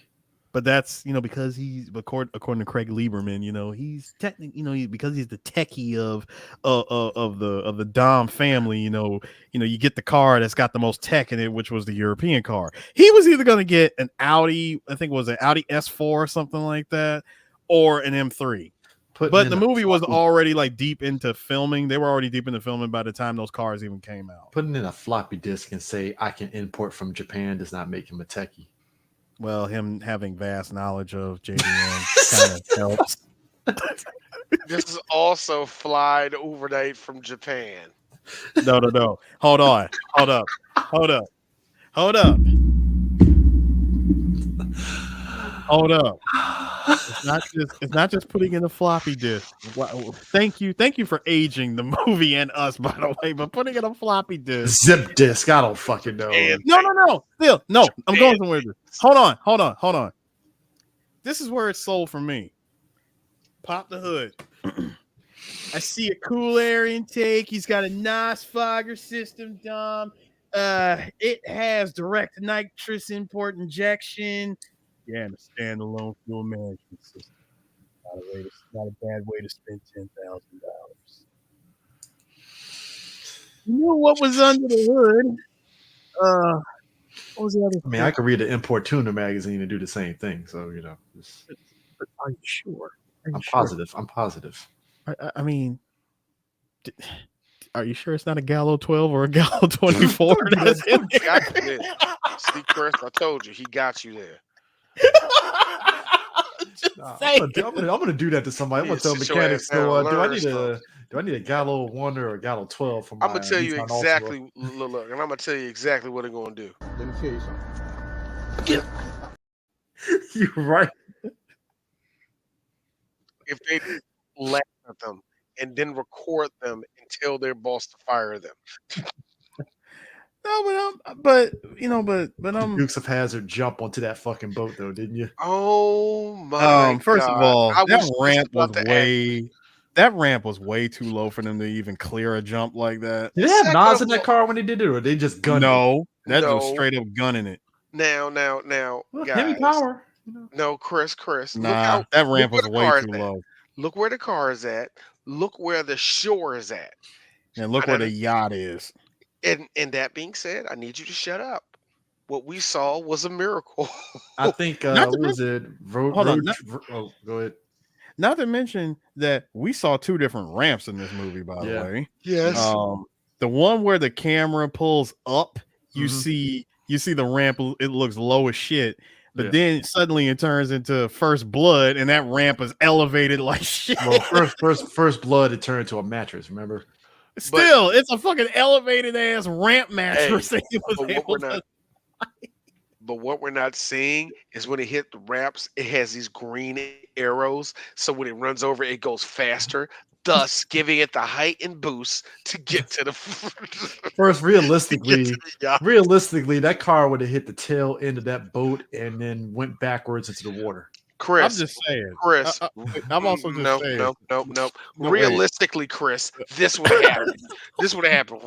But that's, because he's according to Craig Lieberman, he's technically, because he's the techie of the Dom family, you get the car that's got the most tech in it, which was the European car. He was either going to get an Audi, I think it was an Audi S4 or something like that, or an M3. But the movie was already like deep into filming. They were already deep into filming by the time those cars even came out. Putting in a floppy disk and say I can import from Japan does not make him a techie. Well, him having vast knowledge of JDM kind of helps. This is also flied overnight from Japan. No. Hold up. It's not just putting in a floppy disk. Thank you for aging the movie and us, by the way, but putting in a floppy disk. Zip disk. I don't fucking know. No. Still, no. I'm going somewhere with this. Hold on. This is where it's sold for me. Pop the hood. I see a cool air intake. He's got a nice fogger system, Dom. It has direct nitrous import injection. Yeah, and a standalone fuel management system. Not a bad way to spend $10,000. You know what was under the hood? What was the other? I mean, I could read the Import Tuner magazine and do the same thing. So But are you sure? I'm positive. I'm positive. I mean, are you sure it's not a Gallo 12 or a Gallo 24? That's in there? See, Chris, I told you he got you there. I'm gonna do that to somebody. I'm gonna tell mechanics. So, do I need a Gallo 1 or a Gallo 12 for my? I'm gonna tell you exactly. Look, and I'm gonna tell you exactly what they're gonna do. Let me tell you something. You're right. If they laugh at them and then record them and tell their boss to fire them. No, but Dukes of Hazzard jump onto that fucking boat though, didn't you? Oh my! First God. of all, that ramp was way too low for them to even clear a jump like that. Did they have Nas in that car when they did it, or they just gunned it? That was straight up gunning it. Now, well, guys. Heavy power. No, Chris. Nah, that ramp was way too low. Look where the car is at. Look where the shore is at. And look where the yacht is. And that being said, I need you to shut up. what we saw was a miracle. I think Not to what was it? Hold on. Oh, go ahead. Not to mention that we saw 2 different ramps in this movie, by the Yeah. way. Yes. The one where the camera pulls up, you Mhm. see the ramp, it looks low as shit. But Yeah. then suddenly it turns into First Blood, and that ramp is elevated like shit. Well, first blood, it turned into a mattress. Remember? Still, it's a fucking elevated ass ramp mattress. Hey, that he was but able to- what we're not seeing is when it hit the ramps, it has these green arrows. So when it runs over, it goes faster, thus giving it the height and boost to get to the First, to get to realistically, the yacht. that car would have hit the tail end of that boat and then went backwards into the water. I'm Chris, just saying. Chris, I'm also just no, saying. no, no, no. No, wait. Realistically, Chris, this would have happened. This would have happened.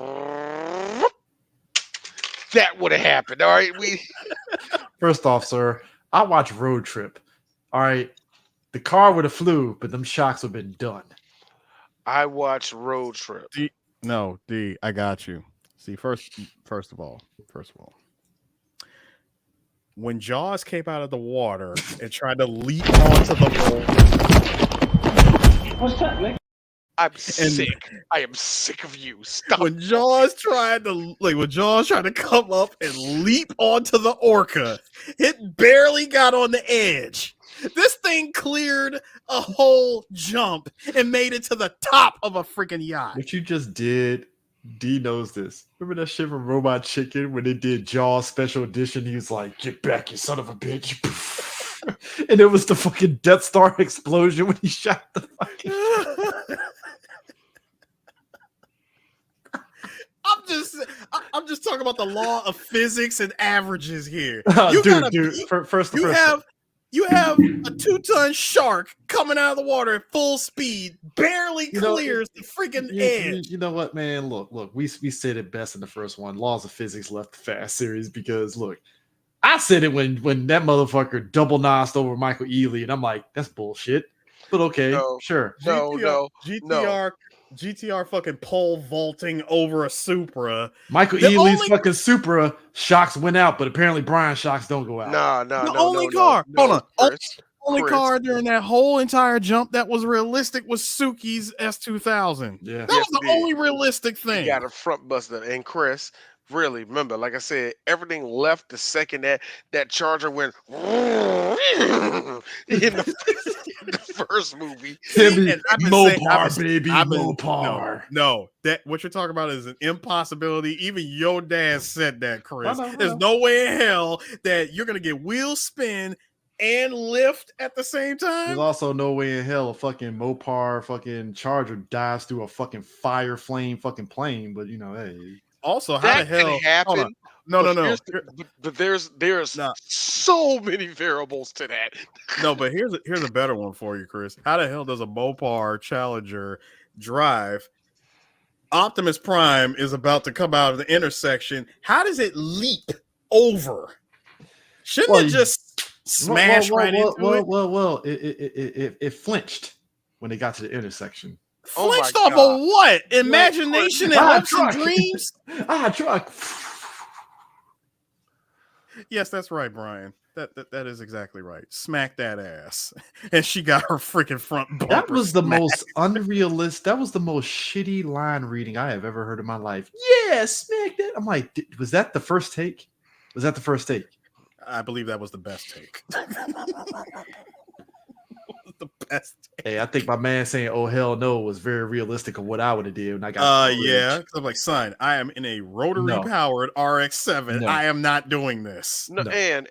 That would have happened. All right, First off, sir, I watch Road Trip. All right, the car would have flew, but them shocks would have been done. I watched Road Trip. No, D, I got you. See, first of all, when Jaws came out of the water and tried to leap onto the boat, What's that, Nick? I'm sick. I am sick of you. Stop. when Jaws tried to come up and leap onto the orca, it barely got on the edge. This thing cleared a whole jump and made it to the top of a freaking yacht. What you just did, D knows this. Remember that shit from Robot Chicken when they did Jaws special edition? He was like, "Get back, you son of a bitch!" And it was the fucking Death Star explosion when he shot the fucking. I'm just talking about the law of physics and averages here. You have a 2-ton shark coming out of the water at full speed, barely clears the freaking edge. You know what, man? Look. We said it best in the first one. Laws of physics left the Fast series because look, I said it when that motherfucker double nosed over Michael Ealy, and I'm like, that's bullshit. But okay, sure. GTR fucking pole vaulting over a Supra. Michael Ealy's fucking Supra shocks went out, but apparently Brian shocks don't go out. The only car during that whole entire jump that was realistic was Suki's S2000. Yeah, that was the only realistic thing. You got a front buster, and Chris. Really, remember, like I said, everything left the second that Charger went in the first movie. Mopar. No, that what you're talking about is an impossibility. Even your dad said that, Chris. I know. There's no way in hell that you're gonna get wheel spin and lift at the same time. There's also no way in hell a fucking Mopar fucking Charger dives through a fucking fire flame fucking plane. But hey. Also, how that the hell happen? No. But there's so many variables to that. No, but here's a better one for you, Chris. How the hell does a Mopar Challenger drive? Optimus Prime is about to come out of the intersection. How does it leap over? Shouldn't it just smash right into it? Well, it flinched when it got to the intersection. Flinched off of what? Imagination and hopes and dreams? Truck. Yes, that's right, Brian. That is exactly right. Smack that ass. And she got her freaking front bumper. That was the most unrealistic. That was the most shitty line reading I have ever heard in my life. Yeah, smack that. I'm like, was that the first take? I believe that was the best take. The best take. Hey, I think my man saying "oh hell no" was very realistic of what I would have did when I got. Yeah, because I'm like, son, I am in a rotary powered RX-7. No. I am not doing this. No. And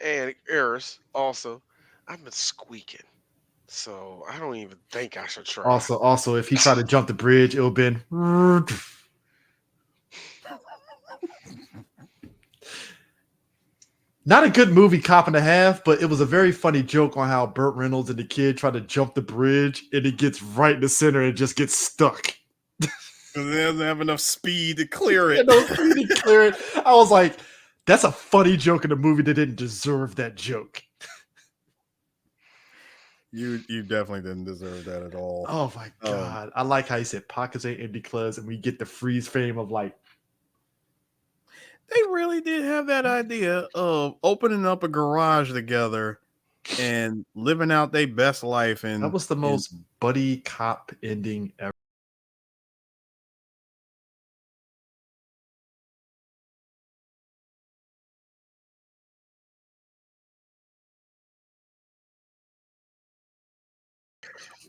Eris also, I've been squeaking, so I don't even think I should try. Also, if he tried to jump the bridge, it would have been. Not a good movie, Cop and a Half, but it was a very funny joke on how Burt Reynolds and the kid try to jump the bridge, and it gets right in the center and just gets stuck. Because it doesn't have enough speed to clear it. I was like, that's a funny joke in a movie that didn't deserve that joke. You definitely didn't deserve that at all. Oh my God. I like how he said pockets ain't empty clubs, and we get the freeze frame of like, they really did have that idea of opening up a garage together and living out their best life. And that was the most buddy cop ending ever.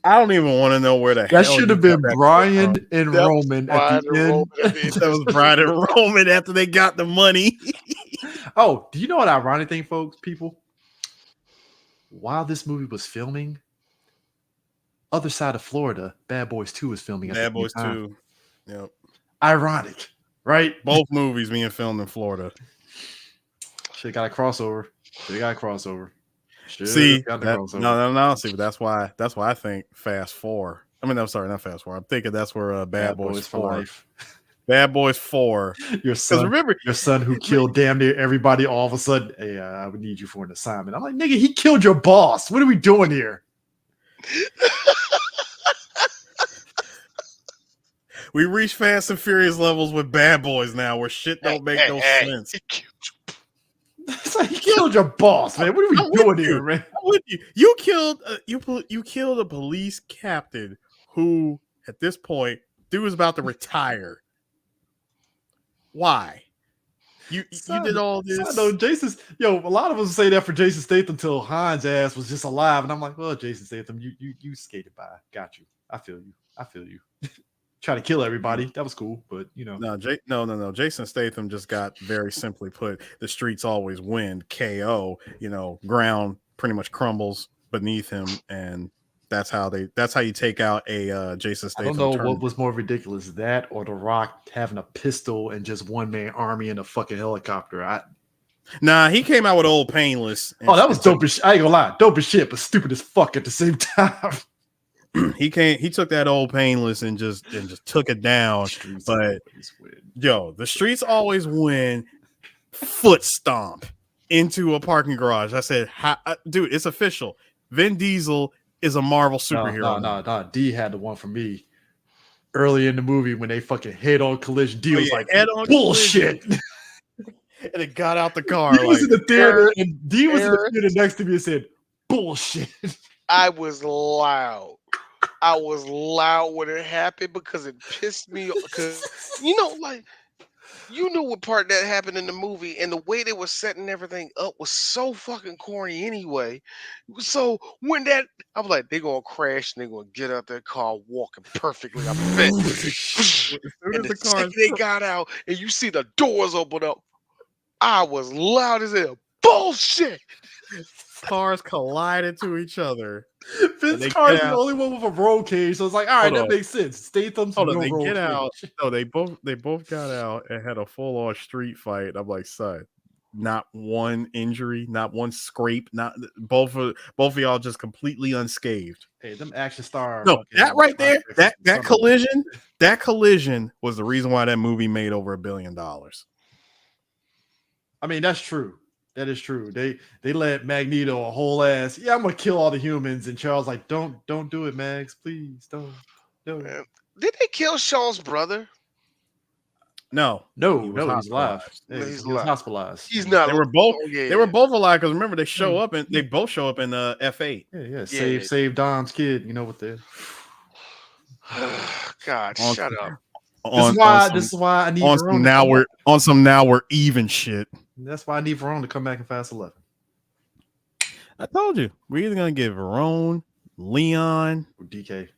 I don't even want to know where the That hell should you have been got that Brian from. and That was Roman Brian at the and end. Roman at the end. That was Brian and Roman after they got the money. Oh, do you know what ironic thing, folks, people? While this movie was filming, other side of Florida, Bad Boys 2 was filming at Bad the Boys same time. 2. Yep. Ironic, right? Both movies being filmed in Florida. Should have got a crossover. Should have got a crossover. See, got the that, crossover. no. See, but that's why I think Fast 4. I mean, I'm sorry, not Fast 4. I'm thinking that's where Bad Boys 4. for life. Bad Boys 4. Your son, remember, your son who killed damn near everybody. All of a sudden, hey, I would need you for an assignment. I'm like, nigga, he killed your boss. What are we doing here? we reach Fast and Furious levels with Bad Boys now, where shit don't make no sense. It's like, he killed your boss, man. What are we doing here, man? I'm with you. You killed you killed a police captain who, at this point, dude was about to retire. Why? You did all this. No, Jason's a lot of us say that for Jason Statham until Hines' ass was just alive, and I'm like, well, Jason Statham, you skated by. Got you. I feel you. Try to kill everybody. That was cool, but No. Jason Statham just got, very simply put, the streets always win. KO. Ground pretty much crumbles beneath him, and that's how you take out a Jason Statham. I don't know what was more ridiculous, that or The Rock having a pistol and just one man army in a fucking helicopter. Nah, he came out with Old Painless. Oh, that was dope as shit. I ain't gonna lie, dope as shit, but stupid as fuck at the same time. He took that Old Painless and just took it down. But the streets always win. Foot stomp into a parking garage. I said, dude, it's official. Vin Diesel is a Marvel superhero. No. D had the one for me early in the movie when they fucking head-on collision. D was like, bullshit. And it got out the car. He was in the theater, and D was in the theater next to me and said, bullshit. I was loud. When it happened because it pissed me off. Because you knew what part that happened in the movie, and the way they were setting everything up was so fucking corny anyway. So when I was like, they're gonna crash and they're gonna get out their car walking perfectly. I bet. And the second they got out, and you see the doors open up, I was loud as hell. Bullshit. Cars collided to each other. Vince Carter's the only one with a roll cage, so it's like, all right, that makes sense. Statham's no they get out. No, they both got out and had a full-on street fight. I'm like, son, not one injury, not one scrape, not both of y'all just completely unscathed. Hey, them action stars. No, that right there, that collision was the reason why that movie made over $1 billion. I mean, that's true. That is true. They let Magneto a whole ass. Yeah, I'm gonna kill all the humans, and Charles like, don't do it, Mags. Please don't. Did they kill Sean's brother? No, he's alive. Yeah, He's alive. Hospitalized. He's not. They were both. They were both alive because remember they show up and they both show up in F8. Yeah. Save Dom's kid. You know what they're. God, shut up. This is why I need on some now we're even shit. That's why I need Verone to come back in Fast 11. I told you we're either gonna get Verone, Leon, or DK.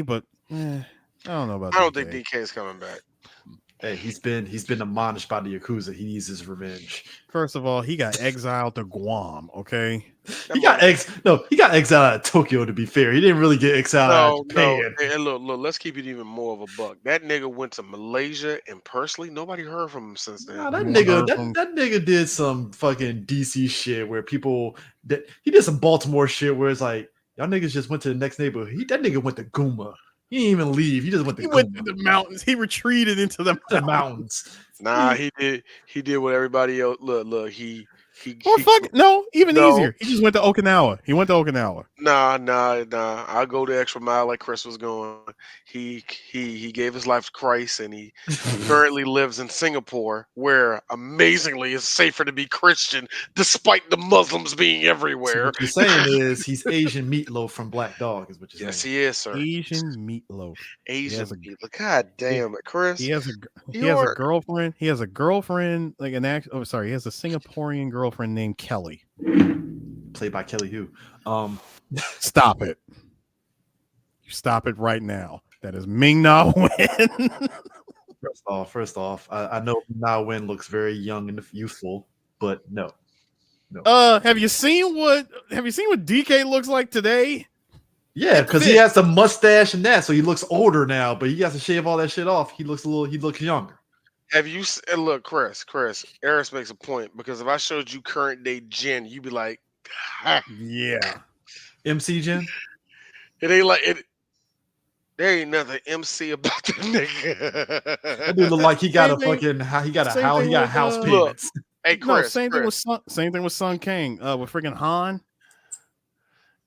But I don't know about. I don't think DK is coming back. Hey, he's been admonished by the Yakuza. He needs his revenge. First of all, he got exiled to Guam. Okay, he got exiled out of Tokyo. To be fair, he didn't really get exiled out of Japan. Hey, look, let's keep it even more of a buck. That nigga went to Malaysia, and personally, nobody heard from him since then. Nah, that nigga did some fucking DC shit where he did some Baltimore shit where it's like, y'all niggas just went to the next neighborhood. That nigga went to Guma. He didn't even leave. He just went to He went to the mountains. He retreated into the mountains. Nah, he did what everybody else. Look, he Or fuck no, even No. easier. He just went to Okinawa. Nah. I'll go the extra mile like Chris was going. He gave his life to Christ, and he currently lives in Singapore, where amazingly it's safer to be Christian despite the Muslims being So everywhere. what you're saying is he's Asian meatloaf from Black Dog, is what you're Yes, saying. he is, sir. Asian meatloaf. Asian a- people. God damn it, Chris. He has a You're girlfriend. He has a girlfriend, like an act. Oh, sorry, he has a Singaporean girlfriend named Kelly. Played by Kelly Hu. Stop it! You stop it right now. That is Ming Na Wen. First off, I know Na Wen looks very young and youthful, but no. Have you seen what DK looks like today? Yeah, because he has the mustache and that, so he looks older now. But he has to shave all that shit off. He looks younger. Have you look, Chris? Eris makes a point, because if I showed you current day Jen, you'd be like, Yeah. MC Jen. it ain't like it. There ain't nothing MC about the nigga. That dude look like he got Same a thing- fucking he got a same house. thing He got with, house look, payments. Hey, No, Chris. same thing with Sun Kang. With freaking Han.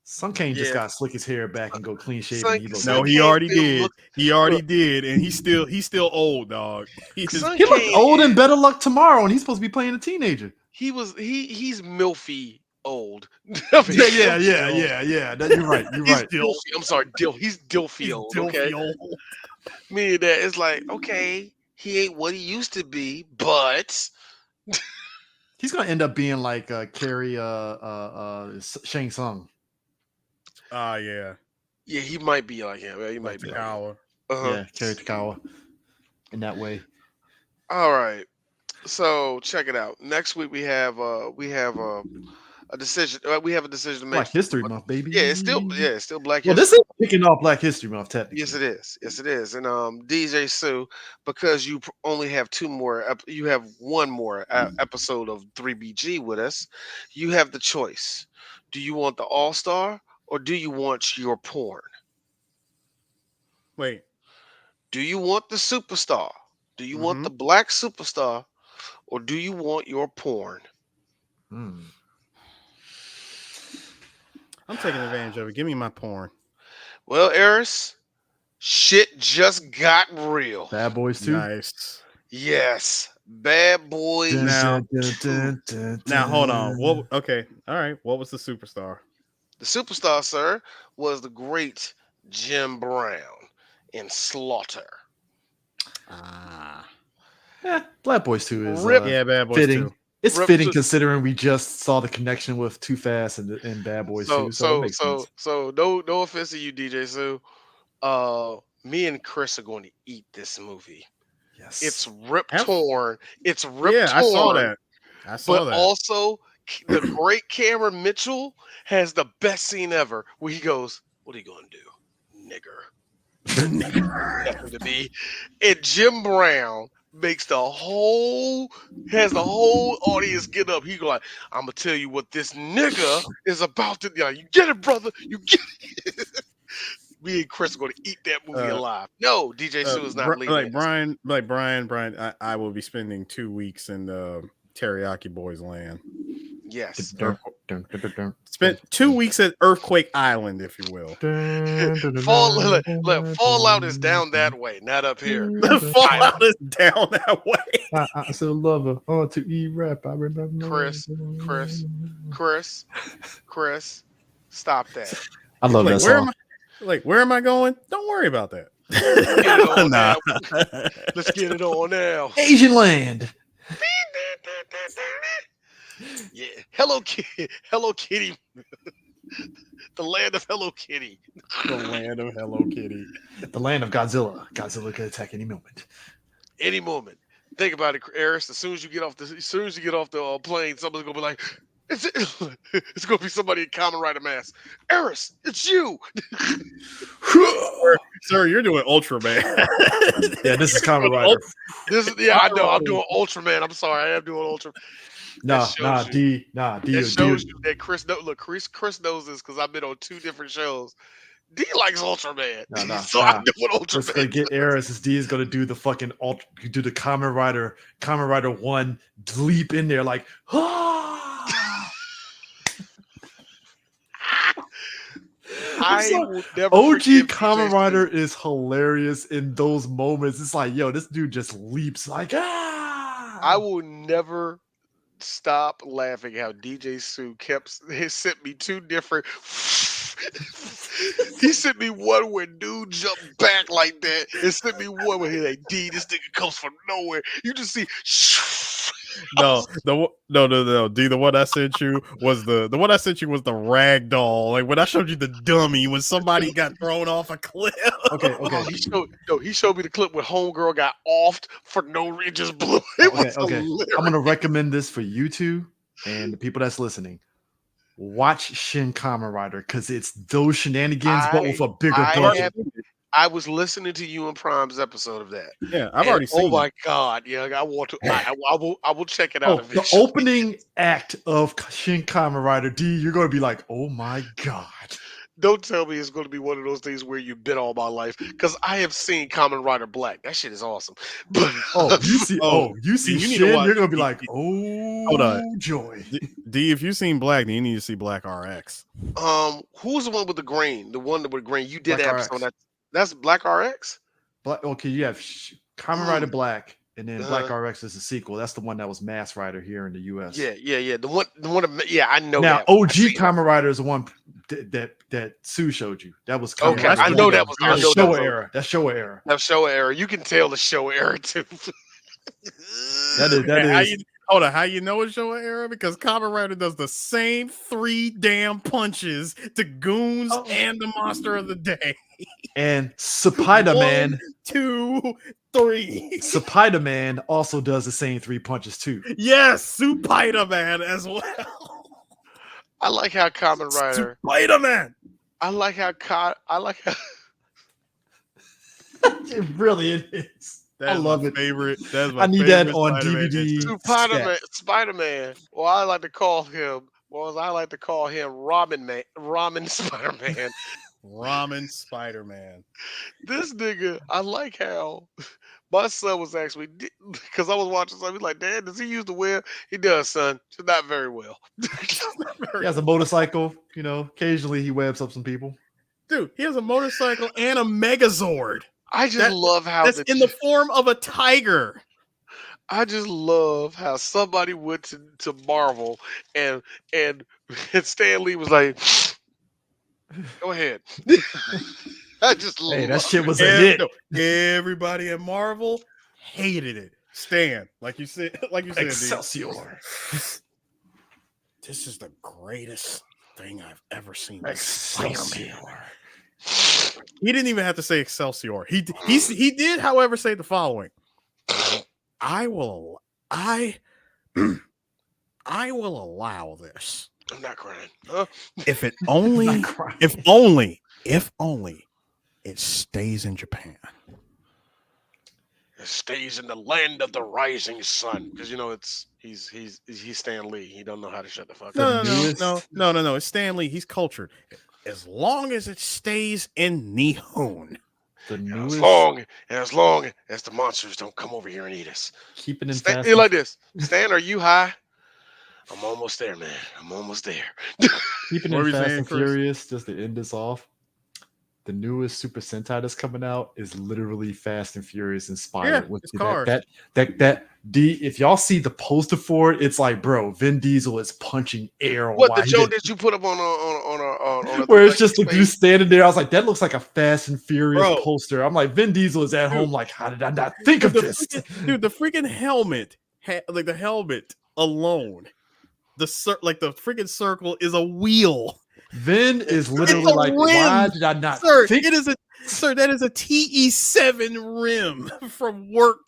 Sun Kane just Yeah. got to slick his hair back and go clean shaven. Sun- He looks Sun No, good. he Kang already still did. look- He already did, and he's still old, dog. He's Sun He looked Kang old and is- better luck tomorrow, and he's supposed to be playing a teenager. He's milfy old. Yeah. That, you're right. You're He's right. still Dilfy. I'm sorry, he's Dilfy old. Okay, old. meaning that it's like, okay, he ain't what he used to be, but He's gonna end up being like Carrie Shang Tsung. Yeah. yeah, he might be like him. Yeah, he might Like be the like him. power. Uh-huh. Yeah, Carrie Takawa. In that way. All right. So check it out. Next week we have a decision. We have a decision to make. Black History Month, baby. Yeah, it's still Black Well, History. this is kicking off Black History Month, technically. Yes, it is. Yes, it is. And DJ Sue, because you only have two more, you have one more episode of 3BG with us. You have the choice. Do you want the All Star or do you want your porn? Wait. Do you want the superstar? Do you want Mhm. the black superstar or do you want your porn? Hmm. I'm taking advantage of it. Give me my porn. Well, Eris, shit just got real. Bad Boys 2. Nice. Yes. Bad Boys. Now- Now hold on. Okay. All right. What was the superstar? The superstar, sir, was the great Jim Brown in Slaughter. Black Boys 2 is Rip. Yeah, Bad Boys fitting. 2. It's Rip fitting to- considering we just saw the connection with Too Fast and Bad Boys 2. So it makes sense. No offense to you, DJ Sue. Me and Chris are going to eat this movie. Yes. It's Rip Have- Torn. It's Rip Yeah, Torn. I saw that. But also, the great Cameron Mitchell has the best scene ever, where he goes, "What are you going to do, nigger?" Nothing to be. And Jim Brown makes the whole audience get up. He go like, "I'm gonna tell you what this nigga is about to do. You get it, brother? You get it." Me and Chris are going to eat that movie alive. No, DJ Sue is not leaving. Brian, I will be spending 2 weeks in Teriyaki Boys land. Yes. Spent 2 weeks at Earthquake Island, if you will. Fallout is down that way, not up here. Fallout is down that way. I still love her. Oh, to eat rap. I remember. Chris, stop that. I love that song. Where am I going? Don't worry about that. Get it on now. Let's get it on now. Asian land. Yeah. Hello Kitty. The land of Hello Kitty. The land of Hello Kitty. The land of Godzilla. Godzilla could attack any moment. Any moment. Think about it, Eris. As soon as you get off the plane, someone's gonna be like, it's gonna be somebody in Kamen Rider mask. Eris, it's you. Sir, you're doing Ultraman. Yeah, this is Kamen Rider. I know. I'm doing Ultraman. I'm sorry, I am doing Ultraman. Nah, D. D. It shows you that Chris knows this because I've been on 2 different shows. D likes Ultraman. So I'm doing Ultraman. Let's go get Eris. D is gonna do the fucking do the Kamen Rider 1 leap in there like I sorry. will never OG forgive Kamen DJ Rider Sue. is hilarious in those moments. It's like, yo, this dude just leaps like I will never stop laughing how DJ Sue he sent me two different. He sent me one where dude jumped back like that, and sent me one where he like, D, this nigga comes from nowhere. You just see. No, no. D, the one I sent you was the one I sent you was the rag doll. Like when I showed you the dummy when somebody got thrown off a cliff. Okay. He showed me the clip where homegirl got offed for no reason, just blew. It was hilarious. I'm gonna recommend this for you two and the people that's listening. Watch Shin Kamen Rider because it's those shenanigans, but with a bigger budget. I was listening to you and Prime's episode of that. Yeah, I've already seen. Oh my god! Yeah, I want to. I will check it out. The eventually. opening act of Shin Kamen Rider D, you're gonna be like, oh my god. Don't tell me it's going to be one of those things where you've been all my life, because I have seen Kamen Rider Black. That shit is awesome. But you see you need to Shin, watch- you're gonna be like, oh, Hold on. joy. D, if you've seen Black, then you need to see Black RX. who's the one with the green? The one with green. You did Black that episode. That's Black RX. Okay, you have Kamen Rider Black, and then Black Uh-huh. RX is a sequel. That's the one that was Mass Rider here in the US. Yeah. The one. Yeah, I know. Now, that. OG Kamen Rider is the one that Sue showed you. That was Kamen Okay, Rider I know that was. I That's know that Showa was era. That's Showa era. That Showa era. You can tell the Showa era too. That is. Hold on, how you know it's Showa era? Because Kamen Rider does the same 3 damn punches to Goons and the Monster of the Day. And Spider-Man. 1, 2, 3. Spider-Man also does the same 3 punches too. Yes, Spider-Man as well. I like how Kamen Rider. Spider-Man. I like how. It really is. I love it. Favorite. That's my I need favorite that on Spider-Man DVD. Spider-Man. Well, I like to call him. Ramen Spider-Man. Ramen Spider-Man. This nigga, I like how my son was actually, because I was watching something, he's like, Dad, does he use the web? He does, son. Just not very well. He has a motorcycle. You know, occasionally he webs up some people. Dude, he has a motorcycle and a Megazord. I just love how that's in the form of a tiger. I just love how somebody went to Marvel and Stan Lee was like, go ahead. I just love that shit was a hit. Everybody at Marvel hated it. Stan, like you said, Excelsior. This is the greatest thing I've ever seen. Excelsior. He didn't even have to say Excelsior. He did, however, say the following: I will allow this. I'm not crying. Huh? If only it stays in Japan. It stays in the land of the rising sun, because he's Stan Lee. He don't know how to shut the fuck up. No. It's Stan Lee. He's cultured. As long as it stays in Nihon. As long as the monsters don't come over here and eat us. Keep it in Stan, like this. Stan, are you high? I'm almost there, man. I'm almost there. Keeping it Fast and Furious, just to end this off. The newest Super Sentai that's coming out is literally Fast and Furious inspired with cars. If y'all see the poster for it, it's like, bro, Vin Diesel is punching air. What the joke did you put up on where it's just like you standing there? I was like, that looks like a Fast and Furious poster. I'm like, Vin Diesel is at home. Like, how did I not think of this? Dude, the freaking helmet, like the helmet alone, the freaking circle is a wheel. Vin is literally like, why did I not think? That is a TE7 rim from work.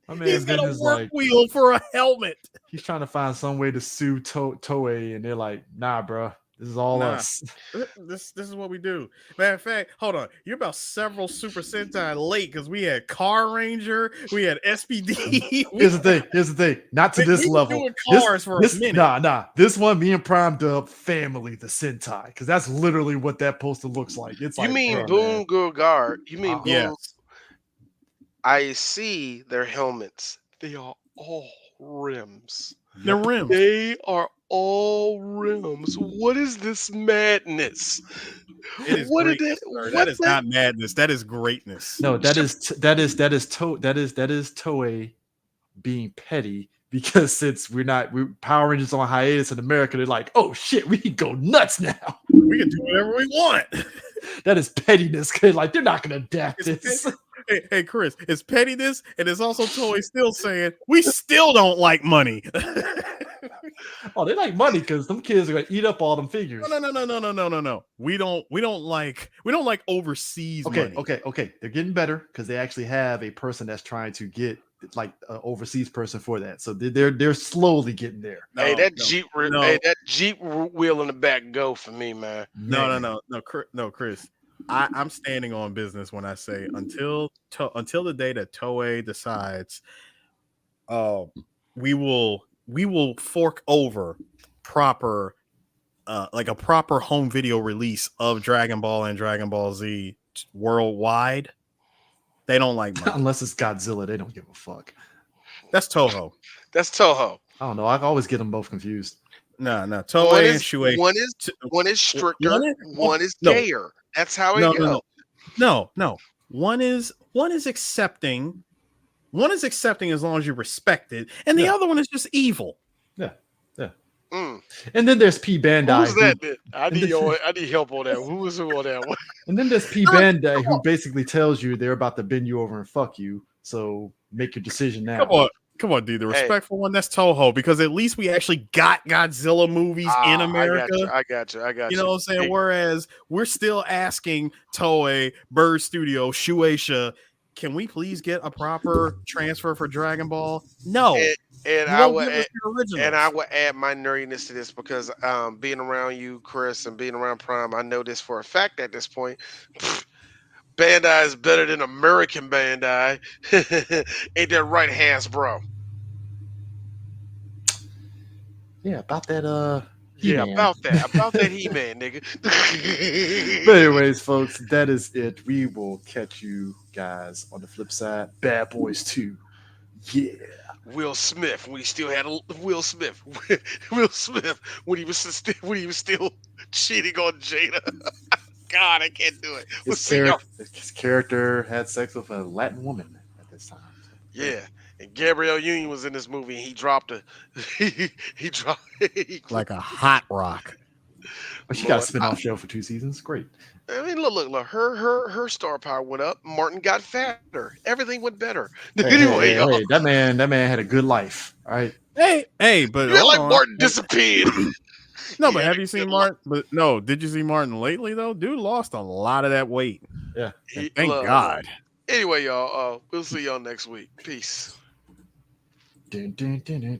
I mean, he's got a work wheel for a helmet. He's trying to find some way to sue Toei, and they're like, nah, bro. This is all us. This is what we do. Matter of fact, hold on. You're about several Super Sentai late because we had Car Ranger, we had SPD. Here's the thing. Not to this level. Nah. This one, me and Prime Dub family the Sentai, because that's literally what that poster looks like. It's you like, mean Boom Guard? You mean Boom? Yes. I see their helmets. They are all rims. They're rims. They are all rims. What is this madness? It is What did greatness, that? sir. That What is that? not madness. That is greatness. No, that is Toei being petty because since we're Power Rangers on hiatus in America, they're like, oh shit, we can go nuts now. We can do whatever we want. That is pettiness. Cause like they're not gonna adapt this. Hey, Chris, it's pettiness, and it's also Toei still saying we still don't like money. Oh, they like money because them kids are gonna eat up all them figures. No. We don't like overseas money. Okay. They're getting better because they actually have a person that's trying to get like an overseas person for that. So they're slowly getting there. Hey, that No, Jeep. no. Hey, that Jeep wheel in the back go for me, man. No, Chris. I'm standing on business when I say until the day that Toei decides, we will fork over proper, like a proper home video release of Dragon Ball and Dragon Ball Z worldwide. They don't like money. Unless it's Godzilla, they don't give a fuck. That's Toho. That's Toho. I don't know. I always get them both confused. No, Toei and Shueisha. One is stricter. One is no. gayer. That's how it goes. No. One is accepting. One is accepting as long as you respect it, and the other one is just evil. Yeah. Mm. And then there's P Bandai. Who's that? I need help on that. Who is on that one? And then there's P Bandai who basically tells you they're about to bend you over and fuck you. So make your decision now. Come on, dude. The respectful one, that's Toho, because at least we actually got Godzilla movies in America. I got you. You know what I'm saying? Whereas we're still asking Toei, Bird Studio, Shueisha, can we please get a proper transfer for Dragon Ball? No. And I would add my nerdiness to this because being around you, Chris, and being around Prime, I know this for a fact at this point. Bandai is better than American Bandai. Ain't that right, Hasbro? Yeah, about that Yeah, He-Man. about that He-Man, nigga. But anyways, folks, that is it. We will catch you guys on the flip side. Bad Boys 2. Yeah. Will Smith when he still had Will Smith when he was still cheating on Jada. God, I can't do it. His character had sex with a Latin woman at this time. Yeah, and Gabrielle Union was in this movie. And he dropped a he dropped like a hot rock. But she got a spin-off show for 2 seasons. Great. I mean, look. Her star power went up. Martin got fatter. Everything went better. Hey, that man had a good life. All right. Hey, but Martin disappeared. No, but have you seen Martin? But no, did you see Martin lately though? Dude lost a lot of that weight. Yeah. Thank God. Anyway, y'all, we'll see y'all next week. Peace. Dun, dun, dun, dun.